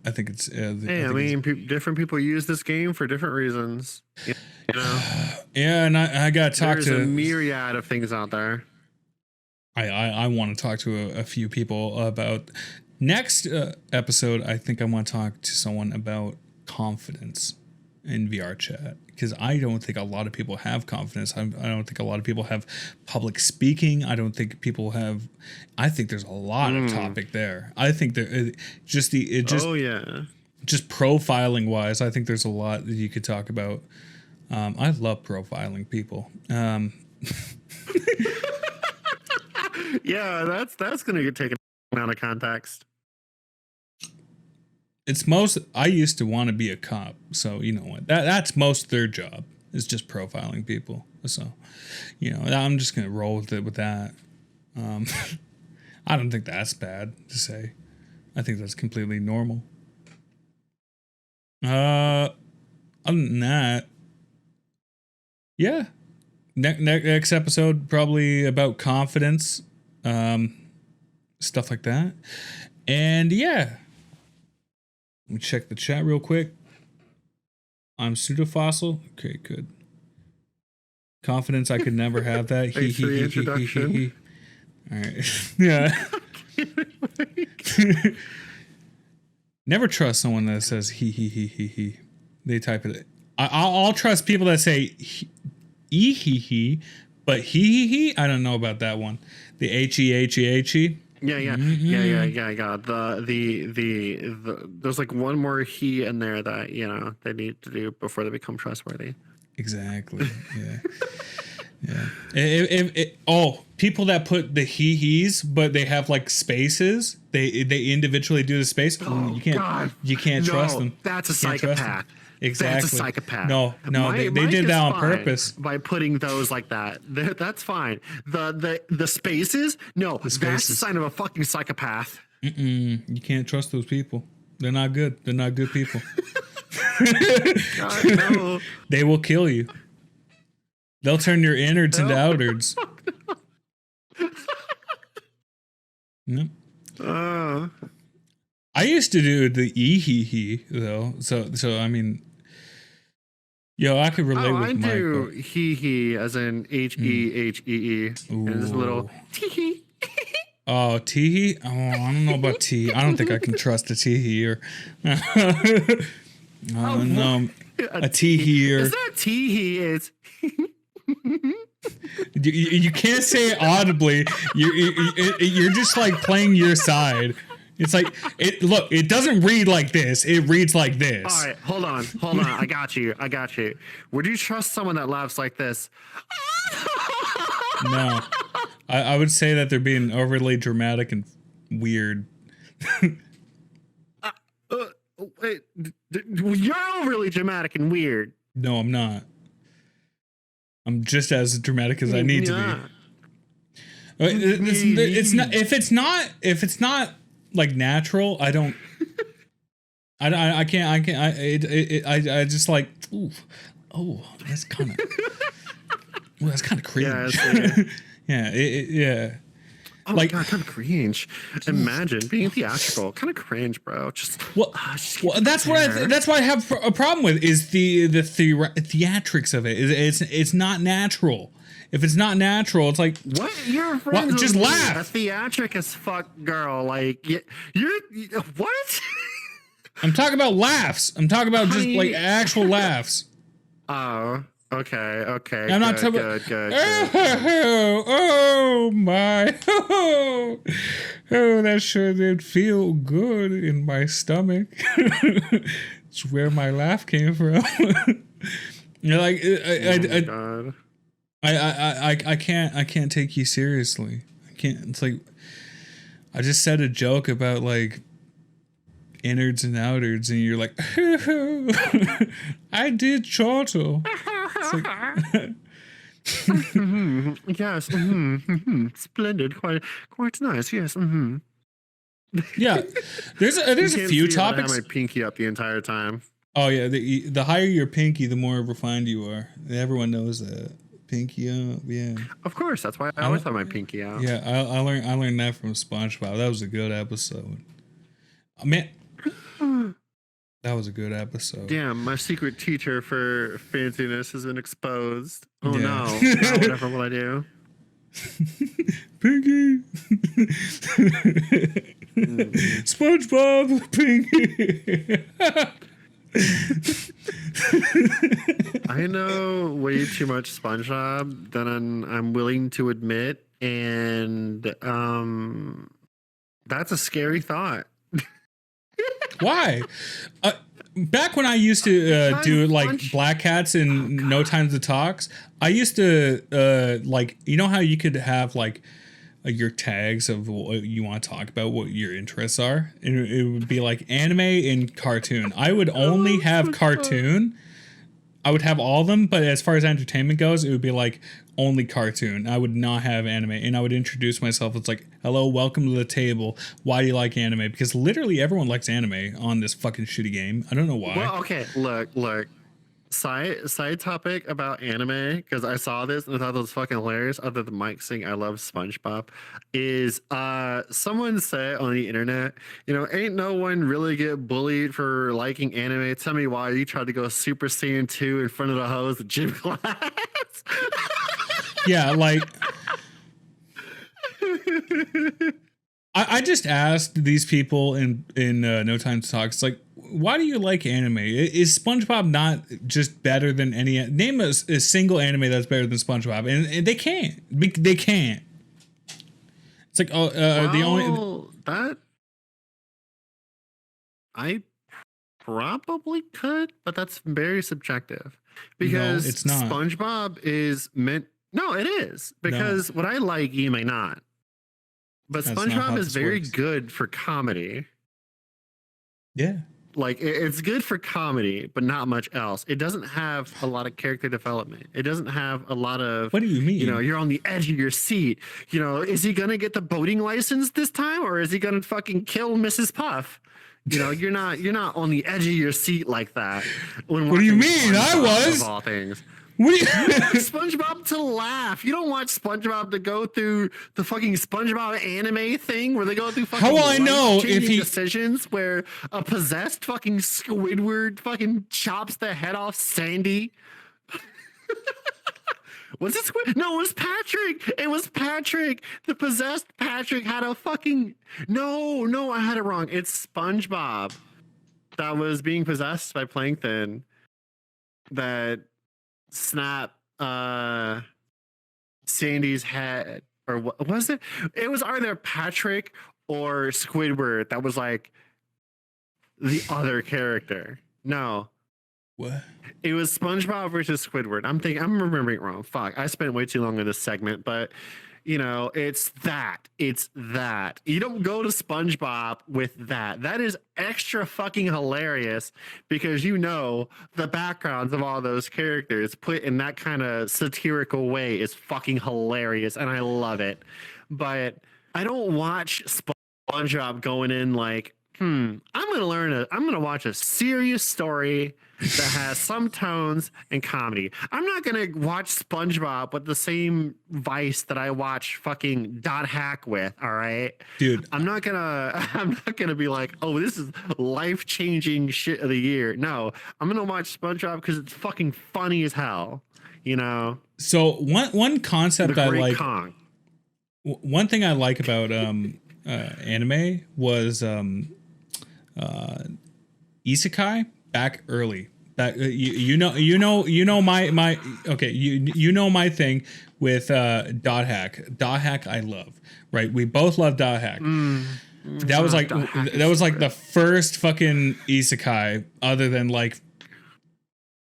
I think it's. Different people use this game for different reasons. You know? Yeah, and I got to talk to. There's a myriad of things out there. I want to talk to a few people about next episode. I think I want to talk to someone about confidence in VRChat, because I don't think a lot of people have confidence. I don't think a lot of people have public speaking. I don't think people have. I think there's a lot of topic there. I think there just profiling wise, I think there's a lot that you could talk about. I love profiling people. Yeah, that's going to get taken out of context. I used to want to be a cop, so you know what? That's most their job is just profiling people. So, you know, I'm just gonna roll with it with that. I don't think that's bad to say. I think that's completely normal. Other than that, yeah. Next episode probably about confidence, stuff like that, and yeah. Let me check the chat real quick. I'm pseudofossil. Okay, good. Confidence, I could never have that. Thanks for the introduction. All right. Yeah. Never trust someone that says he. They type it. I'll trust people that say he, but he. I don't know about that one. The he. Yeah. The there's like one more he in there that, you know, they need to do before they become trustworthy. Exactly. Yeah. Yeah. People that put the he's, but they have like spaces. They individually do the space. Oh, you can't. God. You can't trust them. That's a psychopath. Exactly. That's a psychopath. No, they did that on purpose by putting those like that. That's fine. The spaces, no, that's a sign of a fucking psychopath. You can't trust those people. They're not good. They're not good people. God, no. They will kill you. They'll turn your innards into outwards. No. I used to do the he though. So I mean, yo, I could relate with Mike. I do he as in HEHEE. And this little tee. Oh, tee. Oh, I don't know about tee. I don't think I can trust a tee or no, a tee or is that tee? Is you can't say it audibly. You're just like playing your side. It's like look, it doesn't read like this. It reads like this. All right, hold on. I got you. Would you trust someone that laughs like this? No. I would say that they're being overly dramatic and weird. Wait, you're overly dramatic and weird. No, I'm not. I'm just as dramatic as I need to be. It's not. If it's not like natural, I don't. I can't. I just like. Ooh, oh, that's kind of. That's kind of cringe. Yeah. Yeah. Oh like, my God, kind of cringe. Imagine being theatrical. Kind of cringe, bro. That's what I have a problem with is the theatrics of it. It's not natural. If it's not natural, it's like what? You're a friend just laugh. A theatric as fuck girl. Like you're what? I'm talking about laughs. I'm talking about just like actual laughs. Oh. Okay. I'm not talking about. Oh my! Oh, that sure did feel good in my stomach. It's where my laugh came from. You're like, I can't take you seriously. I can't. It's like I just said a joke about like innards and outwards, and you're like, I did chortle. Like, yes, splendid, quite nice. Yes, yeah. There's a few topics. I have my pinky up the entire time. Oh yeah, the higher your pinky, the more refined you are. Everyone knows that. Pinky up, yeah. Of course, that's why I always have my pinky out. Yeah, I learned that from SpongeBob. That was a good episode. Man. That was a good episode. Damn, my secret teacher for fanciness has been exposed. Oh yeah. No. Now whatever will I do? Pinky. SpongeBob, Pinky. I know way too much SpongeBob than I'm willing to admit, and that's a scary thought. Why? Back when I used to do like Black Hats and No Time to Talks, I used to like, you know how you could have like your tags of what you want to talk about, what your interests are. And it would be like anime and cartoon. I would only have cartoon. I would have all of them, but as far as entertainment goes, it would be like only cartoon. I would not have anime, and I would introduce myself. It's like, hello, welcome to the table. Why do you like anime? Because literally everyone likes anime on this fucking shitty game. I don't know why. Well, okay, look. Side topic about anime, because I saw this and I thought it was fucking hilarious. Other than Mike saying I love SpongeBob, is someone said on the internet, ain't no one really get bullied for liking anime. Tell me why you tried to go Super Saiyan 2 in front of the hose at gym class. Yeah, like I just asked these people in No Time to Talk. It's like, why do you like anime? Is SpongeBob not just better than any? Name a single anime that's better than SpongeBob, and they can't. They can't. It's like the only that I probably could, but that's very subjective because no, it's not. SpongeBob is meant. No, it is because what I like, you may not. But That's SpongeBob is very good for comedy. Yeah. Like it's good for comedy, but not much else. It doesn't have a lot of character development. It doesn't have a lot of. What do you mean? You're on the edge of your seat. Is he gonna get the boating license this time, or is he gonna fucking kill Mrs. Puff? You're not on the edge of your seat like that. What do you mean? SpongeBob, I was. Of all things. You watch SpongeBob to laugh. You don't watch SpongeBob to go through the fucking SpongeBob anime thing where they go through fucking how will I know if he decisions where a possessed fucking Squidward fucking chops the head off Sandy. Was it Squid? No, it was Patrick. It was Patrick. The possessed Patrick had a fucking no, I had it wrong. It's SpongeBob that was being possessed by Plankton that snap Sandy's head, or what was it? It was either Patrick or Squidward that was like the other character. No, what? It was SpongeBob versus Squidward. I'm remembering it wrong. Fuck, I spent way too long on this segment, but it's that. You don't go to SpongeBob with that. That is extra fucking hilarious because the backgrounds of all those characters put in that kind of satirical way is fucking hilarious, and I love it. But I don't watch SpongeBob going in like, I'm gonna watch a serious story that has some tones and comedy. I'm not gonna watch SpongeBob with the same vice that I watch fucking Dot Hack with. All right, dude. I'm not gonna be like, oh, this is life-changing shit of the year. No, I'm gonna watch SpongeBob because it's fucking funny as hell. So one concept I like. Kong. One thing I like about anime was isekai back early. Back you know my okay, you know my thing with Dot Hack. Dot Hack I love. Right? We both love Dot Hack. That was like the first fucking isekai other than like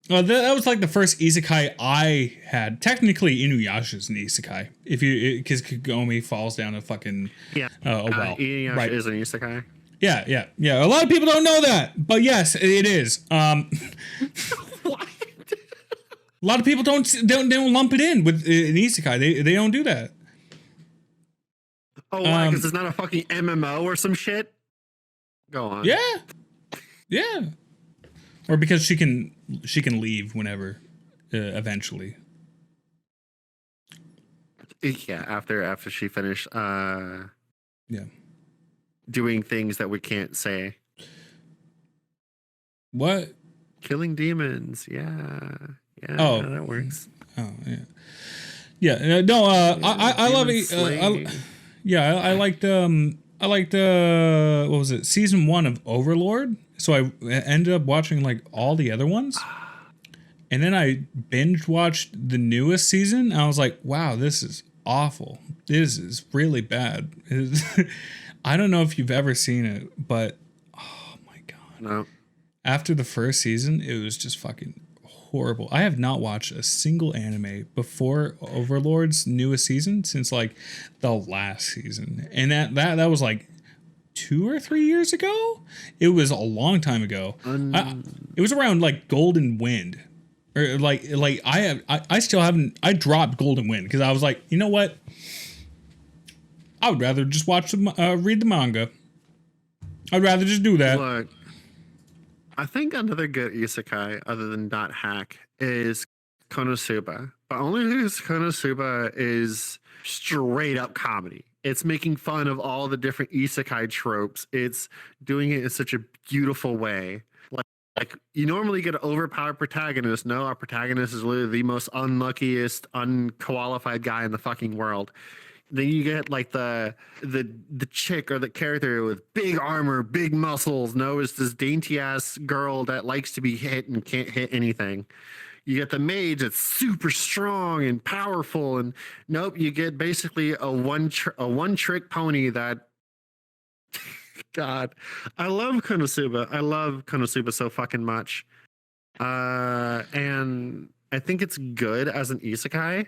that was like the first isekai I had. Technically, Inuyasha's an isekai. Because Kagome falls down a fucking a well. Inuyasha is an isekai. Yeah. A lot of people don't know that, but yes, it is. What? A lot of people don't lump it in with an isekai. They don't do that. Oh, why? Because it's not a fucking MMO or some shit. Go on. Yeah. Or because she can leave whenever, eventually. Yeah, after she finished. Yeah. Doing things that we can't say. What? Killing demons. Yeah. Oh, that works. Oh, yeah. Yeah. No. I love it. I liked. I liked. What was it? Season 1 of Overlord. So I ended up watching like all the other ones, and then I binge watched the newest season. And I was like, wow, this is awful. This is really bad. I don't know if you've ever seen it, but oh my god. No. After the first season, it was just fucking horrible. I have not watched a single anime before Overlord's newest season since like the last season, and that was like 2 or 3 years ago. It was a long time ago. It was around like Golden Wind, or like I still haven't. I dropped Golden Wind because I was like, you know what? I would rather just read the manga. I'd rather just do that. Look, I think another good isekai other than Dot Hack is Konosuba, but only because Konosuba is straight up comedy. It's making fun of all the different isekai tropes. It's doing it in such a beautiful way. Like you normally get an overpowered protagonist. No, our protagonist is literally the most unluckiest, unqualified guy in the fucking world. Then you get like the chick or the character with big armor, big muscles. No, it's this dainty ass girl that likes to be hit and can't hit anything. You get the mage that's super strong and powerful, and nope, you get basically a one trick pony that. God, I love Konosuba. I love Konosuba so fucking much, and I think it's good as an isekai.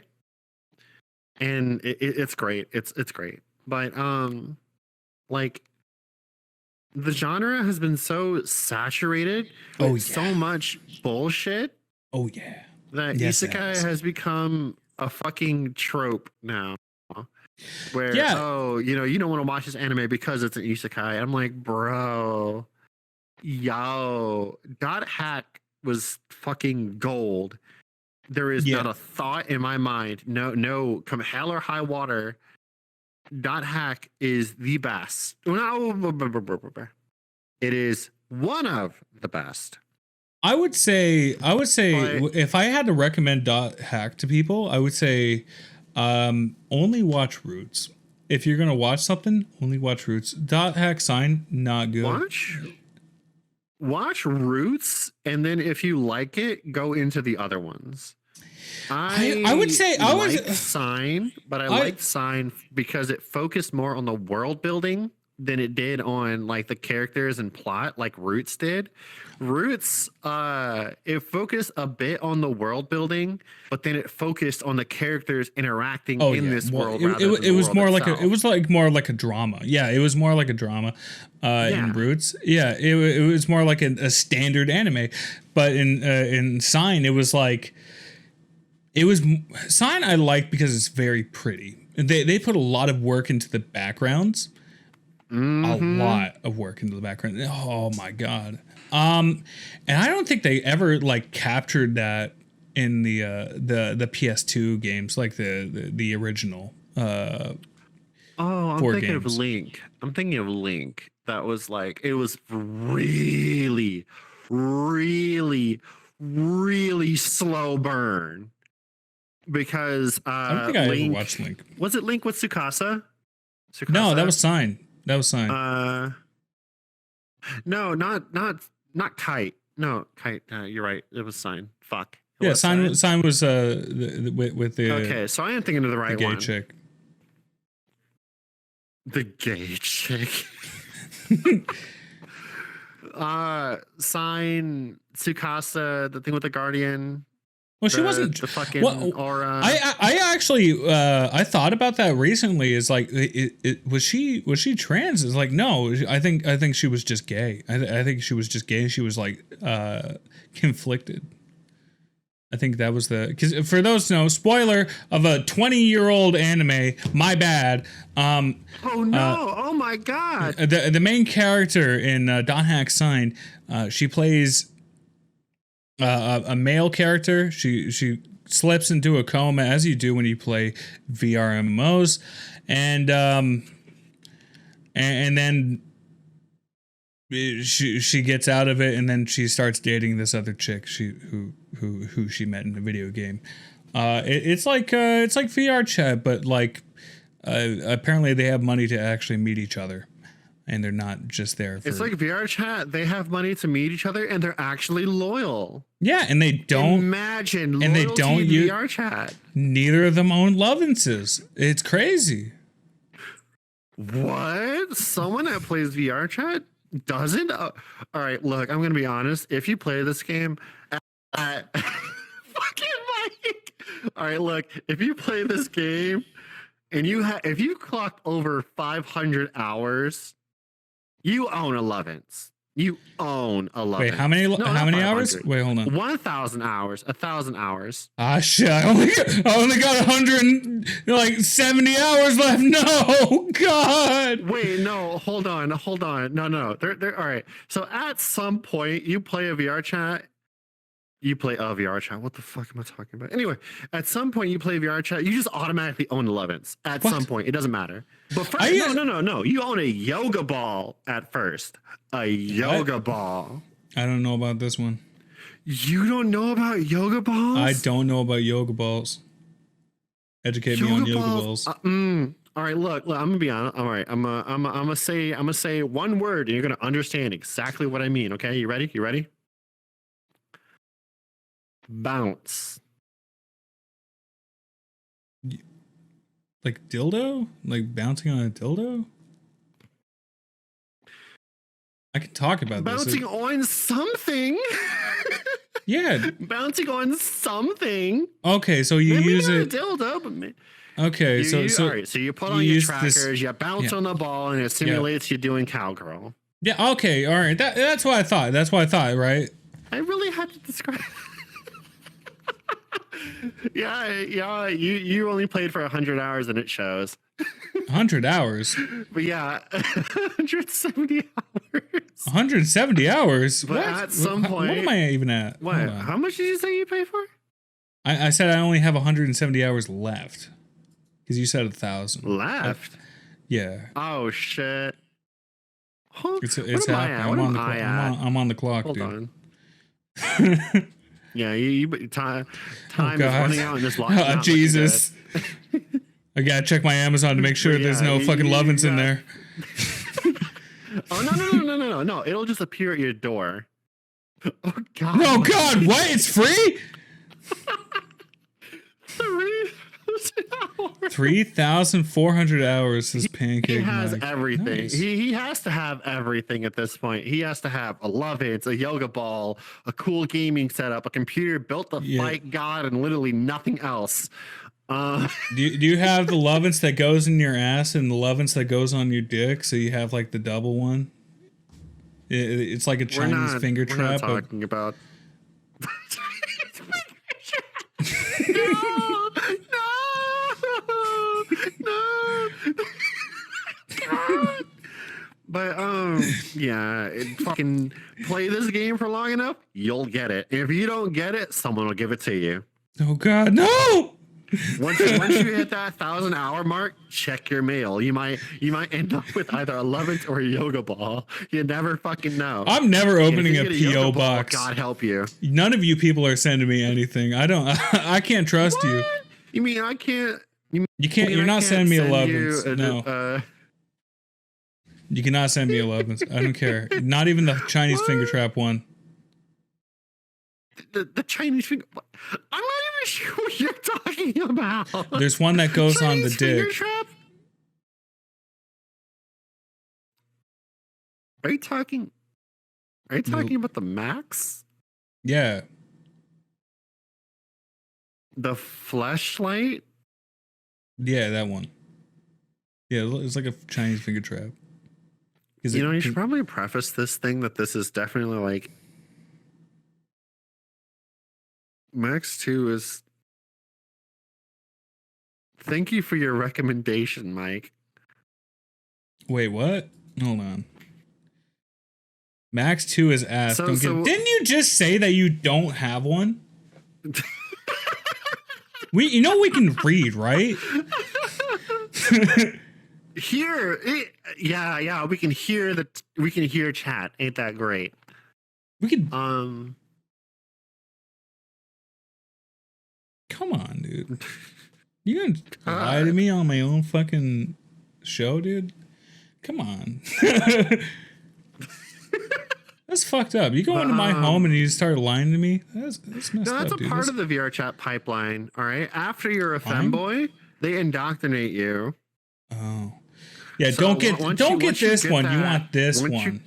And it's great. It's great. But like the genre has been so saturated with so much bullshit. Oh yeah. That isekai has become a fucking trope now. Where you don't want to watch this anime because it's an isekai. I'm like, bro, Dot Hack was fucking gold. There is not a thought in my mind. No, come hell or high water. Dot Hack is the best. It is one of the best. I would say if I had to recommend Dot Hack to people, I would say only watch Roots. If you're gonna watch something, only watch Roots. Dot Hack Sign, not good. Watch Roots, and then if you like it, go into the other ones. I would say I liked Sign, but I liked Sign because it focused more on the world building than it did on like the characters and plot, like Roots did. Roots, it focused a bit on the world building, but then it focused on the characters interacting in this world. It was more like more like a drama. Yeah, it was more like a drama in Roots. Yeah, it was more like a standard anime, but in Sign, it was like Sign I liked because it's very pretty. They put a lot of work into the backgrounds. A lot of work into the background. Oh my god. And I don't think they ever like captured that in the PS2 games, like the original. I'm thinking of Link. That was like, it was really, really, really slow burn. Because I don't think I ever watched Link. Was it Link with Tsukasa? No, that was Sign. No, not Kite. No, Kite. You're right. It was Sign. Fuck. Sign was with the. Okay, so I am thinking of the right gay one. Chick. The gay chick. Sign, Tsukasa, the thing with the Guardian. Well, she wasn't the fucking aura. I actually I thought about that recently. Is like, was she trans? It's like, no. I think she was just gay. I think she was just gay. She was like conflicted. I think that was because for those who know, spoiler of a 20-year-old anime. My bad. Oh no! Oh my god! The main character in Dot Hack Sign, she plays a male character. She slips into a coma, as you do when you play VR MMOs, and then she gets out of it, and then she starts dating this other chick who she met in a video game. It's like VRealChat, but like apparently they have money to actually meet each other. And they're not just there for... It's like VRealChat. They have money to meet each other, and they're actually loyal. Yeah, and they don't... Imagine loyalty and they don't use VRealChat. Neither of them own Lovenses. It's crazy. What? Someone that plays VRealChat doesn't? All right, look, I'm going to be honest. If you play this game... All right, look, if you play this game and if you clock over 500 hours, you own 11s. You own 11. Wait, how many hours? 500. Wait, hold on. 1,000 hours. 1,000 hours. Ah, shit! I only got 170 hours left. No, God. Wait, no, hold on. No. They're all right. So at some point, you play a VR chat. You play a VR chat. What the fuck am I talking about? Anyway, at some point you play VR chat, you just automatically own 11s. At some point, it doesn't matter. But first, no. You own a yoga ball at first. A yoga ball. I don't know about this one. You don't know about yoga balls? I don't know about yoga balls. Educate me on yoga balls. All right, look, I'm gonna be honest. All right, I'm gonna say one word, and you're gonna understand exactly what I mean. Okay, you ready? Bounce. Like dildo? Like bouncing on a dildo? I can talk about bouncing on something. Yeah. Bouncing on something. Okay, so you use not it. A dildo, but okay, so all right, so you put on your trackers, you bounce on the ball, and it simulates you doing cowgirl. Yeah. Okay. All right. That's what I thought. Right. I really had to describe. Yeah. You only played for 100 hours, and it shows. 100 hours. But yeah, 170 hours. 170 hours. But what? At some point, what am I even at? What? How much did you say you paid for? I said I only have 170 hours left. Because you said 1,000. Left? Yeah. Oh shit. It's happening. I'm on the clock, Hold dude. On. Yeah, time is running out in this life. Oh, Jesus. I gotta check my Amazon to make sure there's no fucking lovin's in there. Oh, no. It'll just appear at your door. Oh, God. No, God, what? It's free? 3,400 hours is Pancake. He has Mike. everything. Nice. He has to have everything at this point. He has to have a lovin's, a yoga ball, a cool gaming setup, a computer built to fight God, and literally nothing else. Do you have the lovin's that goes in your ass and the lovin's that goes on your dick? So you have like the double one. It's like a Chinese finger trap. We're not talking about. No. God. But fucking play this game for long enough, you'll get it. If you don't get it, someone will give it to you. Oh God, no! Once you hit that 1,000-hour mark, check your mail. You might end up with either a lovin's or a yoga ball. You never fucking know. I'm never opening a PO box. God help you. None of you people are sending me anything. I can't trust you. You mean I can't? You can't. You're not sending me a lovin's. No. You cannot send me a lovin's. I don't care. Not even the Chinese finger trap one. The Chinese finger. I'm not even sure what you're talking about. There's one that goes on the dick. Trap? Are you talking about the Max? Yeah. The fleshlight? Yeah, that one. Yeah, it's like a Chinese finger trap. You should probably preface this thing that this is definitely like Max 2 is. Thank you for your recommendation, Mike. Wait, what? Hold on. Max 2 is ass. Didn't you just say that you don't have one? We can read, right? Yeah, we can hear chat. Ain't that great? We can Come on, dude. You gonna lie to me on my own fucking show, dude? Come on. That's fucked up. You go into my home and you start lying to me? That's messed up, that's a dude. part of the VRChat pipeline, all right? After you're a femboy, they indoctrinate you. Oh. Yeah, so don't get this one. You want this one.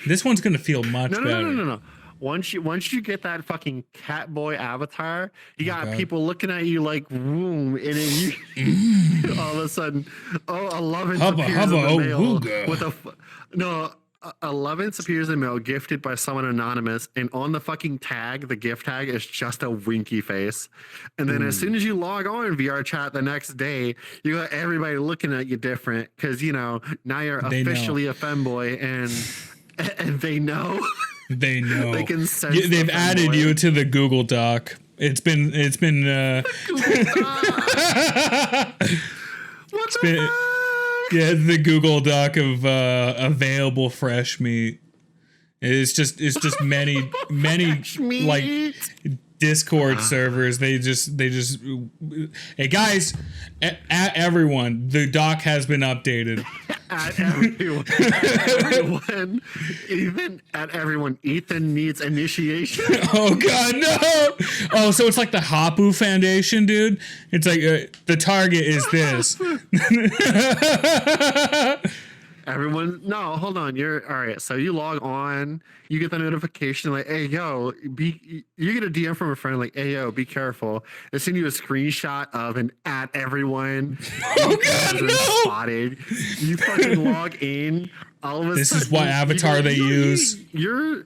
This one's going to feel much better. No. once you get that fucking cat boy avatar, you got God. people looking at you like boom, and then you all of a sudden, oh, 11th Hubba, appears hubba, in the oh, mail wooga. with no. 11th appears in the mail, gifted by someone anonymous, and on the fucking tag, the gift tag is just a winky face. And then as soon as you log on VRChat the next day, you got everybody looking at you different because now you're They know. officially a femboy, and they know. They know. They can sense They've the added femboy. you to the Google Doc. It's been What the been- fuck? yeah, the Google Doc of available fresh meat. It's just many Fresh meat. like Discord servers. They just hey guys, at everyone, the doc has been updated. At everyone, even at everyone, Ethan needs initiation. Oh god, no! Oh, so it's like the Hapu Foundation, dude. It's like the target is this. Everyone, no, hold on. You're all right. So you log on, you get the notification like, "Hey, yo, you get a DM from a friend like, "Hey, yo, be careful." They send you a screenshot of an at everyone. Oh god, no! Spotted. You fucking log in. All of a This sudden, is what avatar they use. You're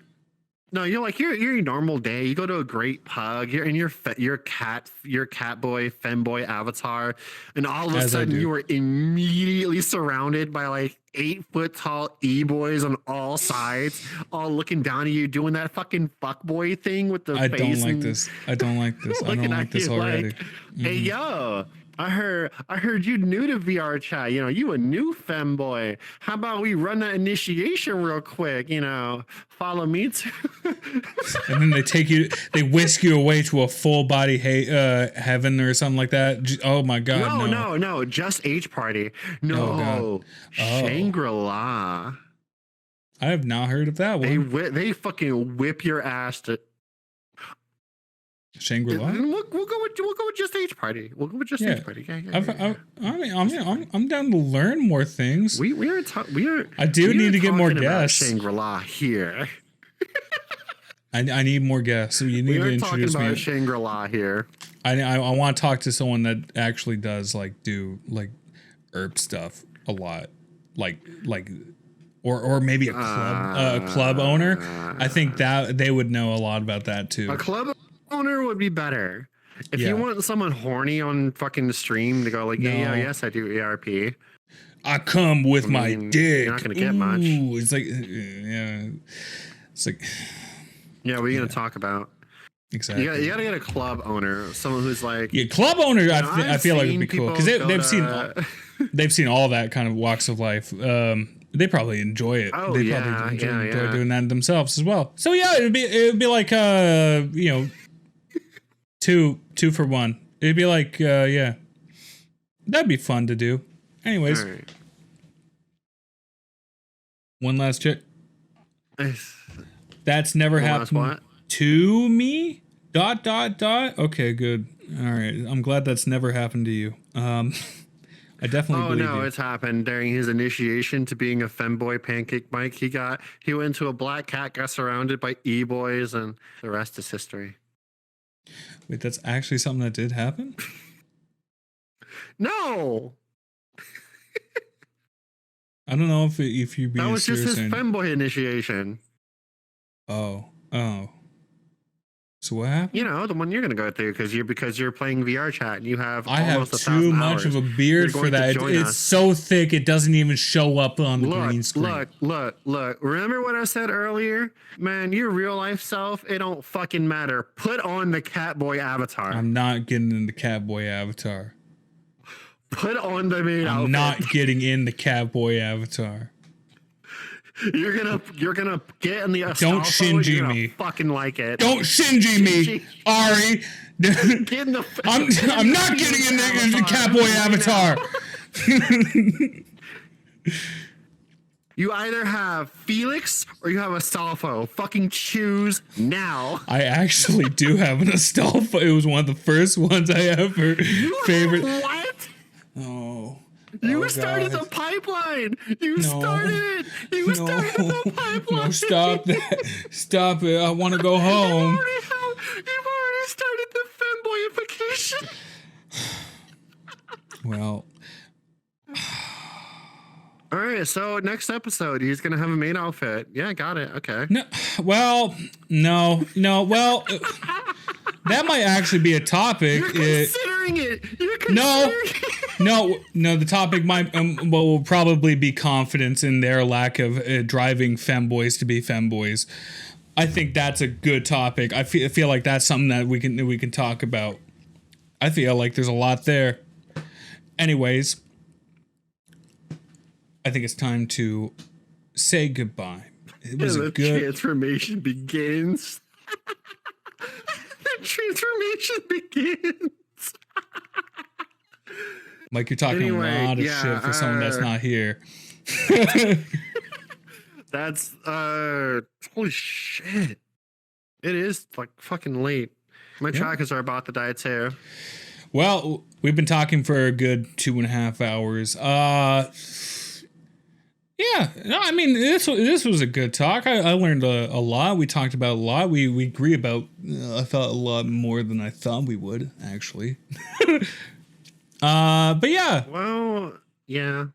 like you're a normal day. You go to a great pug. You're in your cat boy femboy avatar, and all of a As I sudden do. you are immediately surrounded by like 8-foot tall e-boys on all sides, all looking down at you, doing that fucking fuckboy thing with the I face. don't like and this. I don't like this. I don't looking like at this you already. like, hey yo, I heard you new to VR chat. You a new femboy. How about we run that initiation real quick? Follow me too. And then they whisk you away to a full body heaven or something like that. Oh my god, No, just H party. No, Oh, God. Oh. Shangri-La. I have not heard of that one. They fucking whip your ass to. Shangri-La. We'll go with just H party. We'll go with just Yeah. H party. Yeah. I'm down to learn more things. We are. I do need to get more talking about guests. Shangri-La here. I need more guests. So you We need to are talking introduce about me. Shangri-La here. I want to talk to someone that actually does do herb stuff a lot, or maybe a club owner. I think that they would know a lot about that too. A club owner would be better. If Yeah. you want someone horny on fucking stream to go like, yeah, No. yes, I do ERP. I come with my mean, dick. you're not gonna get much. Ooh, it's like yeah, it's like Yeah, what are you gonna talk about? exactly. You gotta get a club owner, someone who's like, Yeah, club owner. I I've feel like seen would be cool people because go they've to- seen all that kind of walks of life. They probably enjoy it. Oh, They yeah, probably yeah, enjoy yeah. doing that themselves as well. So yeah, it'd be like 2 for 1. It'd be like yeah, that'd be fun to do. Anyways, all right. one last check. That's never One last happened what? to me. ... Okay, good. All right, I'm glad that's never happened to you. I definitely Oh believe no, you. it's happened during his initiation to being a femboy pancake Mike. He went to a black cat, got surrounded by e-boys, and the rest is history. Wait, that's actually something that did happen? No, I don't know if you're being that was just serious. his femboy initiation. Oh. So what happened? The one you're gonna go through because you're playing VR chat and you have I have almost too 1,000 much hours. of a beard You're for going to that. join It's us. so thick it doesn't even show up on the green screen. Look. Remember what I said earlier? Man, your real life self, it don't fucking matter. Put on the Catboy avatar. I'm not getting in the Catboy avatar. Put on the main outfit. I'm not getting in the Catboy avatar. You're gonna get in the Don't Astolfo, Shinji you're gonna me. fucking like it. Don't Shinji me, Ari. Get in the I'm not getting in the Catboy avatar. You either have Felix or you have Astolfo. Fucking choose now. I actually do have an Astolfo. It was one of the first ones I ever favorite. What? Oh, You Oh, started God. the pipeline. You No. started it. You No. started the pipeline. No, stop that. Stop it. I want to go home. You've already started the femboyification. Well, All right, so next episode, he's gonna have a maid outfit. Yeah, got it. Okay. no. Well, no. Well, that might actually be a topic. You're considering it. You're No. considering it. No. The topic might will probably be confidence in their lack of driving femboys to be femboys. I think that's a good topic. I feel like that's something that we can talk about. I feel like there's a lot there. Anyways, I think it's time to say goodbye. It was the a good transformation begins. The transformation begins. like you're talking Anyway, a lot of yeah, shit for someone that's not here. That's holy shit. It is like fucking late. My trackers are about to die too. Well, we've been talking for a good 2.5 hours. Yeah, no, I mean this was a good talk. I learned a lot. We talked about a lot. We agree about. I thought a lot more than I thought we would actually. But yeah. Well, yeah.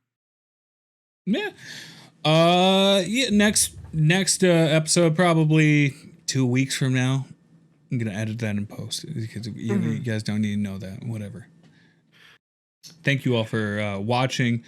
Yeah. Yeah. Next episode probably 2 weeks from now. I'm gonna edit that and post it because you guys don't need to know that. Whatever. Thank you all for watching.